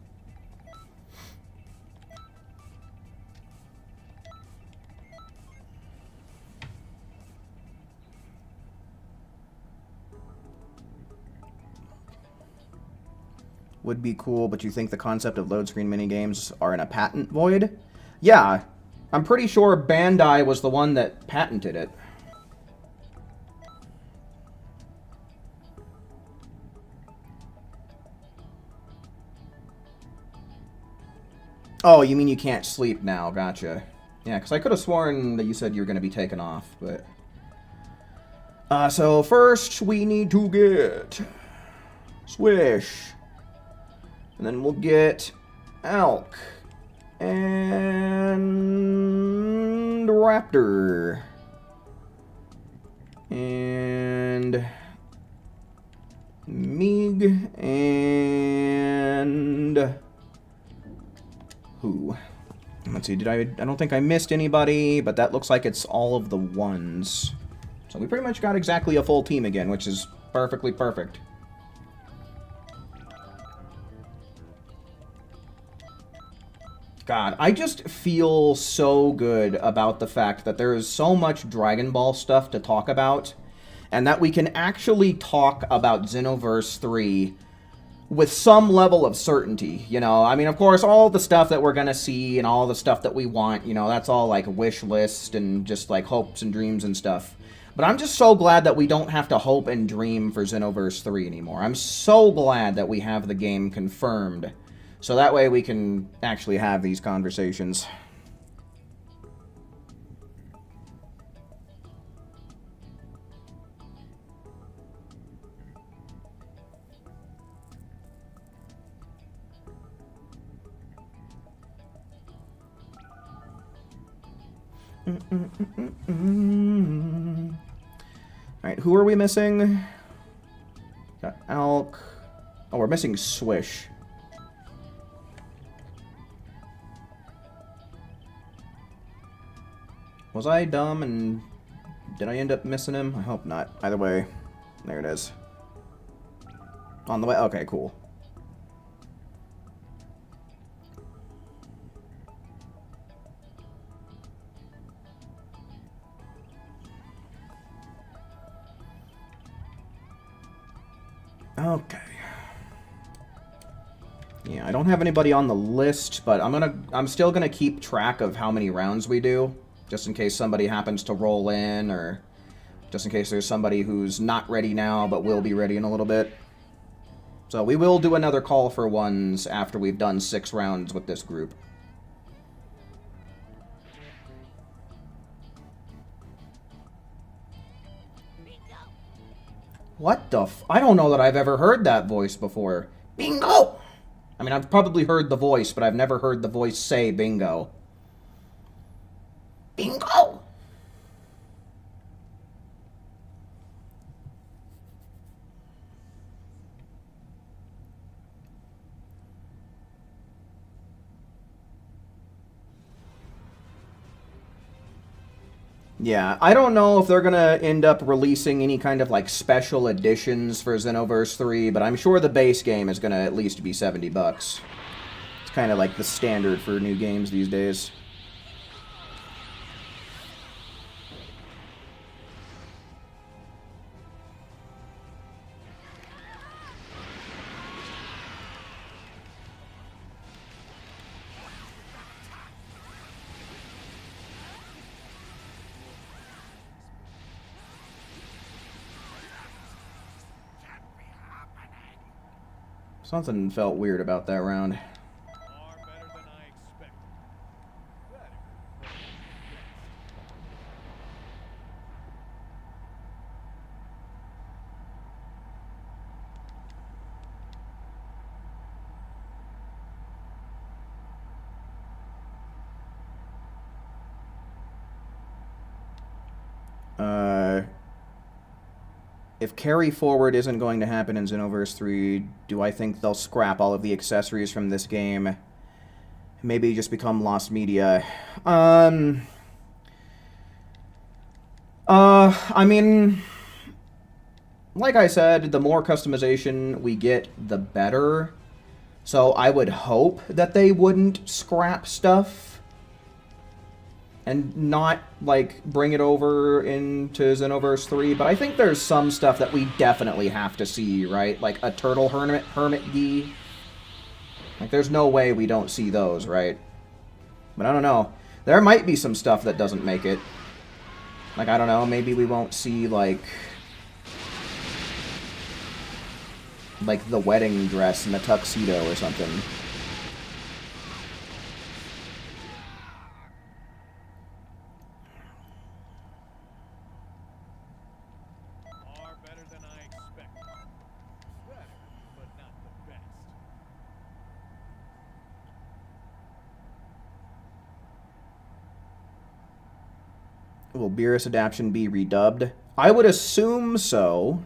Would be cool, but you think the concept of load screen minigames are in a patent void? Yeah, I'm pretty sure Bandai was the one that patented it. Oh, you mean you can't sleep now, gotcha. Yeah, because I could have sworn that you said you were going to be taken off, but... so first we need to get... Swish. And then we'll get Elk. And Raptor. And Meeg. And who? Let's see, I don't think I missed anybody, but that looks like it's all of the ones. So we pretty much got exactly a full team again, which is perfectly perfect. God, I just feel so good about the fact that there is so much Dragon Ball stuff to talk about, and that we can actually talk about Xenoverse 3 with some level of certainty, you know? I mean, of course, all the stuff that we're gonna see and all the stuff that we want, you know, that's all, like, wish list and just, like, hopes and dreams and stuff. But I'm just so glad that we don't have to hope and dream for Xenoverse 3 anymore. I'm so glad that we have the game confirmed, so that way we can actually have these conversations. Alright, who are we missing? Got Elk. Oh, we're missing Swish. Was I dumb and did I end up missing him? I hope not. Either way, there it is. On the way? Okay, cool. Okay. Yeah, I don't have anybody on the list, but I'm still gonna keep track of how many rounds we do, just in case somebody happens to roll in, or just in case there's somebody who's not ready now but will be ready in a little bit. So we will do another call for ones after we've done 6 rounds with this group. What the I don't know that I've ever heard that voice before. Bingo! I mean, I've probably heard the voice, but I've never heard the voice say bingo. Bingo! Yeah, I don't know if they're gonna end up releasing any kind of, like, special editions for Xenoverse 3, but I'm sure the base game is gonna at least be $70. It's kind of like the standard for new games these days. Something felt weird about that round. Far better than I expected. Better, but If carry forward isn't going to happen in Xenoverse 3, do I think they'll scrap all of the accessories from this game? Maybe just become lost media. I mean, like I said, the more customization we get, the better. So I would hope that they wouldn't scrap stuff and not, like, bring it over into Xenoverse 3, but I think there's some stuff that we definitely have to see, right? Like a turtle hermit gi. Like, there's no way we don't see those, right? But I don't know. There might be some stuff that doesn't make it. Like, I don't know, maybe we won't see, like the wedding dress and the tuxedo or something. far better than I expected. Better, but not the best. Will Beerus Adaption be redubbed? I would assume so.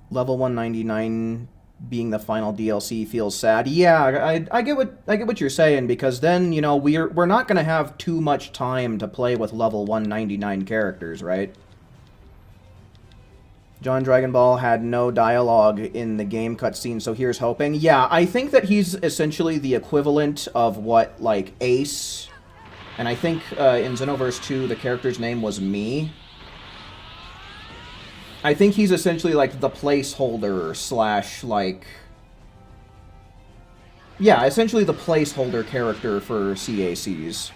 Level 199 being the final DLC feels sad. Yeah, I get what you're saying, because then, you know, we're not gonna have too much time to play with level 199 characters, right? John Dragon Ball had no dialogue in the game cutscene, so here's hoping. Yeah, I think that he's essentially the equivalent of what, like, Ace, and I think in Xenoverse 2 the character's name was Me. I think he's essentially, like, the placeholder slash, like... Yeah, essentially the placeholder character for CACs.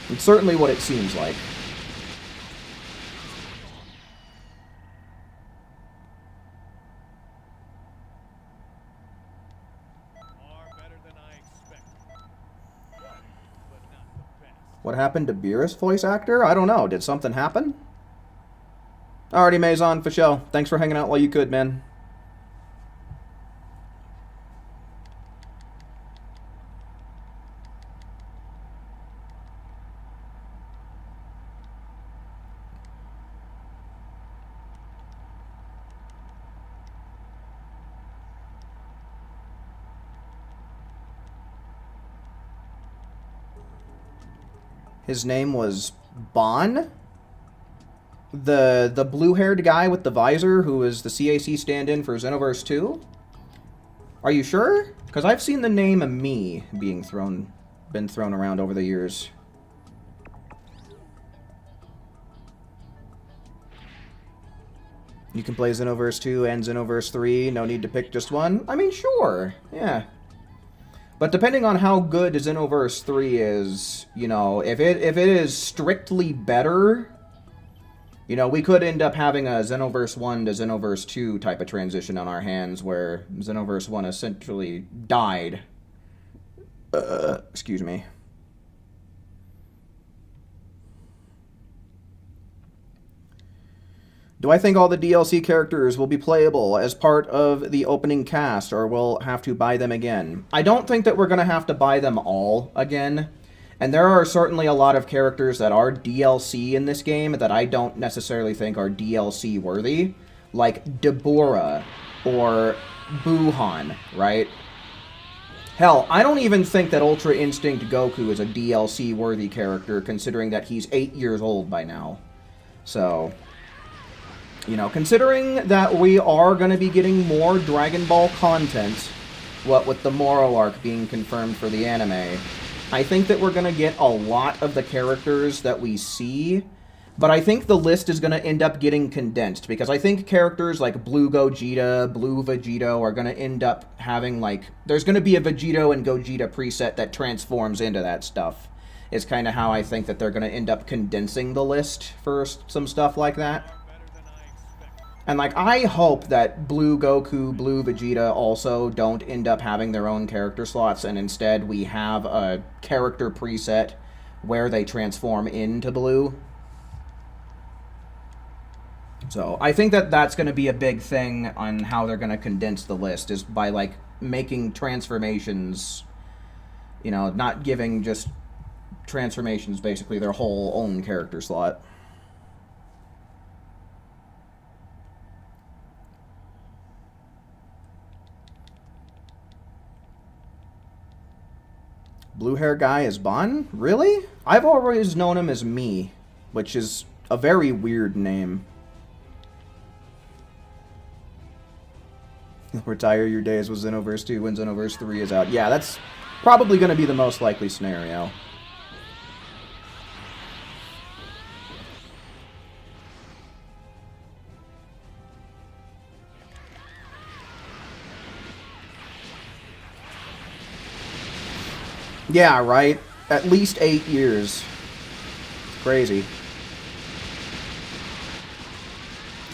It's certainly what it seems like. What happened to Beerus' voice actor? I don't know. Did something happen? Alrighty, Maison, for show. Thanks for hanging out while you could, man. His name was Bon? The blue-haired guy with the visor who is the CAC stand-in for Xenoverse 2? Are you sure? Because I've seen the name Me been thrown around over the years. You can play Xenoverse 2 and Xenoverse 3, no need to pick just one? I mean, sure, yeah. But depending on how good Xenoverse 3 is, you know, if it is strictly better, you know, we could end up having a Xenoverse 1 to Xenoverse 2 type of transition on our hands, where Xenoverse 1 essentially died. Excuse me. Do I think all the DLC characters will be playable as part of the opening cast, or will have to buy them again? I don't think that we're going to have to buy them all again. And there are certainly a lot of characters that are DLC in this game that I don't necessarily think are DLC worthy. Like Deborah or Buhan, right? Hell, I don't even think that Ultra Instinct Goku is a DLC worthy character, considering that he's 8 years old by now. So... you know, considering that we are going to be getting more Dragon Ball content, what with the Moro arc being confirmed for the anime, I think that we're going to get a lot of the characters that we see, but I think the list is going to end up getting condensed, because I think characters like Blue Gogeta, Blue Vegito are going to end up having, like, there's going to be a Vegito and Gogeta preset that transforms into that stuff. Is kind of how I think that they're going to end up condensing the list for some stuff like that. And, like, I hope that Blue Goku, Blue Vegeta also don't end up having their own character slots, and instead we have a character preset where they transform into Blue. So, I think that that's going to be a big thing on how they're going to condense the list, is by, like, making transformations, you know, not giving just transformations basically their whole own character slot. Blue hair guy is Bon? Really? I've always known him as Me, which is a very weird name. Retire your days with Xenoverse 2 when Xenoverse 3 is out. Yeah, that's probably going to be the most likely scenario. Yeah, right? At least 8 years. It's crazy.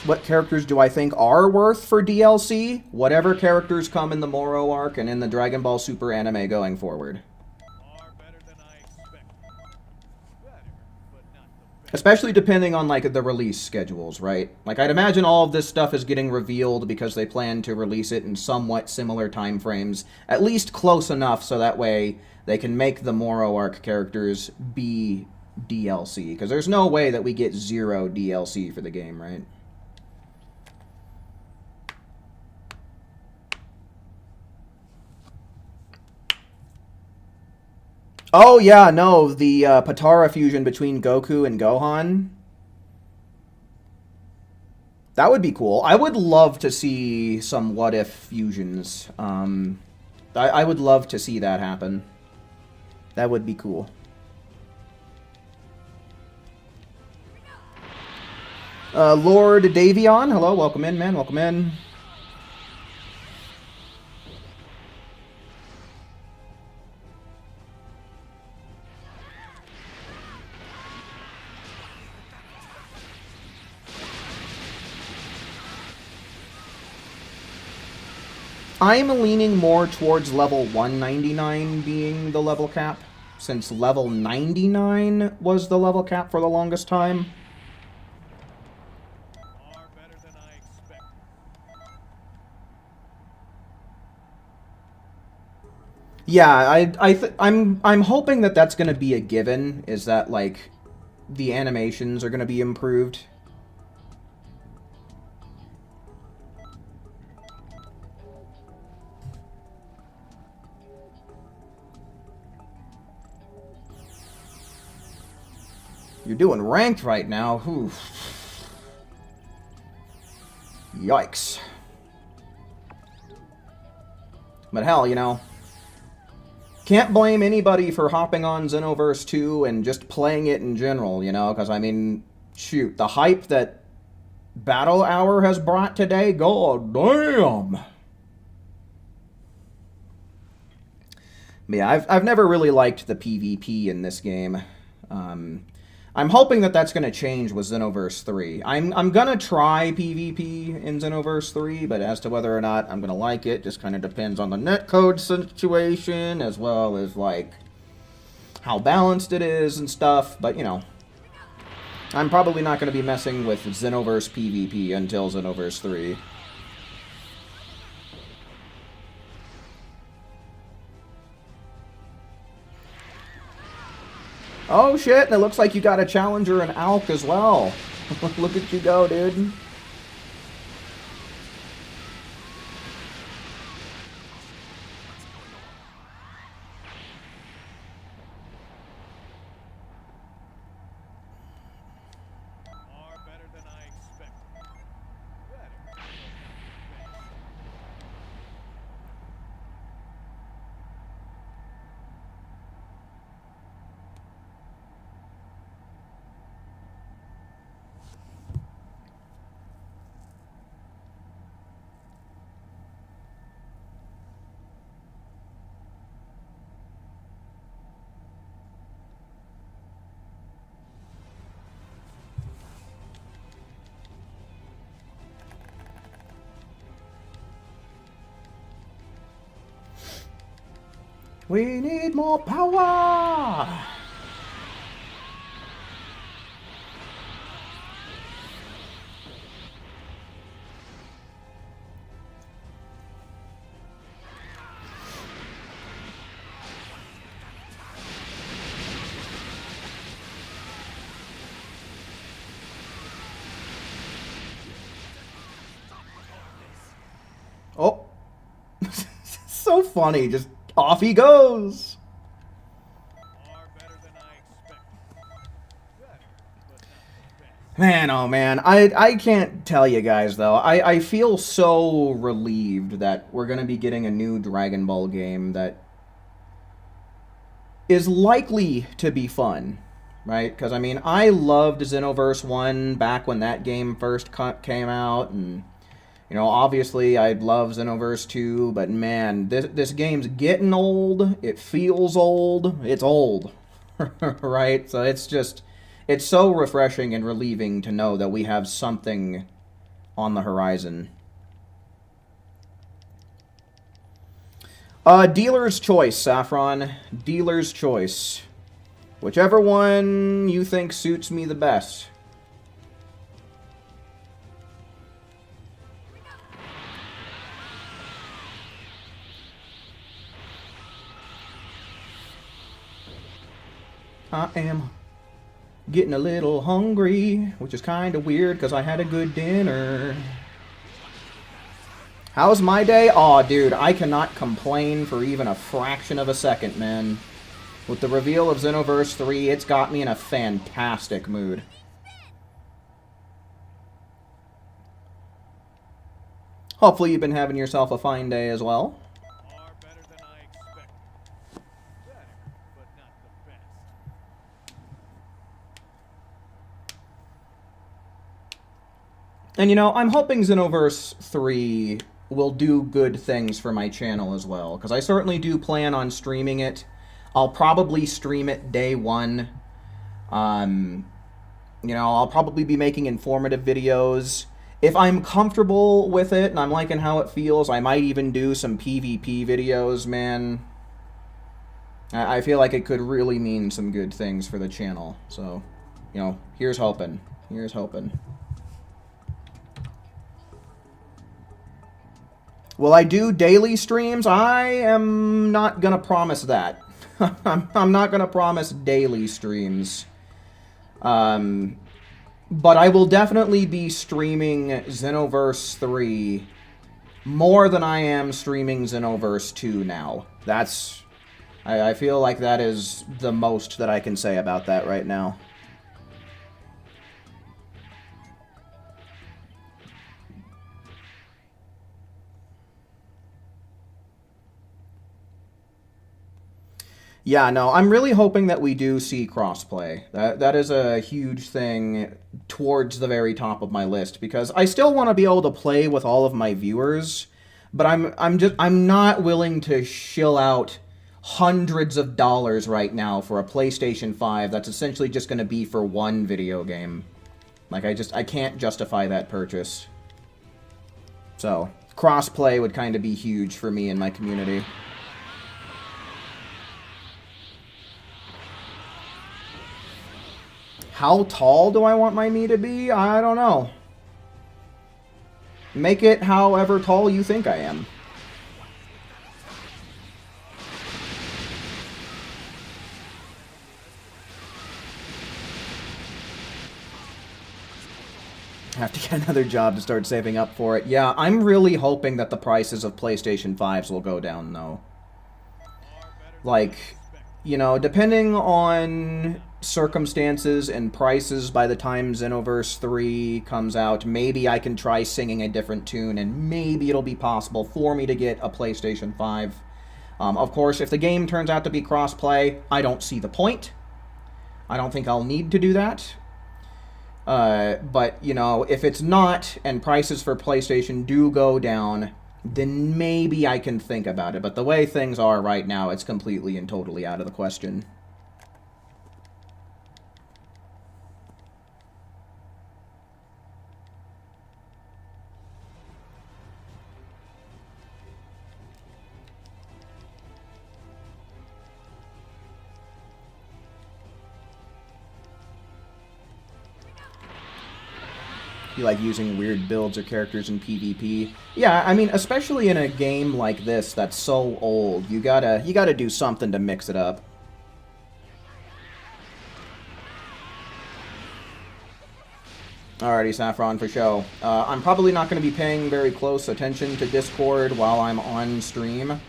What characters do I think are worth for DLC? Whatever characters come in the Moro arc and in the Dragon Ball Super anime going forward. Especially depending on, like, the release schedules, right? Like, I'd imagine all of this stuff is getting revealed because they plan to release it in somewhat similar time frames. At least close enough so that way they can make the Moro arc characters be DLC. Because there's no way that we get 0 DLC for the game, right? Oh yeah, no, the Patara fusion between Goku and Gohan. That would be cool. I would love to see some what if fusions. I would love to see that happen. That would be cool. Lord Davion, hello, welcome in, man, welcome in. I'm leaning more towards level 199 being the level cap, since level 99 was the level cap for the longest time. Far better than I expected. Yeah, I'm hoping that that's gonna be a given. Is that like the animations are gonna be improved? You're doing ranked right now. Oof. Yikes. But hell, you know, can't blame anybody for hopping on Xenoverse 2 and just playing it in general, you know, because, I mean, shoot, the hype that Battle Hour has brought today, god damn. But yeah, I've never really liked the PvP in this game. I'm hoping that that's going to change with Xenoverse 3. I'm going to try PvP in Xenoverse 3, but as to whether or not I'm going to like it just kind of depends on the netcode situation, as well as, like, how balanced it is and stuff. But, you know, I'm probably not going to be messing with Xenoverse PvP until Xenoverse 3. Oh shit, and it looks like you got a challenger in Alk as well. Look at you go, dude. Far better than I expected. Better, but not the best. We need more power! Oh. So funny, just off he goes. Far better than I expected. Better, but not the best. Man, oh man, I can't tell you guys though. I feel so relieved that we're gonna be getting a new Dragon Ball game that is likely to be fun, right? Because I mean, I loved Xenoverse 1 back when that game first came out, and you know, obviously I love Xenoverse 2, but man, this game's getting old. It feels old. It's old, right? So it's so refreshing and relieving to know that we have something on the horizon. Dealer's choice, Saffron. Dealer's choice. Whichever one you think suits me the best. I am getting a little hungry, which is kind of weird because I had a good dinner. How's my day? Aw, dude, I cannot complain for even a fraction of a second, man. With the reveal of Xenoverse 3, it's got me in a fantastic mood. Hopefully you've been having yourself a fine day as well. Far better than I expected. Better, but not the best. And you know, I'm hoping Xenoverse 3 will do good things for my channel as well, because I certainly do plan on streaming it. I'll probably stream it day one. You know, I'll probably be making informative videos. If I'm comfortable with it and I'm liking how it feels, I might even do some PvP videos, man. I feel like it could really mean some good things for the channel. So, you know, here's hoping. Here's hoping. Will I do daily streams? I am not gonna promise that. I'm not gonna promise daily streams. But I will definitely be streaming Xenoverse 3 more than I am streaming Xenoverse 2 now. That's... I feel like that is the most that I can say about that right now. Yeah, no, I'm really hoping that we do see crossplay. That is a huge thing towards the very top of my list, because I still want to be able to play with all of my viewers, but I'm not willing to shill out hundreds of dollars right now for a PlayStation 5 that's essentially just going to be for one video game. Like, I can't justify that purchase. So, crossplay would kind of be huge for me and my community. How tall do I want my me to be? I don't know. Make it however tall you think I am. I have to get another job to start saving up for it. Yeah, I'm really hoping that the prices of PlayStation 5s will go down, though. Like, you know, depending on circumstances and prices by the time Xenoverse 3 comes out, maybe I can try singing a different tune, and maybe it'll be possible for me to get a PlayStation 5. Of course, if the game turns out to be crossplay, I don't see the point. I don't think I'll need to do that. But, you know, if it's not, and prices for PlayStation do go down, then maybe I can think about it. But the way things are right now, it's completely and totally out of the question. You like using weird builds or characters in PvP? Yeah, I mean, especially in a game like this that's so old, you gotta do something to mix it up. Alrighty, Saffron, for show. I'm probably not going to be paying very close attention to Discord while I'm on stream.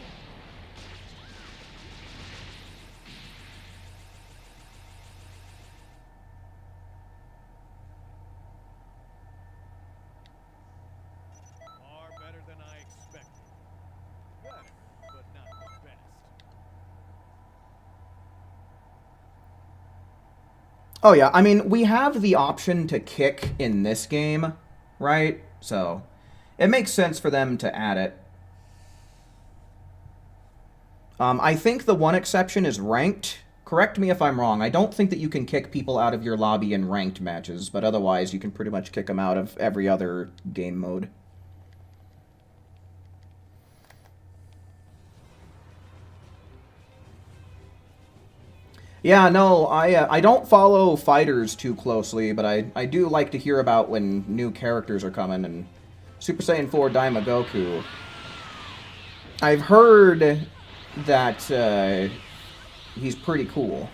Oh yeah, I mean, we have the option to kick in this game, right? So, it makes sense for them to add it. I think the one exception is ranked. Correct me if I'm wrong. I don't think that you can kick people out of your lobby in ranked matches, but otherwise you can pretty much kick them out of every other game mode. Yeah, no, I don't follow fighters too closely, but I do like to hear about when new characters are coming, and Super Saiyan 4 Daima Goku. I've heard that he's pretty cool.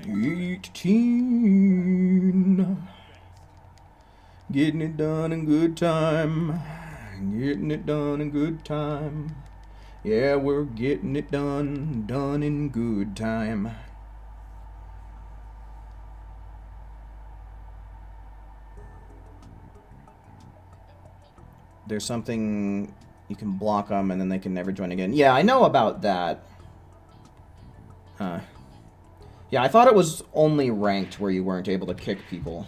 18. Getting it done in good time. Getting it done in good time. Yeah, we're getting it done in good time. There's something you can block them and then they can never join again. Yeah, I know about that. Huh. Yeah, I thought it was only ranked where you weren't able to kick people.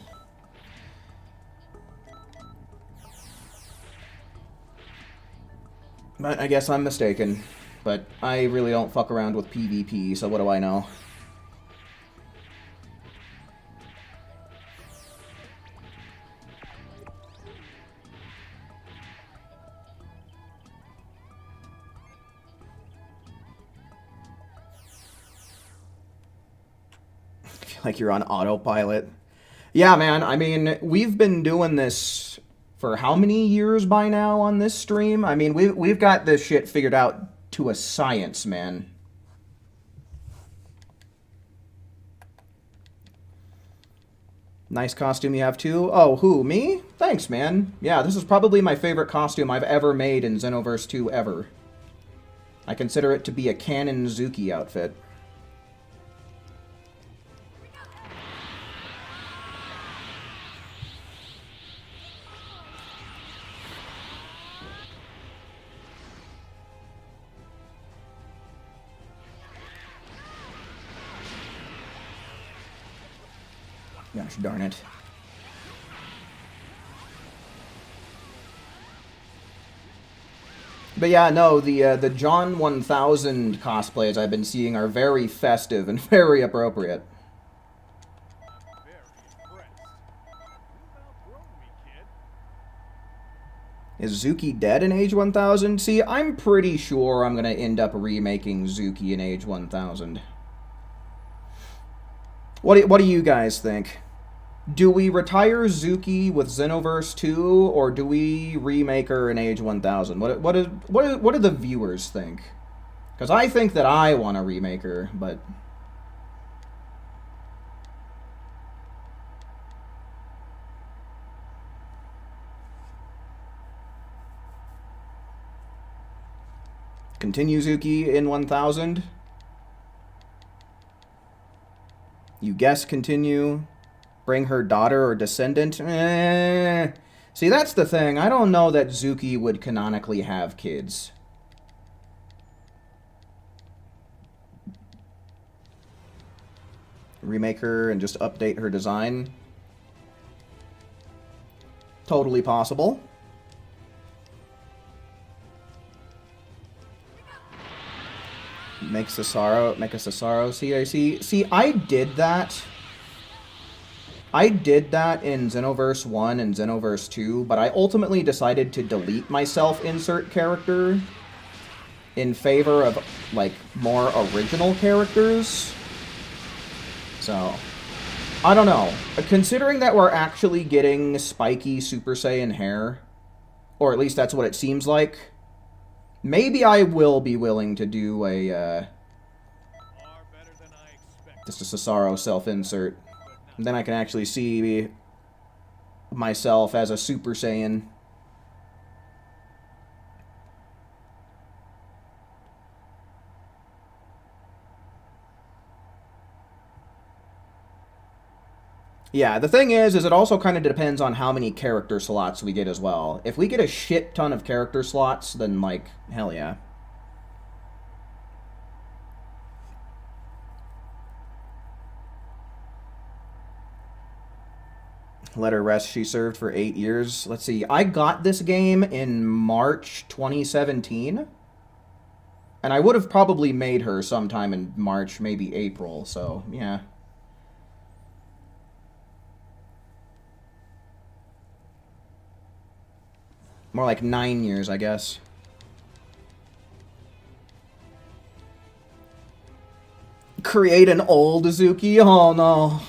But I guess I'm mistaken. But I really don't fuck around with PvP, so what do I know? Like you're on autopilot. Yeah, man, I mean, we've been doing this for how many years by now on this stream? I mean, we've got this shit figured out to a science, man. Nice costume you have too. Oh, who, me? Thanks, man. Yeah, this is probably my favorite costume I've ever made in Xenoverse 2 ever. I consider it to be a canon Zuki outfit. Gosh darn it. But yeah, no, the John 1000 cosplays I've been seeing are very festive and very appropriate. I'm very impressed. You've outgrown me, kid. Is Zuki dead in Age 1000? See, I'm pretty sure I'm gonna end up remaking Zuki in Age 1000. What do you guys think? Do we retire Zuki with Xenoverse 2, or do we remake her in Age 1000? What do the viewers think? Because I think that I want to remake her, but... Continue Zuki in 1000? You guess continue. Bring her daughter or descendant? See, that's the thing. I don't know that Zuki would canonically have kids. Remake her and just update her design. Totally possible. Make a Cesaro. See, I did that. I did that in Xenoverse 1 and Xenoverse 2, but I ultimately decided to delete my self-insert character in favor of, like, more original characters. So, I don't know. Considering that we're actually getting spiky Super Saiyan hair, or at least that's what it seems like, maybe I will be willing to do a, just a Cesaro self-insert. Then I can actually see myself as a Super Saiyan. Yeah, the thing is it also kind of depends on how many character slots we get as well. If we get a shit ton of character slots, then, like, hell yeah. Let her rest. She served for 8 years. Let's see. I got this game in March 2017. And I would have probably made her sometime in March, maybe April. So, yeah. More like 9 years, I guess. Create an old Zuki? Oh, no.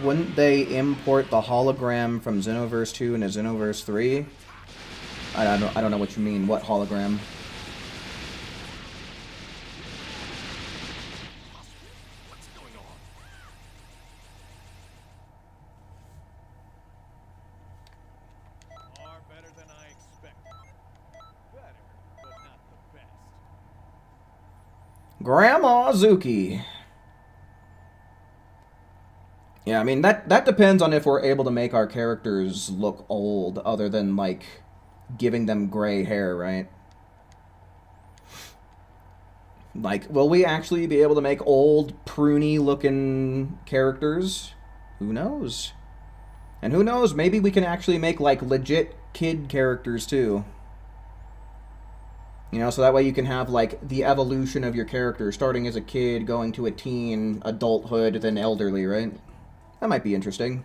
Wouldn't they import the hologram from Xenoverse 2 into Xenoverse 3? I don't know what you mean. What hologram? What's going on? Far better than I expected. Better, but not the best. Grandma Zuki. Yeah, I mean, that depends on if we're able to make our characters look old, other than, like, giving them gray hair, right? Like, will we actually be able to make old, pruny-looking characters? Who knows? And who knows, maybe we can actually make, like, legit kid characters, too. You know, so that way you can have, like, the evolution of your character, starting as a kid, going to a teen, adulthood, then elderly, right? That might be interesting.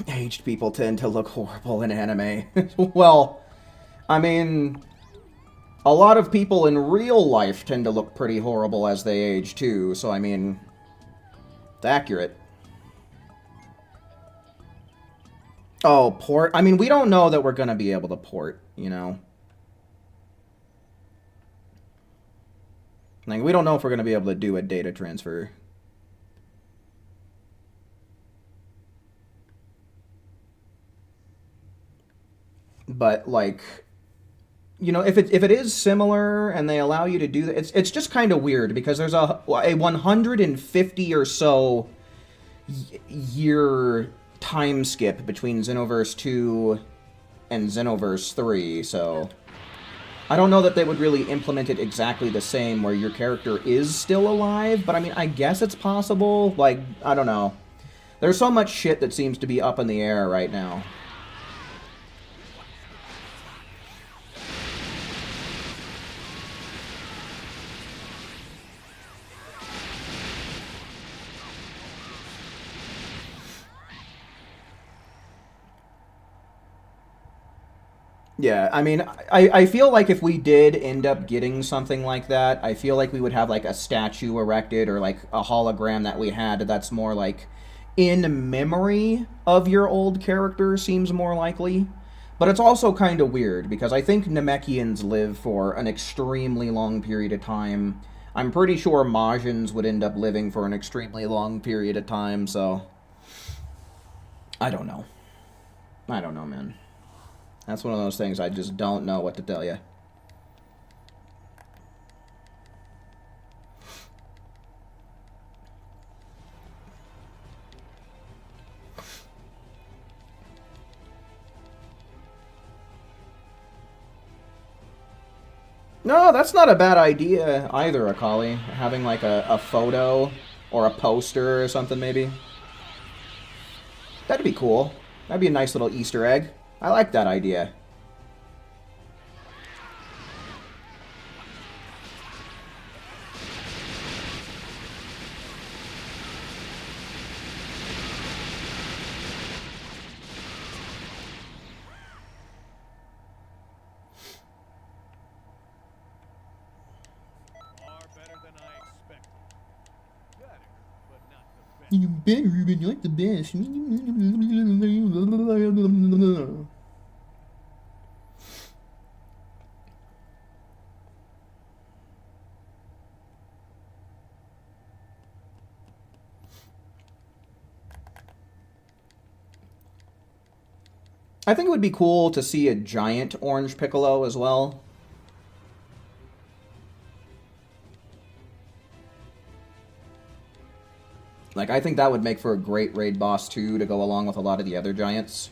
Aged people tend to look horrible in anime. Well, I mean, a lot of people in real life tend to look pretty horrible as they age, too. So, I mean, it's accurate. Oh, port? I mean, we don't know that we're going to be able to port, you know? Like, we don't know if we're going to be able to do a data transfer. But, like, you know, if it is similar and they allow you to do that, it's just kind of weird because there's a 150 or so year time skip between Xenoverse 2 and Xenoverse 3, so I don't know that they would really implement it exactly the same where your character is still alive, but I mean, I guess it's possible. Like, I don't know. There's so much shit that seems to be up in the air right now. Yeah, I mean, I feel like if we did end up getting something like that, I feel like we would have, like, a statue erected or, like, a hologram that we had that's more, like, in memory of your old character seems more likely. But it's also kind of weird, because I think Namekians live for an extremely long period of time. I'm pretty sure Majins would end up living for an extremely long period of time, so... I don't know. I don't know, man. That's one of those things I just don't know what to tell you. No, that's not a bad idea either, Akali. Having like a photo or a poster or something, maybe. That'd be cool. That'd be a nice little Easter egg. I like that idea. Far better than I expected. Better, but not the best. You better, but not the best. I think it would be cool to see a giant orange Piccolo as well. Like, I think that would make for a great raid boss, too, to go along with a lot of the other giants.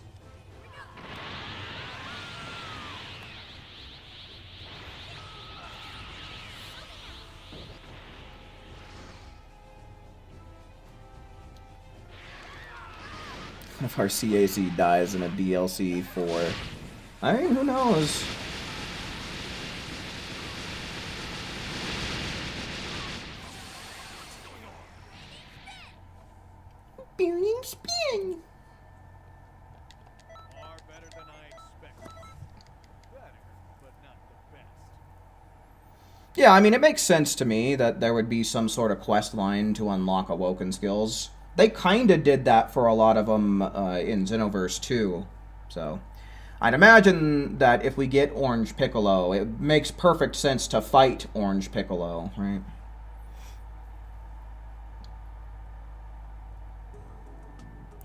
If our CAC dies in a DLC for... I mean, who knows? Burning Spear! Far better than I expected. Better, but not the best. Yeah, I mean, it makes sense to me that there would be some sort of quest line to unlock Awoken skills. They kind of did that for a lot of them in Xenoverse 2. So, I'd imagine that if we get Orange Piccolo, it makes perfect sense to fight Orange Piccolo, right?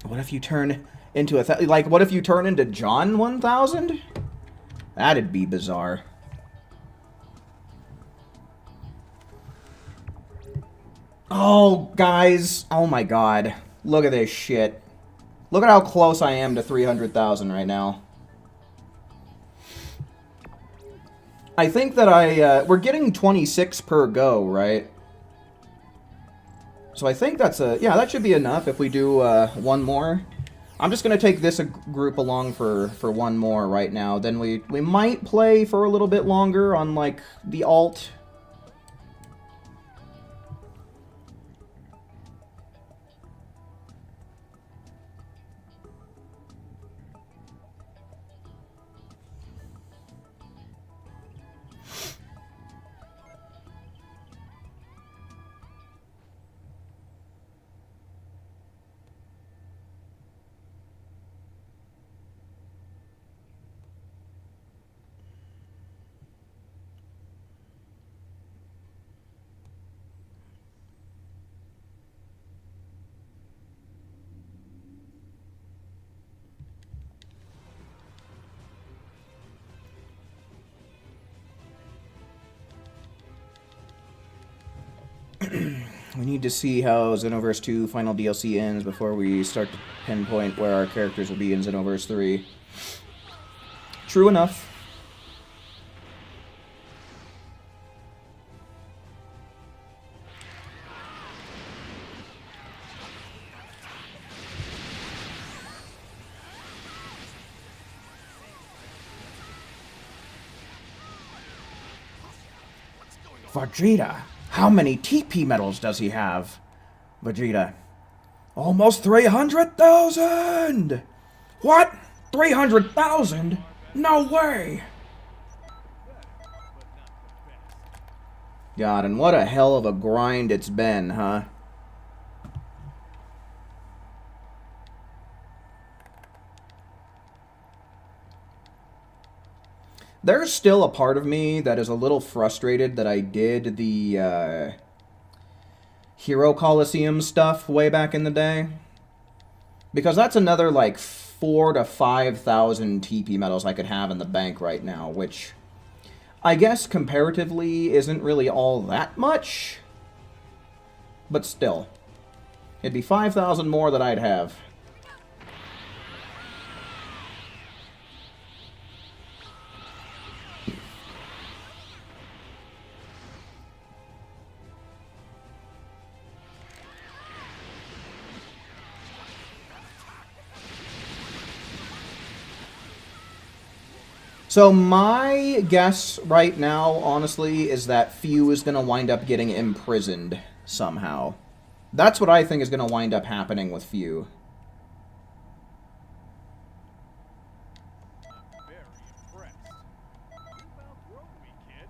What if you turn into what if you turn into John 1000? That'd be bizarre. Oh, guys. Oh my god. Look at this shit. Look at how close I am to 300,000 right now. I think that we're getting 26 per go, right? So I think that's yeah, that should be enough if we do one more. I'm just going to take this group along for one more right now. Then we might play for a little bit longer on, like, the alt. We need to see how Xenoverse 2 final DLC ends before we start to pinpoint where our characters will be in Xenoverse 3. True enough. Vegeta, how many TP medals does he have? Vegeta, almost 300,000! What? 300,000? No way! God, and what a hell of a grind it's been, huh? There's still a part of me that is a little frustrated that I did the Hero Coliseum stuff way back in the day. Because that's another, like, 4,000 to 5,000 TP medals I could have in the bank right now, which I guess comparatively isn't really all that much. But still. It'd be 5,000 more that I'd have. So my guess right now, honestly, is that Few is going to wind up getting imprisoned somehow. That's what I think is going to wind up happening with Few. I'm very impressed. You've outgrown me, kid.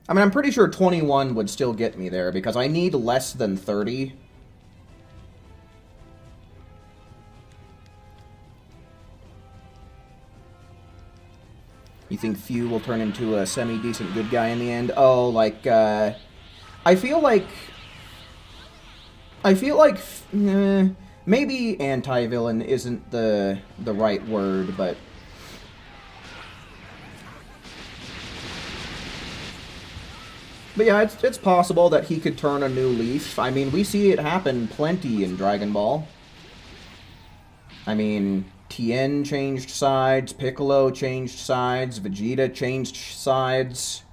I mean, I'm pretty sure 21 would still get me there, because I need less than 30. You think Few will turn into a semi-decent good guy in the end? Oh, like, I feel like... maybe anti-villain isn't the right word, but... But yeah, it's possible that he could turn a new leaf. I mean, we see it happen plenty in Dragon Ball. I mean, Tien changed sides, Piccolo changed sides, Vegeta changed sides.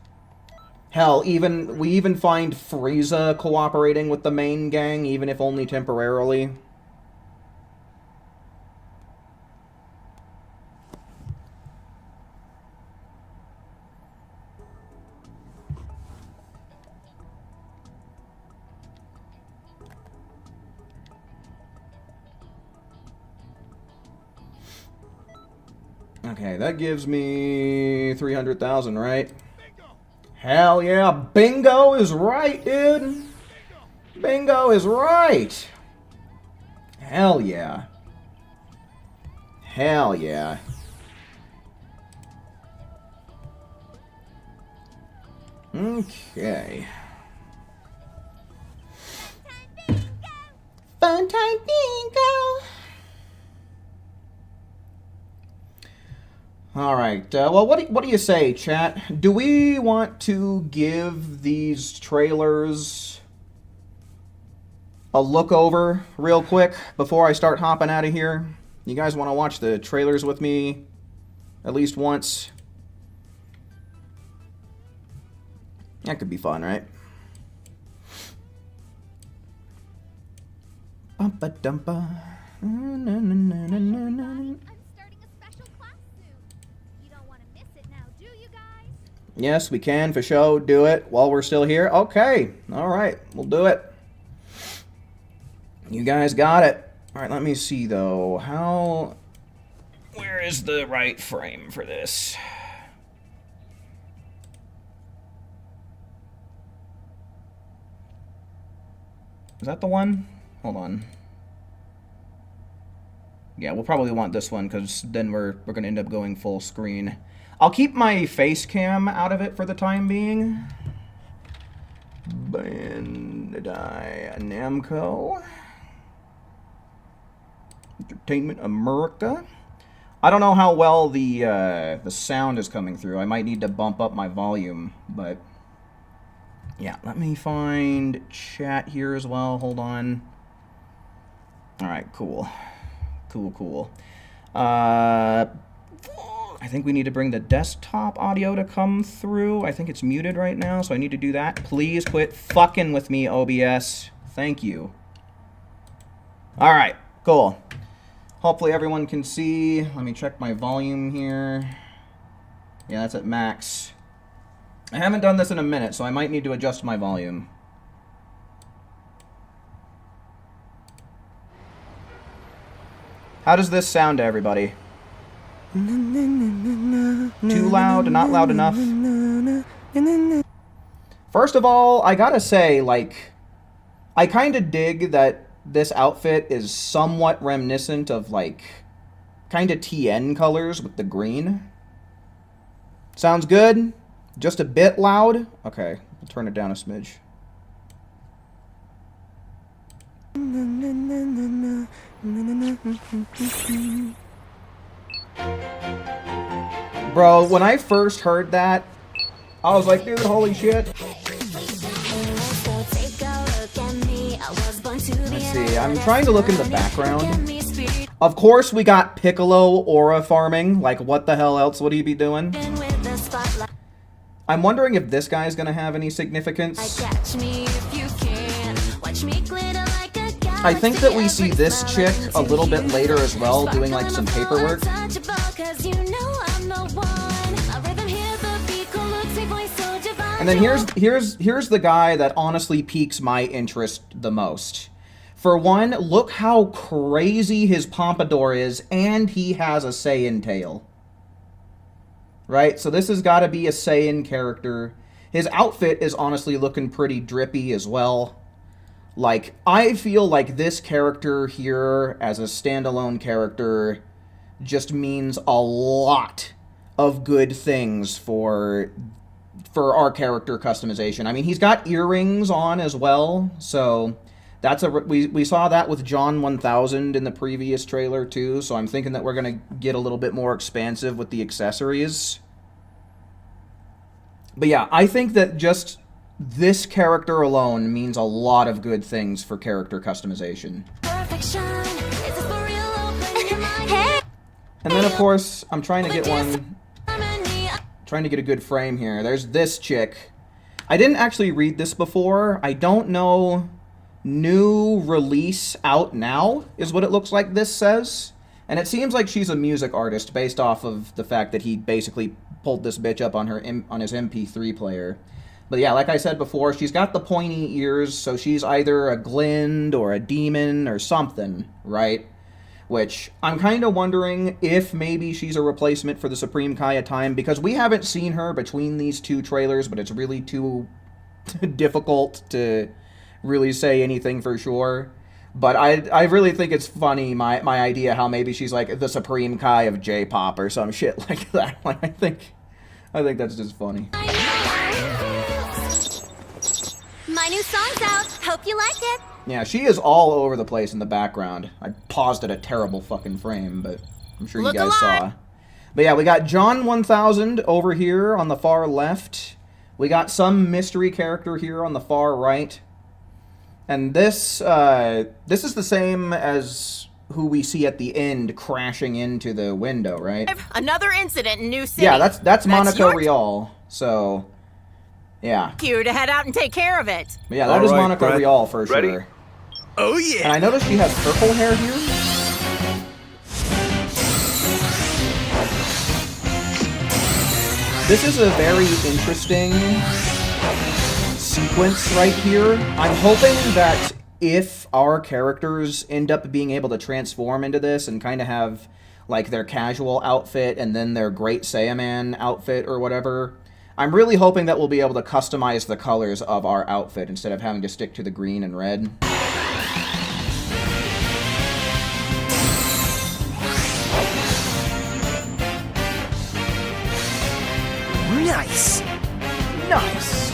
Hell, we even find Frieza cooperating with the main gang, even if only temporarily. Okay, that gives me 300,000, right? Hell yeah, bingo is right, dude. Bingo is right. Hell yeah. Hell yeah. Okay. Fun time bingo. All right. Well, what do you say, chat? Do we want to give these trailers a look over real quick before I start hopping out of here? You guys want to watch the trailers with me at least once? That could be fun, right? Bumpa dumpa. Yes, we can, for sure. Do it while we're still here. Okay. All right. We'll do it. You guys got it. All right, let me see, though. Where is the right frame for this? Is that the one? Hold on. Yeah, we'll probably want this one, because then we're going to end up going full screen. I'll keep my face cam out of it for the time being. Bandai Namco. Entertainment America. I don't know how well the sound is coming through. I might need to bump up my volume, but yeah, let me find chat here as well. Hold on. All right, cool. Cool. I think we need to bring the desktop audio to come through. I think it's muted right now, so I need to do that. Please quit fucking with me, OBS. Thank you. All right, cool. Hopefully everyone can see. Let me check my volume here. Yeah, that's at max. I haven't done this in a minute, so I might need to adjust my volume. How does this sound to everybody? Too loud? Not loud enough? First of all, I gotta say, like, I kind of dig that this outfit is somewhat reminiscent of, like, kind of TN colors with the green. Sounds good? Just a bit loud? Okay, I'll turn it down a smidge. Bro, when I first heard that, I was like, dude, holy shit. Let's see, I'm trying to look in the background. Of course we got Piccolo aura farming. Like, what the hell else would he be doing? I'm wondering if this guy's gonna have any significance. I think that we see this chick a little bit later as well, doing like some paperwork. And then here's the guy that honestly piques my interest the most. For one, look how crazy his pompadour is, and he has a Saiyan tail. Right? So this has got to be a Saiyan character. His outfit is honestly looking pretty drippy as well. Like, I feel like this character here, as a standalone character, just means a lot of good things for our character customization. I mean, he's got earrings on as well, so that's we saw that with John 1000 in the previous trailer too, so I'm thinking that we're going to get a little bit more expansive with the accessories. But yeah, I think that just this character alone means a lot of good things for character customization. And then, of course, I'm trying to get a good frame here. There's this chick. I didn't actually read this before. I don't know. New release out now is what it looks like this says. And it seems like she's a music artist based off of the fact that he basically pulled this bitch up on his MP3 player. But yeah, like I said before, she's got the pointy ears, so she's either a glint or a demon or something, right? Which I'm kind of wondering if maybe she's a replacement for the Supreme Kai of Time, because we haven't seen her between these two trailers, but it's really too difficult to really say anything for sure. But I really think it's funny, my idea, how maybe she's like the Supreme Kai of J-pop or some shit like that. Like, I think that's just funny. My new song's out. Hope you like it. Yeah, she is all over the place in the background. I paused at a terrible fucking frame, but I'm sure you guys saw. But yeah, we got John 1000 over here on the far left. We got some mystery character here on the far right. And this is the same as who we see at the end crashing into the window, right? Another incident in New City. Yeah, that's Monica Rial. So, yeah. You to head out and take care of it. But yeah, that is Monica Rial for Ready? sure. Oh yeah. And I noticed she has purple hair here. This is a very interesting sequence right here. I'm hoping that if our characters end up being able to transform into this and kind of have like their casual outfit and then their Great Saiyaman outfit or whatever, I'm really hoping that we'll be able to customize the colors of our outfit instead of having to stick to the green and red. Nice. Nice.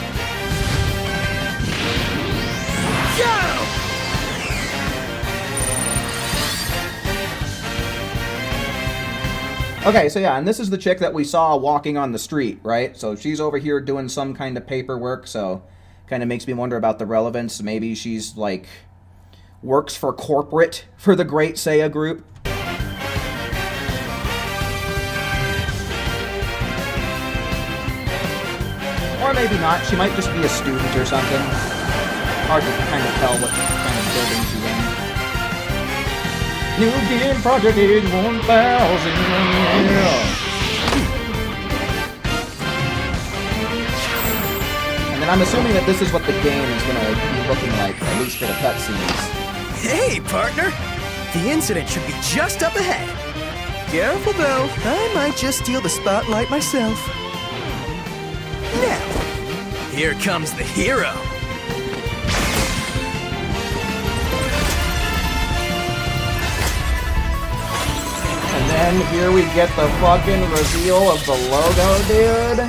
Go! Okay, so yeah, and this is the chick that we saw walking on the street, right? So she's over here doing some kind of paperwork, so kind of makes me wonder about the relevance. Maybe she's, like, works for corporate for the Great Seiya group. Or maybe not. She might just be a student or something. Hard to kind of tell what kind of building she's in. New game project is 1000. Yeah. And then I'm assuming that this is what the game is going to be looking like, at least for the cutscenes. Hey, partner. The incident should be just up ahead. Careful, though. I might just steal the spotlight myself. Now, here comes the hero. And then here we get the fucking reveal of the logo, dude.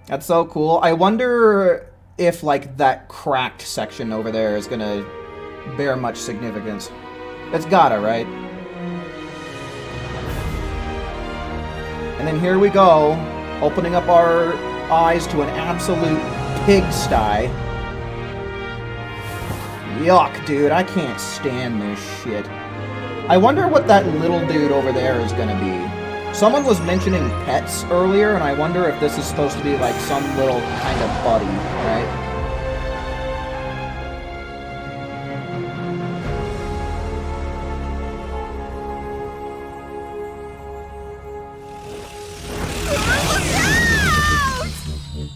That's so cool. I wonder if, like, that cracked section over there is gonna bear much significance. It's gotta, right? And then here we go, opening up our eyes to an absolute pigsty. Yuck, dude, I can't stand this shit. I wonder what that little dude over there is gonna be. Someone was mentioning pets earlier, and I wonder if this is supposed to be like some little kind of buddy, right?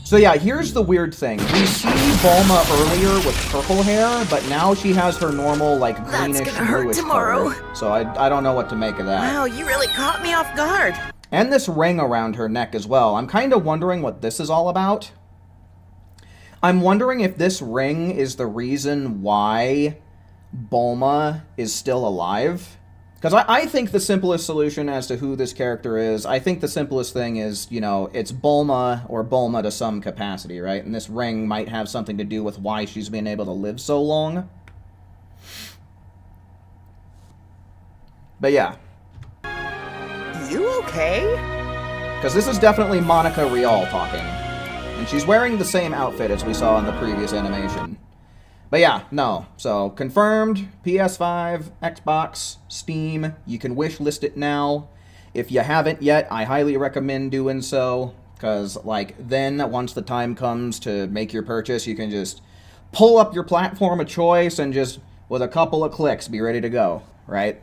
So yeah, here's the weird thing. We see Bulma earlier with purple hair, but now she has her normal, like, greenish, bluish color. So I don't know what to make of that. Wow, you really caught me off guard. And this ring around her neck as well. I'm kind of wondering what this is all about. I'm wondering if this ring is the reason why Bulma is still alive. Because I think the simplest solution as to who this character is, I think the simplest thing is, you know, it's Bulma or Bulma to some capacity, right? And this ring might have something to do with why she's been able to live so long. But yeah. You okay? Because this is definitely Monica Rial talking. And she's wearing the same outfit as we saw in the previous animation. But yeah, no. So, confirmed, PS5, Xbox, Steam. You can wish list it now. If you haven't yet, I highly recommend doing so. Because, like, then, once the time comes to make your purchase, you can just pull up your platform of choice and just, with a couple of clicks, be ready to go, right?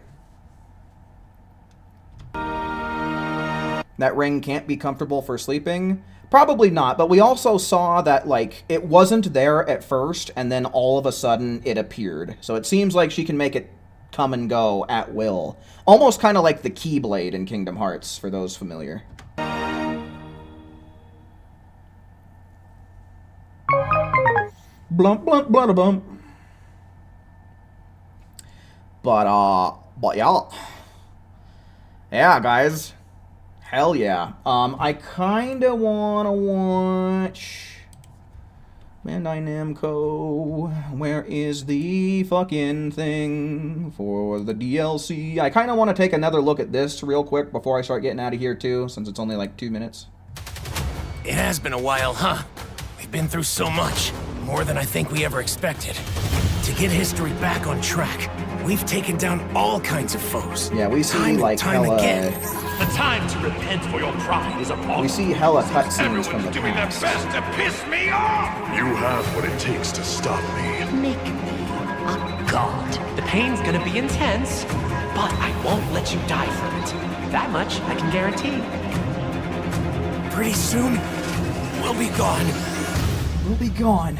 That ring can't be comfortable for sleeping? Probably not, but we also saw that, like, it wasn't there at first, and then all of a sudden it appeared. So it seems like she can make it come and go at will. Almost kind of like the Keyblade in Kingdom Hearts, for those familiar. Blump, blump, blump, blump. But yeah. Yeah, guys. Hell yeah. I kinda wanna watch Bandai Namco. Where is the fucking thing for the DLC? I kinda wanna take another look at this real quick before I start getting out of here too, since it's only like 2 minutes. It has been a while, huh? We've been through so much. More than I think we ever expected. To get history back on track, we've taken down all kinds of foes. Yeah, we see time and like time hella... again. The time to repent for your pride is upon We see hella cutscenes from the Everyone's doing their past. best to piss me off! You have what it takes to stop me. Make me a god. The pain's gonna be intense, but I won't let you die from it. That much I can guarantee. Pretty soon, we'll be gone. We'll be gone.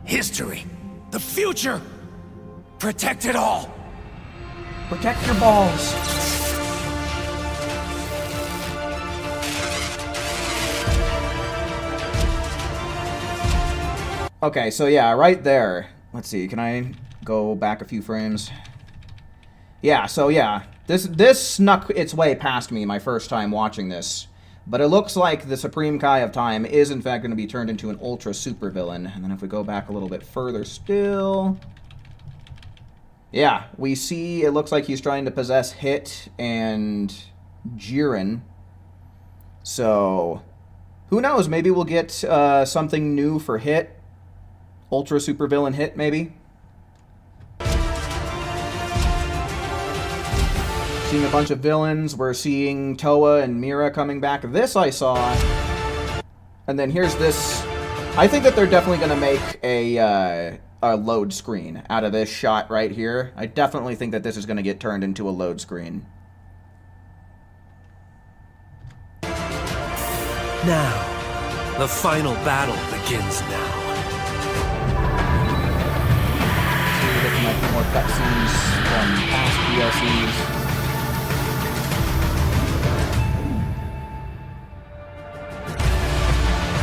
History, the future, protect it all. Protect your balls. Okay, so yeah, right there. Let's see, can I go back a few frames? Yeah, so yeah, this snuck its way past me my first time watching this. But it looks like the Supreme Kai of Time is in fact going to be turned into an ultra super villain. And then if we go back a little bit further still... Yeah, we see it looks like he's trying to possess Hit and Jiren. So, who knows? Maybe we'll get something new for Hit. Ultra super villain Hit, maybe? Seeing a bunch of villains. We're seeing Toa and Mira coming back. This I saw. And then here's this. I think that they're definitely going to make a load screen out of this shot right here. I definitely think that this is going to get turned into a load screen. Now, the final battle begins now. Looking like more cutscenes from past DLCs.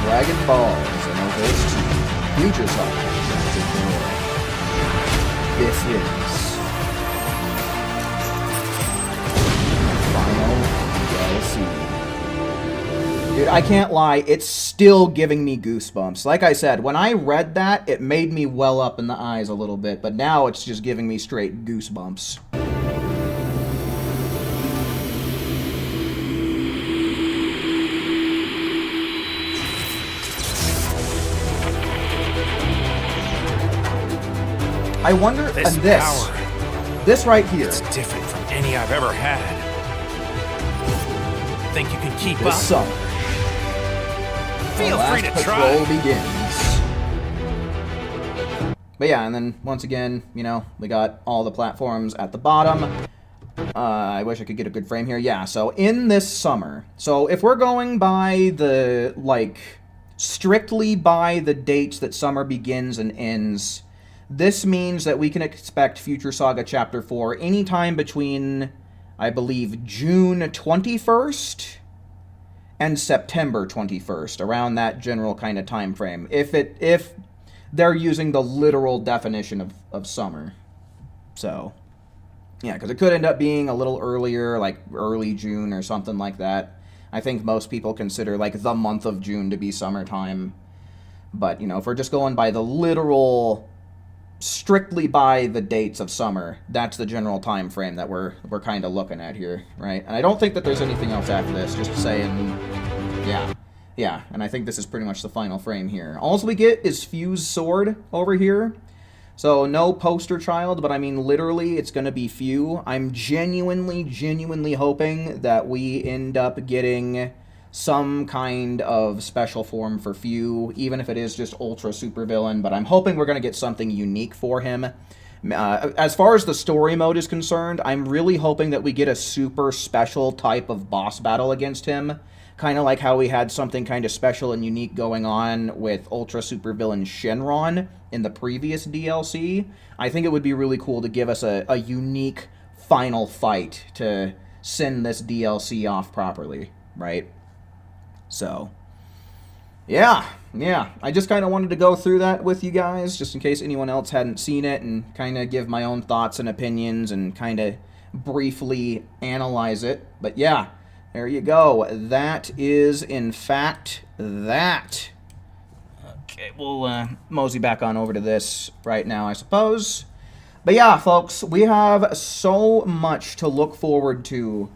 Dragon Ball Xenoverse 2 Future Saga Chapter 4. This is final DLC. Dude, I can't lie, it's still giving me goosebumps. Like I said, when I read that, it made me well up in the eyes a little bit, but now it's just giving me straight goosebumps. I wonder, and this right here. It's different from any I've ever had. Think you can keep This up? summer, Feel the free last to patrol try. begins. But yeah, and then once again, you know, we got all the platforms at the bottom. I wish I could get a good frame here. Yeah, so in this summer, so if we're going by the, like, strictly by the dates that summer begins and ends, this means that we can expect Future Saga Chapter 4 anytime between, I believe, June 21st and September 21st, around that general kind of time frame, if they're using the literal definition of summer. So, yeah, because it could end up being a little earlier, like early June or something like that. I think most people consider, like, the month of June to be summertime. But, you know, if we're just going by the literal... strictly by the dates of summer, that's the general time frame that we're kind of looking at here, right? And I don't think that there's anything else after this, just saying, yeah, and I think this is pretty much the final frame here. All we get is Fuse Sword over here, So no poster child, but I mean literally it's going to be few. I'm genuinely hoping that we end up getting some kind of special form for few, even if it is just ultra super villain, but I'm hoping we're going to get something unique for him. As far as the story mode is concerned, I'm really hoping that we get a super special type of boss battle against him. Kind of like how we had something kind of special and unique going on with Ultra Super Villain Shenron in the previous DLC. I think it would be really cool to give us a unique final fight to send this DLC off properly, right? So, yeah. I just kind of wanted to go through that with you guys, just in case anyone else hadn't seen it, and kind of give my own thoughts and opinions and kind of briefly analyze it. But yeah. There you go. That is, in fact, that. Okay, we'll mosey back on over to this right now, I suppose. But yeah, folks, we have so much to look forward to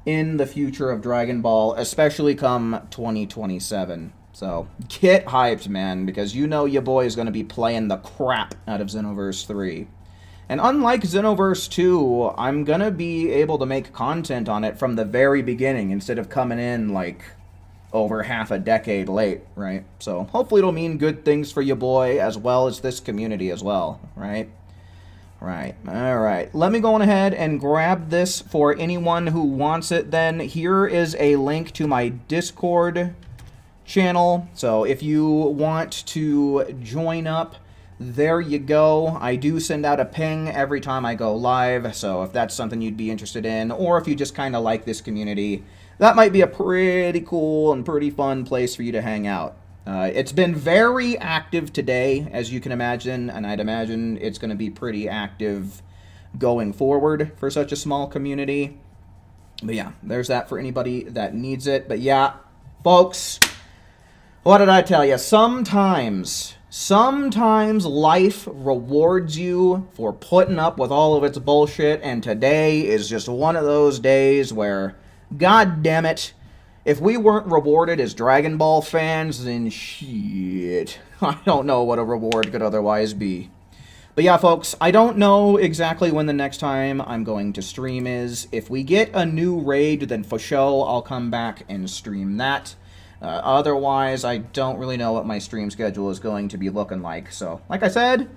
in the future of Dragon Ball, especially come 2027. So get hyped, man, because you know your boy is going to be playing the crap out of Xenoverse 3. And unlike Xenoverse 2, I'm going to be able to make content on it from the very beginning instead of coming in, like, over half a decade late, right? So hopefully it'll mean good things for your boy as well as this community as well, right? Right. All right. Let me go on ahead and grab this for anyone who wants it then. Here is a link to my Discord channel. So if you want to join up, there you go. I do send out a ping every time I go live, so if that's something you'd be interested in, or if you just kind of like this community, that might be a pretty cool and pretty fun place for you to hang out. It's been very active today, as you can imagine, and I'd imagine it's going to be pretty active going forward for such a small community. But yeah, there's that for anybody that needs it. But yeah, folks, what did I tell you? Sometimes life rewards you for putting up with all of its bullshit, and today is just one of those days where, god damn it, if we weren't rewarded as Dragon Ball fans, then shit, I don't know what a reward could otherwise be. But yeah, folks, I don't know exactly when the next time I'm going to stream is. If we get a new raid, then for sure I'll come back and stream that. Otherwise, I don't really know what my stream schedule is going to be looking like. So, like I said,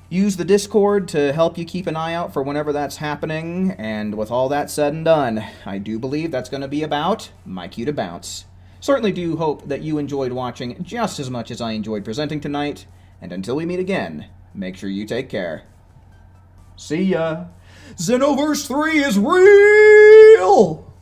use the Discord to help you keep an eye out for whenever that's happening. And with all that said and done, I do believe that's going to be about my cue to bounce. Certainly do hope that you enjoyed watching just as much as I enjoyed presenting tonight. And until we meet again, make sure you take care. See ya. Xenoverse 3 is real!